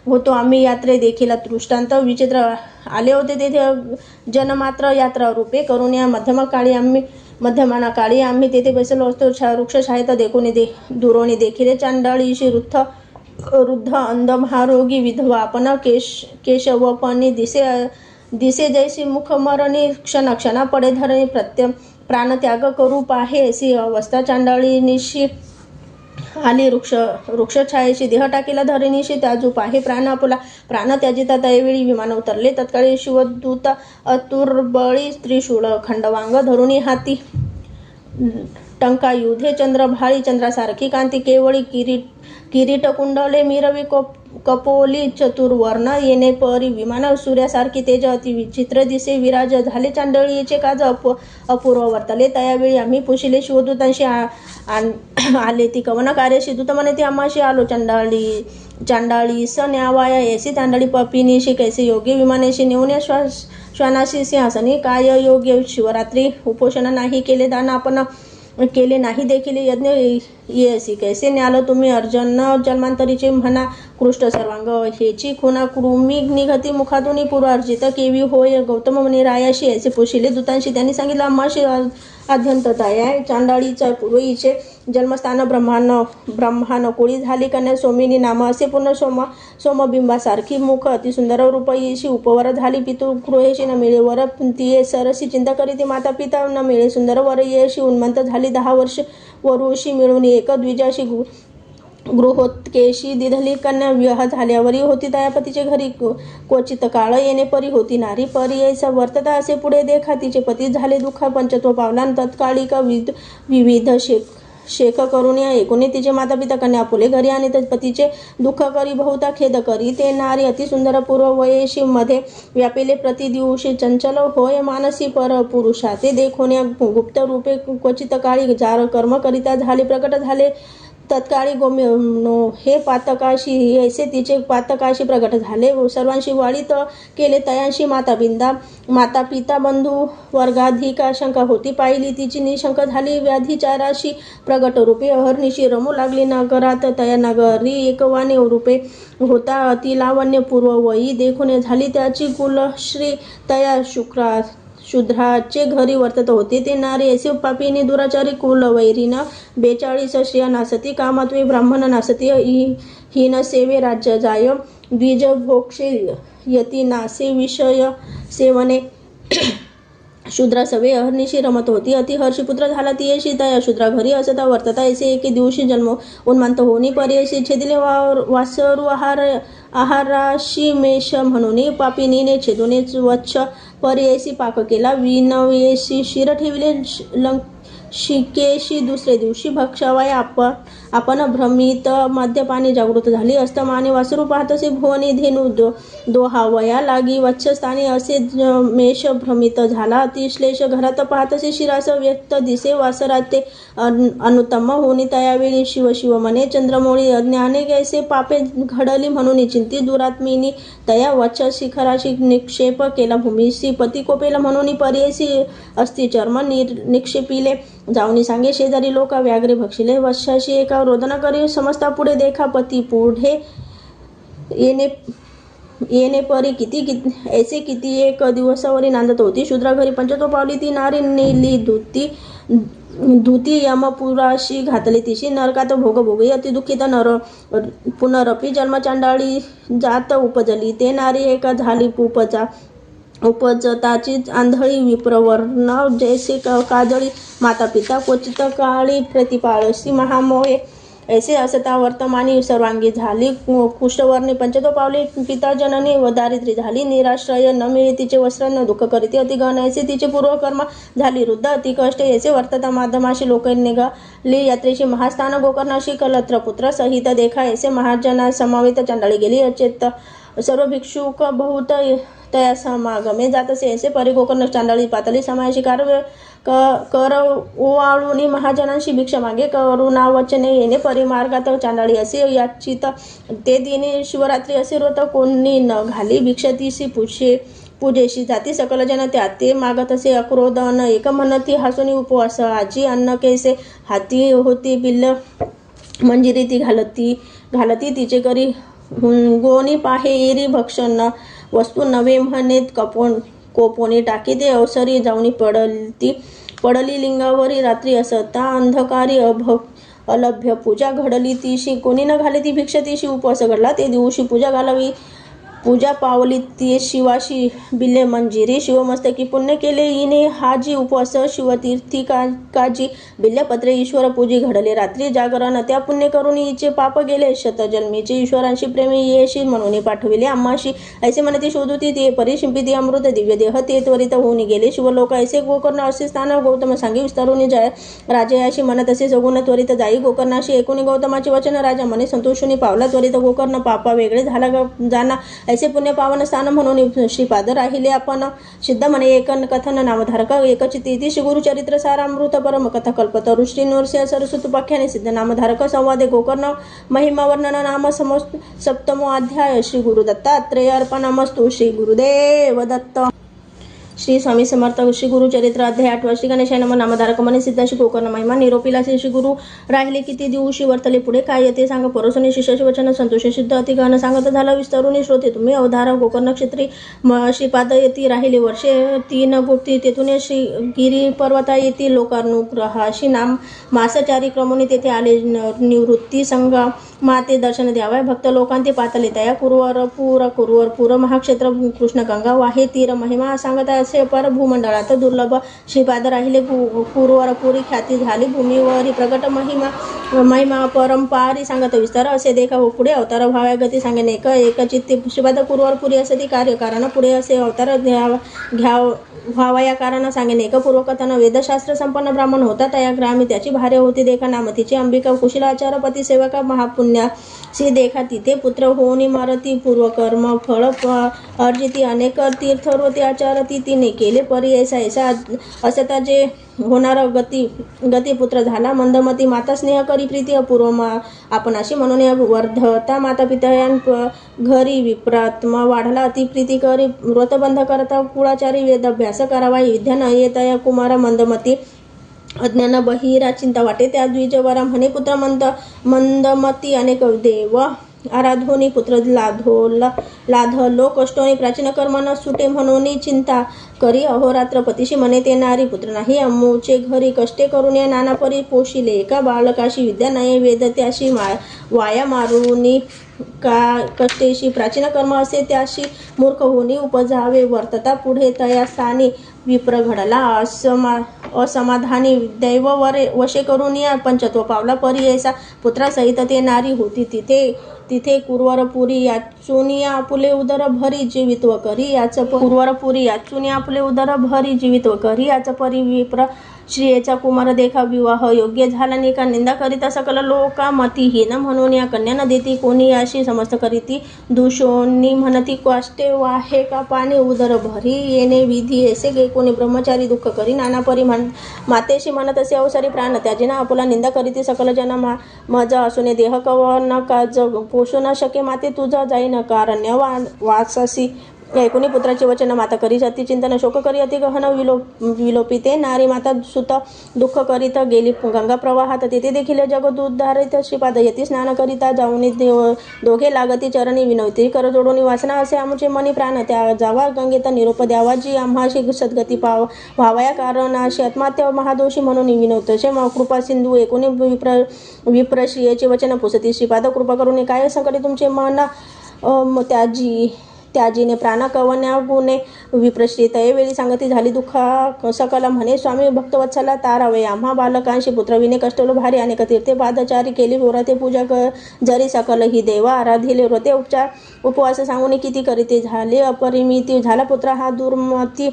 होतो आम्ही यात्रे देखील दृष्टांत विचित्र आले होते तेथे जनमात्र यात्रा रूपे करून या मध्यमाना काळी आम्ही तेथे बसलो असतो वृक्षछायेत देखून दुरोणी देखील चांडाळीशी रुद्ध अंध महारोगी विधवा आपण केशवपणी दिसे जैसी मुखमरणी क्षणा पडे धरणी प्राणत्याग करू पाहे अशी अवस्था चांडाळीनिशी आली वृक्षछायेशी देह टाकीला धरणीशी त्याजू पाहे प्राण आपुला प्राण त्याजिता त्यावेळी विमान उतरले तत्काळी शिवदूत अतुर्बळी त्रिशूळ खंडवांग धरुणी हाती टंकायुधे चंद्रभाळी चंद्रासारखी कांती केवळी किरीट कुंडले मिरवी कपोली चतुर्वर्ण येणे परी विमान सूर्यासारखी तेज अति विचित्र दिसे विराज झाले चांडळीचे काज अपूर्व वर्तले त्यावेळी आम्ही पुशिले शिवदूतांशी आले ती कवन कार्याशी दूत म्हणे ती आम्हाशी आलो चांडाळी स न्यावाया ऐसी चांडाळी पपिनीशी कैसे योग्य विमानेशी नेऊन श्वानाशी सिंहासनी काय योग्य शिवरात्री उपोषण नाही केले दान आपण केले नाही देखील यज्ञ येसी कैसे न्याल तुम्ही अर्जन जन्मांतरीचे म्हणा कृष्ट सर्वांग हेची खुना कृमी निघती मुखातून पूर्वार्जित केवी होय गौतम म्हणे रायाशी ऐसे पोशिले दूतांशी त्यांनी सांगितलं आम्हाशी आद्यंतताय चांडाळीच्या पूर्वीचे जन्मस्थान ब्रह्मान कोळी झाली कन्या सोमिनी नाम असे पूर्ण सोमबिंबासारखी मुख अतिसुंदर रूपयेशी उपवर झाली पितृगृहेशी न मिळे वर तिये सरसी चिंता करीती माता पिता न मिळे सुंदर वर येशी उन्मंत झाली 10 वर्ष वरुषी मिळून एक द्विजाशी गृहोत्केशी दिधली कन्या विवाह झाल्यावरही होती दयापतीचे घरी क्वचित काळ येणे परी होती नारी परी यायचा वर्तता असे पुढे देखा तिचे पती झाले दुःख पंचत्व पावला तत्कालिक विविध शेख करून एकूणे तिचे माता पिता कन्या आपुले घरी आणि पतीचे दुःख करी बहुता खेद करी ते नारी अतिसुंदर पूर्व वयेशी मध्ये व्यापिले प्रतिदिवशी चंचल होय मानसी पर पुरुषा ते देखोने गुप्त रूपे क्वचित काळी जार कर्म करिता झाले प्रकट झाले तत्काळी गोम्यो हे पातकाशी ऐसे तिचे पातकाशी प्रगट झाले सर्वांशी वाळीत केले तयांशी माता पिता बंधू वर्गाधिका शंका होती पाहिली तिची निशंक झाली व्याधिचाराशी प्रगट रूपे अहर्निशी रमू लागली नगरात तया नगरी एकवाने रूपे होता अति लावण्य पूर्व वयी देखून झाली त्याची कुलश्री तया शूद्राचे घरी वर्तत होते ते नारी ऐसे पापीने दुराचारी कुल वैरीन 42 स्त्रिया नासती कामात्वे ब्राह्मण नासती हीन सेवे राज्य जाय द्विज भोक्षे यती नासे विषय सेवने शूद्रा सवे अहर्निशी रमत होती अति हर्षपुत्र झाला ती येशी तया शूद्रा घरी असता वर्तता ऐसे एके दिवशी जन्म उन्मांत होनी पर्यशी छेदिले वासरू आहाराशी मेष म्हणून पापिनीने छेदुने वच्छ पर्यशी पाक केला विनवेशी शिर ठेविले शिकेशी दुसरे दिवशी भक्षावाय आपण भ्रमित मद्यपानी जागृत झाली अस्तमाने वासरू पाहतसे भुवनी धेनू दोहावया लागी वच्छस्थानी असे मेष भ्रमित झाला अतिश्लेष घरात पाहतसे शिरास व्यक्त दिसे वासराते अनुत्तम होनी तयावेळी शिव शिव म्हणे चंद्रमोळी अज्ञाने कैसे पापे घडली म्हणून चिंती दुरात्मीनी तया वच्छ शिखराशी निक्षेप केला भूमीशी पती कोपेला म्हणून पर्येसी अस्ति चर्म निक्षेपिले जाऊनी सांगे शेजारी लोक व्याघ्रे भक्षिले वशाशी एका रोदना करी समजता पुढे देखा पती पुढे येणे परी किती ऐसे किती एक दिवसावरी नांदत होती शूद्रा घरी पंचतो पावली ती नारी नेली धुती यमपुराशी घातली तिशी नरकात भोगभोगी अति दुःखित नर पुनरपी जन्मचांडाळी जात उपजली ते नारी एका झाली उपजताची आंधळी विप्रवर्ण जैसे काजळी माता पिता क्वचित काळी प्रतिपाळसी महामोहे ऐसे असता वर्तमानी सर्वांगी झाली कुष्ठवर्णी पंचतो पावले पिता जननी व दारिद्र्य झाली निराश्रय न मिळे तिचे वस्त्र न दुःख करीते अति गहन ऐसे तिचे पूर्वकर्म झाली वृद्ध अति कष्ट ऐसे वर्तता माध्यमाशी लोक निघाली यात्रेशी महास्थान गोकर्णाशी कलत्रपुत्र सहित देखा ऐसे महाजना समावेत चंडाळी गेली अचेत सर्व भिक्षुक बहुत तया समागमे जात असे ऐसे परी गोकर्ण चांडाळी पातळी समायाशी कर ओवाळूनी महाजनांशी भिक्षा मागे करुणा वचने येणे परिमार्गात चांडाळी असे याचित ते दिनी शिवरात्री असे व्रत कोणी न घाली भिक्षातीशी पूजेशी जाती सकल जन त्या ते मागत असे अक्रोधन एक म्हणती हसुनी उपवास आजी अन्न कैसे हाती होती बिल्ल मंजिरी ती घालती तिचे करी गोनी पाहे एरी भक्षण वस्तू नवे म्हणेत कोपोनी टाकी ते अवसरी जाऊनी पडली लिंगावरी रात्री असता अंधकारी अलभ्य पूजा घडली तीशी कोणी न घाले ती भिक्षा तीशी उपवास घडला ते दिवशी पूजा घालावी पूजा पावली ती शिवाशी बिल्ले मंजिरी शिवमस्तकी पुण्य केले इने हाजी उपवास शिवतीर्थी काजी बिल्लपत्रे ईश्वर पूजी घडले रात्री जागरण त्या पुण्य करून हिचे पाप गेले शतजन्मीचे ईश्वरांशी प्रेमी येशी म्हणून पाठविले आम्हाशी ऐसे म्हणते शोधुती ते परिशिंपी ती अमृत दिव्य देह ते त्वरित होऊन गेले शिवलोक ऐसे गोकर्ण असे स्थान गौतम सांगी विस्तारून जाय राजयाशी म्हणत असे सगुण त्वरित जाई गोकर्णाशी एकूण गौतमाचे वचन राजा म्हणे संतोषुनी पावला त्वरित गोकर्ण पापा वेगळे झाला जाना ऐसे पुण्य पावन स्थान म्हणून श्रीपाद राहिले आपण सिद्ध म्हणे एक कथन नामधारक एकचिती श्री गुरुचरित्र सारामृत परम कथा कल्पतरु श्री नृसिंह सरस्वतोपाख्याने सिद्ध नामधारक संवादे गोकर्ण महिमा वर्णन नाम सप्तमो अध्याय श्री गुरुदत्तात्रेय अर्पणमस्तु श्री गुरुदेव दत्त श्री स्वामी समर्थ श्री गुरुचरित्र अध्याय 8 श्री गणेशाय नमः नामधारक म्हणे सिद्धांशी गोकर्ण महिमा निरोपीला श्री गुरु राहिले किती दिवशी वर्तले पुढे काय ते सांग परोसने शिष्याचे वचन संतोष सिद्ध अतिगण सांगत झाला विस्तरुनी श्रोते तुम्ही अवधार गोकर्ण क्षेत्री श्रीपाद येती राहिले वर्षे 3 गुप्ती तेथून श्री गिरी पर्वता येथील लोकानुग्रहाशी नाम मासचारी क्रमोनी तेथे आले निवृत्ती संगा माते दर्शन द्यावाय भक्त लोकांते पातले तया कुरवर पूर महाक्षेत्र कृष्णगंगा वाहे तीर महिमा सांगत असे पर भूमंडळात दुर्लभ श्रीपाद राहिले पूर्वर पुरी ख्याती झाली भूमीवरी प्रगट महिमा परंपारी सांगत विस्तार असे देखा पुढे अवतार व्हाव्या गती सांगेन एक चित्ती श्रीपाद पूर्वर पुरी असे ती कार्य कारण पुढे असे अवतार व्हावा या कारण सांगेन एक पूर्वकथन वेदशास्त्र संपन्न ब्राह्मण होता त्या ग्रामी त्याची भार्य होती देखा नामतीची अंबिका कुशलाचार पती सेवका महापुण्या सी देखा तिथे पुत्र होऊनी मारती पूर्वकर्म फळ अर्जिती अनेक तीर्थव्रती आचारती तिने केले परी ऐसा असता जे होणार गती पुत्र झाला मंदमती माता स्नेह करी प्रीती अपूर्व आपण अशी म्हणून वर्धता माता पितयां घरी विप्रात्मा वाढला अति प्रीती करी व्रतबंध करता कुळाचारी वेद अभ्यास करावा विद्या न येता कुमार मंदमती अज्ञान बहिरा चिंता वाटे त्या द्विजवरा म्हणे पुत्र मंदमती अनेक देव आराधोनी पुत्र लाधलो कष्टोनी प्राचीन कर्म न सुटे म्हणून चिंता करी अहोरात्र पतीशी म्हणे ते नारी पुत्र नाही अम्मूचे घरी कष्टे करून या नाना परी पोशिले एका बालकाशी विद्या नाही वेद त्याशी वाया मारुनी का कष्टेशी प्राचीन कर्म असे त्याशी मूर्ख होनी उपजावे वर्तता पुढे तया स्थानी विप्र घडला असमाधानी दैव वशे करून या पंचत्व पावला परी ऐसा पुत्रासहित ते नारी होती तिथे कुरवरपुरी याचुनी आपुले उदर भरी जीवित्व करी याच कुरवरपुरी याचुनी आपुले उदर भरी जीवित्व करी याच परी विप्र श्रियेचा कुमार देखा विवाह योग्य झाला निका निंदा करिता सकल लोका मतीहीन म्हणून या कन्या न देती कोणी याशी समस्त करीती दुषोनी म्हणती कष्टे वाहे का पाणी उदर भरी येणे विधी ऐसे गे कोणी ब्रह्मचारी दुःख करी नाना परी मातेशी म्हणत असे अवसरी प्राण त्याजिना आपुला निंदा करीती सकल जना मजा असूने देह कवन का जग पोषू न शके माते तुझा जाईन कारण्य वाससी ऐकुनी पुत्राचे वचन माता करी अति चिंतन शोक करी अति गहन विलोपिते नारी माता सुत दुःख करीत गेली गंगा प्रवाहात तेथे देखील जगत उद्धारित श्रीपाद यती स्नान करिता जाऊन दोघे लागती चरणी विनवती कर जोडून वासना असे आमचे मनी प्राण त्या जावा गंगेत निरोप द्यावा जी आम्हाशी सद्गती व्हावया कारणाशी आत्महत्या महादोषी म्हणून विनवतसे कृपा सिंधू ऐकुनी विप्रश्रियेचे वचन पुसती श्रीपाद कृपा करून काय संकटे तुमचे मन त्याजीने प्राण कवन्या गुणे विप्रश्रित वेळी सांगती झाली दुःखा सकल म्हणे स्वामी भक्तवत्सला तारावे आम्हा बालकांशी पुत्रविने कष्टलो भारी अनेक तीर्थे पादचारी केली व्रते पूजा जरी सकल ही देवा आराधिले व्रते उपवास सांगून किती करीते झाले अपरिमिती झाला पुत्र हा दुर्मती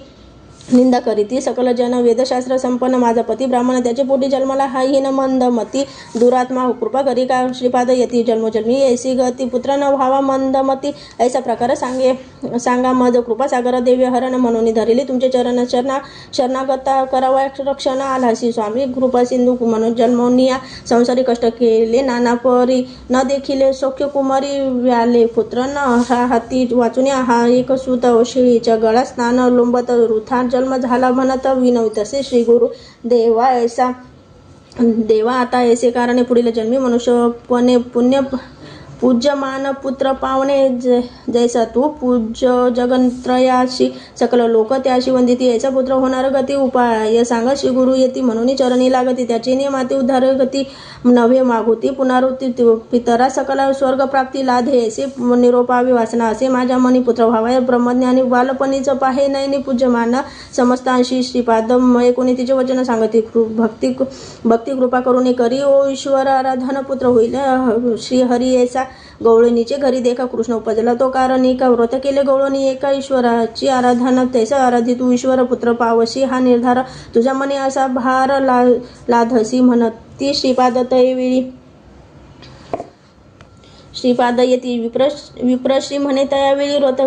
निंदा करीती सकल जन वेदशास्त्र संपन्न माझा पती ब्राह्मण त्याचे पोटी जन्मला हा हिन मंदमती दुरात्मा कृपा करी का श्रीपाद यती जन्मोजन्मी ऐसी गती पुत्र न व्हावा मंदमती ऐसा प्रकार सांगा मज कृपा सागर देव्य हरण म्हणून धरिले तुमचे चरण शरणागता करावा रक्षण आलासी स्वामी कृपा सिंधू म्हणून जन्मोनिया संसारी कष्ट केले नाना परी न देखिले सौख्य कुमारी व्याले पुत्र न हाती वाचून हा एक सुत शिळीच्या गळा स्नान लोंबत रुथा जन्म झाला म्हणत विनवतसे श्री गुरु देवा आता ऐसे कारणे पुढील जन्मी मनुष्यपणे पुण्य पूज्यमान पुत्र पावणे जैसा तू पूज्य जगन्त्रयाशी सकल लोक त्याशी वंदिती याचा पुत्र होणार गती उपाय सांग श्री गुरु येती म्हणून चरणी लागती त्याची नियमाती उद्धार गती नव्हे मागुती पुनरुत्ती पितरा सकल स्वर्ग प्राप्ती लाधे ऐसे निरोपावी वासना असे माझ्या मनी पुत्र व्हावा ब्रह्मज्ञानी बालपणीच पाहे नयनी पूज्यमान समस्तांशी श्रीपाद कोणी तिचे वचन सांगती भक्ती कृपा करून करी ओ ईश्वर आराधन पुत्र होईल श्री हरी ऐसा गवळणीचे घरी देखा कृष्ण उपजला तो कारण एका व्रत केले गवळणी एका ईश्वराची आराधना तैसा आराधी तू ईश्वर पुत्र पावशी हा निर्धार तुझ्या मने असा भार लाधसी म्हणती श्रीपाद तैवेळी श्रीपाद येती विप्रश्री म्हणे त्यावेळी व्रत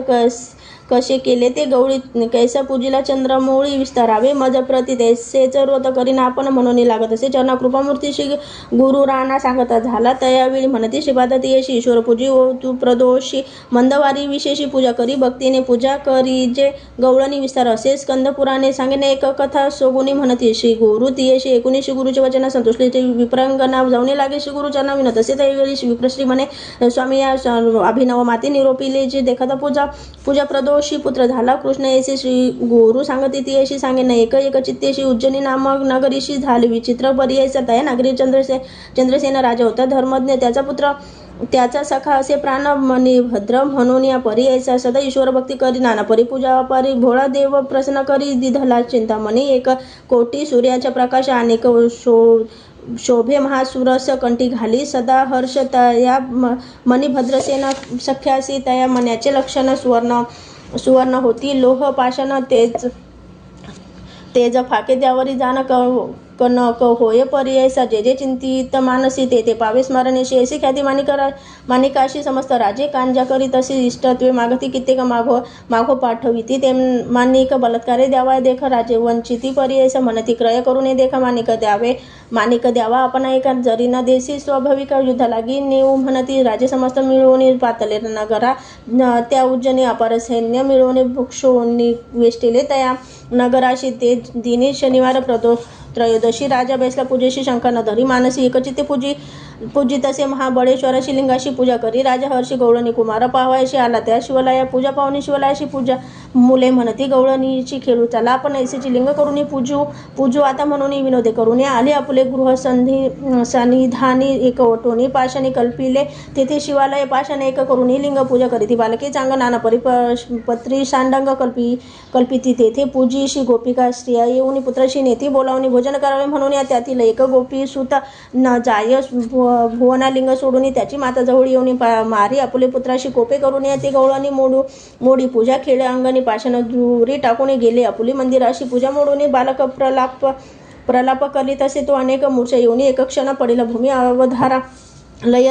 कसे केले ते गवळी कैसा पूजिला चंद्रमौळी विस्तारावे मज प्रती तैसेच व्रत करीन आपण म्हणून लागत असे चरणा कृपामूर्ती श्री गुरु राणा सांगता झाला त्यावेळी म्हणते श्रीपाद यशी ईश्वर पूजी ओ तू प्रदोषी मंदवारी विशेषी पूजा करी भक्तीने पूजा करी जे गवळणी विस्तार असे स्कंद पुराणे सांगणे एक कथा सोगुनी म्हणते श्री गुरु तियेशी एकोणी श्री गुरुचे वचन संतुष्टी ते विप्रांगणा जाऊने लागे श्री गुरुचरणा विनत असे त्यावेळी विप्रश्री म्हणे स्वामी या अभिनव माती निरोपिले जे देखता पूजा प्रदोष प्रदोषी पुत्र झाला कृष्ण ऐसे श्री गुरु सांगती ती अशी सांगे न एक एक चित्तेशी उज्जैनी नामक नगरीशी झाली विचित्र पर्यायचा तया नागरी चंद्रसेन राजा होता धर्मज्ञ त्याचा पुत्र त्याचा सखा असे प्राण मणिभद्र म्हणून या पर्यायचा सदा ईश्वर भक्ती करी नाना परिपूजा परी भोळा देव प्रसन्न करी दिधला चिंतामणी एक कोटी सूर्याच्या प्रकाश अनेक शोभे महासुरस कंठी घाली सदा हर्ष तया मणिभद्रसेना सख्यासी तया मण्याचे लक्षण सुवर्ण होती लोह पाषाण तेज फाके त्यावरी जाण कनक होय पर्यायसा जे जे चिंतित मानसी ते पावे स्मरणेशी ऐसी ख्याती माणिकाशी समस्त राजे कांजा करी तशी इष्टत्वे मागती कित्येक मागो पाठविती ते माणिक बलात्कारे द्यावा देख राजे वंचिती पर्यायसा म्हणती क्रय करून देख माणिक द्यावा आपण एका जरी न देशी स्वाभाविक युद्ध लागी नेऊ म्हणती राजे समस्त मिळवून पातले नगरा त्या उज्जैनी अपार सैन्य मिळवून भुक्षोनी वेष्टिले तया नगराशी ते दिनी शनिवार त्रयोदशी राजा बैसला पूजेशी शंका न धरी मानसी एकचित्ते पूजित असे महाबळेश्वराशी लिंगाशी पूजा करी राजा हर्षी गवळणी कुमार पाहायशी आला त्या शिवलाया पूजा पाहुणी शिवलायाशी पूजा मुले म्हणती गवळणीची खेळू चला आपण ऐसेची लिंग करून पूजू आता म्हणून विनोदे करून आले आपले गृह सन्निधानी एक ओटोनी पाशाने कल्पिले तेथे शिवालय पाशाने एक करून लिंग पूजा करीती बालके चांग नाना पत्री सांडंग कल्पिती तेथे पूजीशी गोपिका स्त्रिया येऊन पुत्राशी नेती बोलावणी भोजन करावे म्हणून या त्यातील एक गोपी सुत न जाय भुवनालिंग सोडून त्याची माता जवळ येऊन मारी आपुले पुत्राशी कोपे करून ते गवळणी मोडी पूजा खेळ अंगणी पाषाण दुरी टाकून गेले आपुली मंदिराशी पूजा मोडून बालक प्रलाप करीत असे तो अनेक मूर्छा येऊन एक क्षण पडेल भूमी अवधारा लय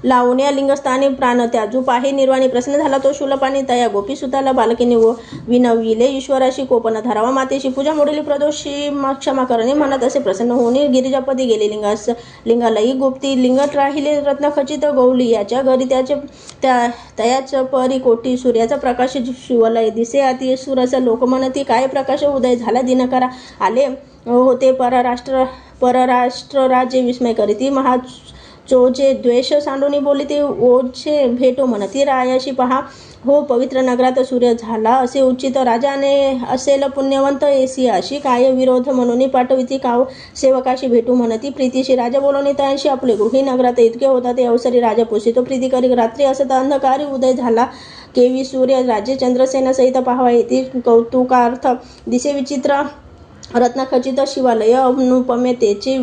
लावण्या लिंगस्थानी प्राण त्याजू पाहे निर्वाणी प्रसन्न झाला तो शूलपाणी तया गोपी सुताला बालकीने विनविले ईश्वराशी कोपन धरावा मातेशी पूजा मोडली प्रदोषी क्षमा करणे म्हणत असे प्रसन्न होणे गिरिजापदी गेले लिंगालाही गुप्ती लिंगट राहिले रत्नखचित गौली याच्या घरी तयाच परी कोटी सूर्याचा प्रकाश शिवलय दिसे अति सुरस लोक म्हणती काय प्रकाश उदय झाला दिनकरा आले होते परराष्ट्र राज्य विस्मय करीती चोचे द्वेष सांडूनी बोली ते ओझे भेटो म्हणती रायाशी पहा हो पवित्र नगरात सूर्य झाला असे उचित राजाने असेल पुण्यवंत एसी अशी काय विरोध म्हणून पाठविती काव सेवकाशी भेटू म्हणती प्रीतीशी राजा बोलवणे त्यांशी आपले गृही नगरात इतके होता ते अवसरी राजा पोषितो प्रीती करी रात्री असता अंधकारी उदय झाला केवी सूर्य राजे चंद्रसेना सहित पाहावा येते कौतुकार्थ दिसे विचित्र रत्नखचित शिवालय अनुपमे तेचे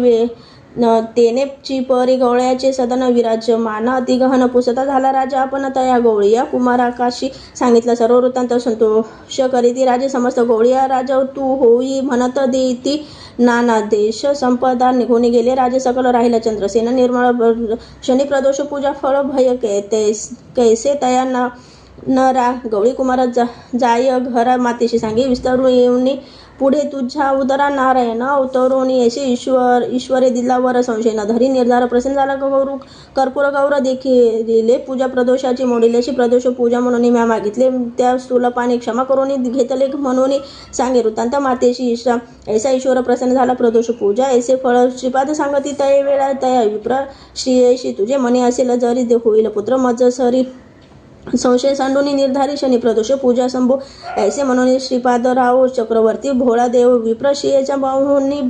तेने चिपरी गवळ्याचे सदन विराजमान अतिगहन पुसता झाला राजा आपण तया गवळीया कुमाराकाशी सांगितलं सर्व वृत्तांत संतोष करीती राजे समस्त गवळीया राजा तू होई म्हणत देती नाना देश संपदा निघून गेले राजे सकल राहिला चंद्रसेन निर्मळ शनी प्रदोष पूजा फळ भय कैसे तया नरा गवळी कुमार जाय घरा मातेशी सांगे विस्तारून येऊन पुढे तुझ्या उदरा नारायण अवतरोनी ऐसे ईश्वरे दिलावर संशय न धरी निर्धार प्रसन्न झाला कर्पूर गौर देखील पूजा प्रदोषाची मोडिल्याची प्रदोष पूजा म्हणून म्या मागितले त्या स्थूलपाने क्षमा करून घेतले म्हणून सांगे वृत्तांत मातेशी ऐसा ईश्वर प्रसन्न झाला प्रदोष पूजा ऐसे फळ श्रीपाद सांगती तय वेळा तया विप्र श्रीयशी तुझे मनी असेल जरी होईल पुत्र मज सरी संशय सांडून निर्धारी शनी प्रदोष पूजा संभू ऐसे म्हणून श्रीपादराव चक्रवर्ती भोळा देव विप्रशियेच्या बाहूंनी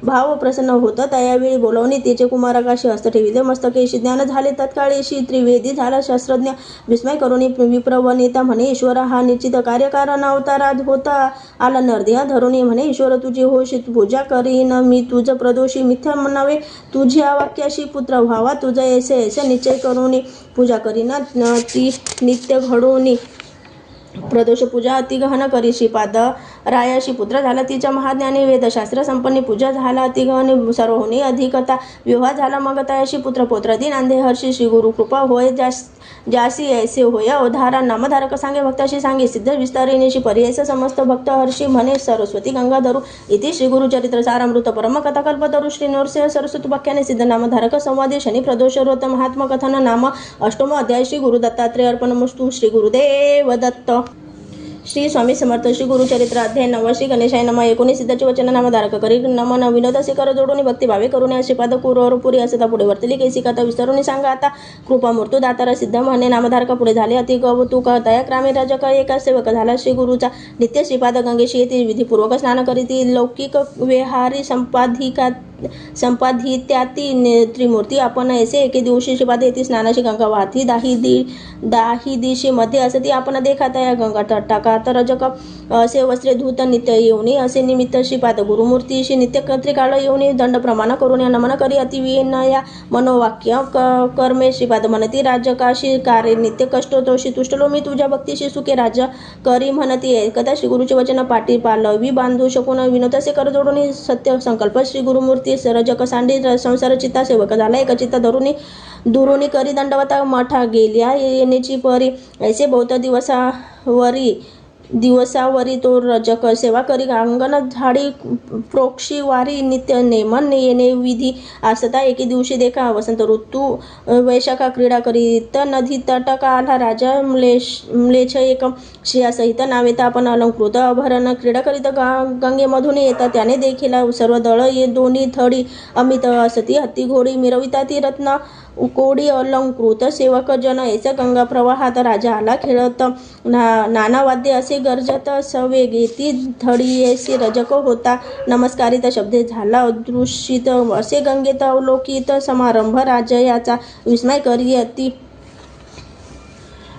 भाव प्रसन्न होता त्यावेळी बोलावणी त्याचे कुमाराकाशी हस्त ठेविले मस्तकेशी ज्ञान झाले तत्काळीशी त्रिवेदी झाला शास्त्रज्ञ विस्मय करून विप्रवनिता म्हणे ईश्वर हा निश्चित कार्यकारण अवतारात होता आला नरदेहा धरून म्हणे ईश्वर तुझी होशी पूजा करीन मी तुझ प्रदोषी मिथ्या म्हणावे तुझ्या वाक्याशी पुत्र व्हावा तुझा ऐसे ऐसे निश्चय करून पूजा करीना ती नित्य घडोनी प्रदोष पूजा अतिगहन करी श्रीपाद रायाशी पुत्र झाला तिच्या महाज्ञानी वेदशास्त्र संपन्नी पूजा झाला अतिगहन सर्वहुनी अधिकता विवाह झाला मग तयाशी पुत्र पौत्रादी नांदे हर्षी श्री गुरु कृपा होय जासी ऐसे होय अवधारा नामधारक सांगे भक्ताशी सांगे सिद्ध विस्तारिणीशी पर्यायस समस्त भक्त हर्षी म्हणे सरस्वती गंगाधरू इथे श्री गुरुचरित्र सारामृत परम कथा कल्पतरू श्री नरसिंह सरस्वती वाक्याने सिद्ध नामधारक संवादे शनी प्रदोष रोत महात्मा कथन नाम अष्टम अध्याय श्री गुरु दत्तात्रेय अर्पणमस्तु श्री गुरुदेव दत्त श्री स्वामी समर्थ श्री गुरुचरित्र अध्याय 9 श्री गणेशाय नमः 19 सिद्धाचे वचन नामधारक करी नमन विनोद असे कर जोडून भक्तिभावे करून श्रीपाद कुरवर पुरी असता पुढे वर्तली कैसी कथा विस्तरून सांगा आता कृपा मूर्तू दातार सिद्ध म्हणणे नामधारक पुढे झाले अति कौतुक दया क्रामे राजक एका सेवक झाला श्री गुरुचा नित्य श्रीपाद गंगेशी येथे विधीपूर्वक स्नान करीती लौकिक विहारी संपादित्याती त्रिमूर्ती आपण ऐसे एके दिवशी श्रीपाद येथे स्नानाची गंगा वाहती दाही दिशी मध्ये असती आपण देखाता या गंगा टाकात रजक असे वस्त्रे धूत नित्य येऊनी असे निमित्त श्रीपाद गुरुमूर्तीशी नित्य त्रिकाळ येऊनी दंड प्रमाण करून या नमन करी अतिविनया मनोवाक्य कर्मे श्रीपाद म्हणती राजकाशी कार्य नित्य कष्टोतोषी तुष्टलो मी तुझ्या भक्तीशी सुखे राज करी म्हणती एकदा श्री गुरुचे वचन पाठी पालवी बांधू शकून विनोद असे कर जोडून सत्य संकल्प श्री गुरुमूर्ती रजक सांडी संसार चित्ता सेवक झाला एक चित्ता धरुनी दुरुनी करी दंडवता मठा गेल्या येण्याची परी ऐसे बहुत दिवसावरी तो रजक सेवा करी अंगण झाडी प्रोक्षी वारी नित्य नेमन येणे विधी असता एके दिवशी देखा वसंत ऋतू वैशाखा क्रीडा करीत नदी तटका आला राजा म्लेच्छ एक श्रियासहित नावेता आपण अलंकृत अभरण क्रीडा करीत गंगेमधून येतात त्याने देखील सर्व दळ ये दोन्ही थडी अमित असती हत्ती घोडी मिरविता ती रत्न कोडी अलंकृत सेवक जन ऐसा गंगा प्रवाहात राजा आला खेळत नाना वाद्य असे गरजत सवेग येती थडीयेसी रजक होता नमस्कारित शब्दे झाला अदृश्यित असे गंगेत अवलोकित समारंभ राजयाचा विस्मय करी अति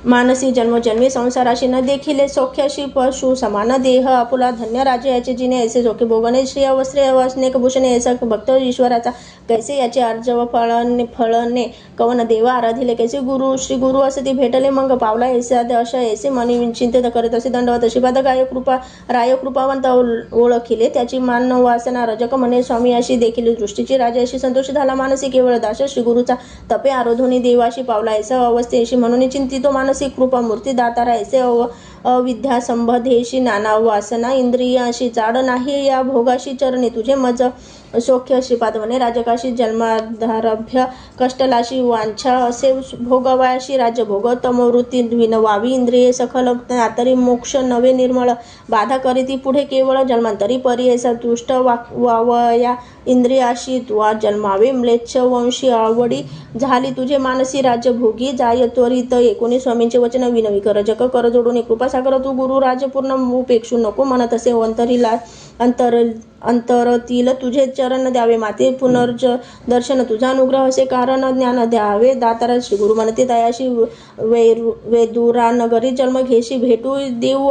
मानसी जन्मोजन्मी संसाराशी न देखिले सौख्याशी पशु समान देह आपुला धन्य राजे याचे जिने ऐसे जोखे भोगणे श्री वस्त्रे अनेक भूषणे ऐसा भक्त ईश्वराचा कैसे याचे अर्जव फळणे कवन देवा आराधिले कैसे गुरु श्री गुरु असे ती भेटले मग पावला ऐसे अशा ऐसे मनी चिंतित करीत असे दंडवत श्रीपाद राय कृपावंत ओळखिले त्याची मान वासना रजक म्हणे स्वामी अशी देखील दृष्टीची राजाशी संतोष झाला मानसी केवळ दास श्री गुरुचा तपे आरोधोनी देवाशी पावला ऐसा अवस्थेशी म्हणून चिंतितो मानसिक कृपा मूर्ती दातारा ऐसे अविद्या संबधेशी नाना वासना इंद्रियाशी चाड नाही या भोगाशी चरणी तुझे मज सौख्य श्रीपाद म्हणे राजकाशी जन्माधारभ्य कष्टलाशी वांछा असे भोगवायाशी राज्य भोग तमवृत्ती विनवावी इंद्रिये सखल आतरी मोक्ष नवे निर्मळ बाधा करीती पुढे केवळ जन्मांतरी परियसा तुष्ट वावया इंद्रियाशी तुवा जन्मावे म्लेच्छ वंशी आवडी झाली तुझे मानसी राज्य भोगी जाय त्वरित 19 स्वामींचे वचन विनवी कर जग कर जोडून कृपासागर तू गुरु राजपूर्ण उपेक्षू नको म्हणत असे अंतरतील तुझे चरण द्यावे माते पुनर्ज दर्शन तुझा अनुग्रह असे कारण ज्ञान द्यावे दातारा श्री गुरु म्हणते दयाशी वेदुरा नगरी जन्म घेशी भेटू देऊ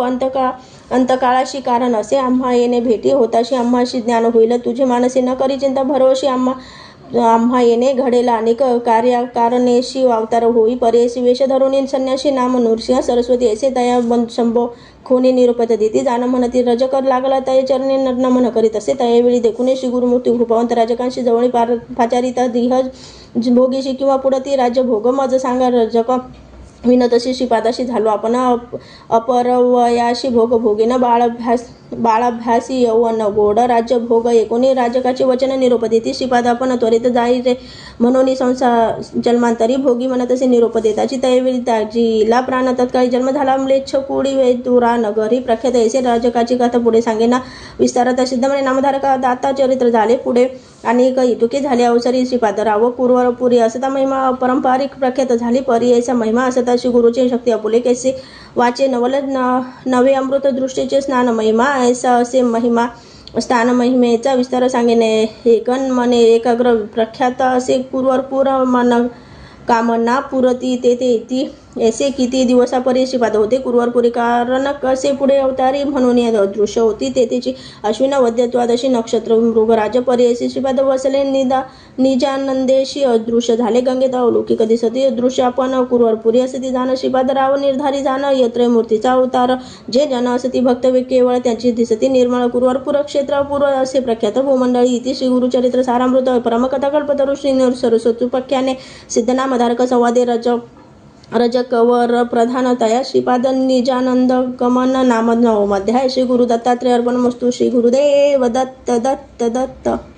अंतकाळाशी कारण असे आम्हा येणे भेटी होताशी आम्हाशी ज्ञान होईल तुझे मानसी न करी चिंता भरोशी आम्हा येणे घडेला अनेक कारणाशी अवतार होई परेशी वेश धरून संन्यासी नाम नृसिंह सरस्वती ऐसे दया शंभो खोनी निरूपत देती जाण म्हणती रजकर लागला तय चरणी नमन करीत असे तयावेळी देखून श्री गुरुमूर्ती कृपावंत राजकांशी जवळी पाचारिता दिह भोगीशी किंवा पुढती राज्य भोग मज सांगा रजक विनतशी श्रीपादाशी झालो आपण अपरवयाशी भोग भोगेन बाळाभ्यासी यौवन गोड राज्य भोग एकोणी राजकाचे वचन निरोप देती श्रीपाद आपण त्वरित जाई रे म्हणून संसार जन्मांतरी भोगी म्हणत असे निरोप देताची त्यावेळी त्याजीला प्राण तत्काळी जन्म झाला म्लेच्छ कुडी वेदुरा नगरी प्रख्यात ऐसे राजकाची कथा पुढे सांगेना विस्तारता सिद्ध म्हणे नामधारक दाता चरित्र झाले पुढे आणि इतुके झाले अवसरी श्रीपादराव पूर्वपुरी असता महिमा पारंपरिक प्रख्यात झाली परी ऐसा महिमा असता श्री गुरुची शक्ती अपुले कैसे वाचे नवल नवे अमृत दृष्टीचे स्नान महिमा ऐसा असे महिमा स्थान महिमेचा विस्तार सांगेने एकन मने एकाग्र प्रख्यात असे पूर्वपूर मन कामना पुरती तेथे ती ऐसे किती दिवसापरी श्रीपाद होते कुरवरपुरी कारण कसे पुढे अवतारी म्हणून दृश्य होती तेथेची अश्विन वद्यत्वादशी नक्षत्र मृगराज पर्यसी श्रीपाद वसले निजानंदेशी अदृश्य झाले गंगेत अवलौकिक दिसती अदृश्य आपण कुरवरपुरी असती जाण श्रीपाद राव निर्धारी जाण यत्र मूर्तीचा अवतार जे जन असती भक्त केवळ त्यांची दिसती निर्मळ कुरवरपूर क्षेत्र पूर्व असे प्रख्यात भूमंडळी इति श्री गुरुचरित्र सारामृत परमकथा कल्पतरू श्री सरस्वतीपख्याने सिद्धनामधारक संवादे रजकवर प्रधानतया श्रीपाद निजानंद गमन नाम 9 अध्याय श्री गुरु दत्तात्रेय अर्पणमस्तु श्री गुरुदेव दत्त दत्त दत्त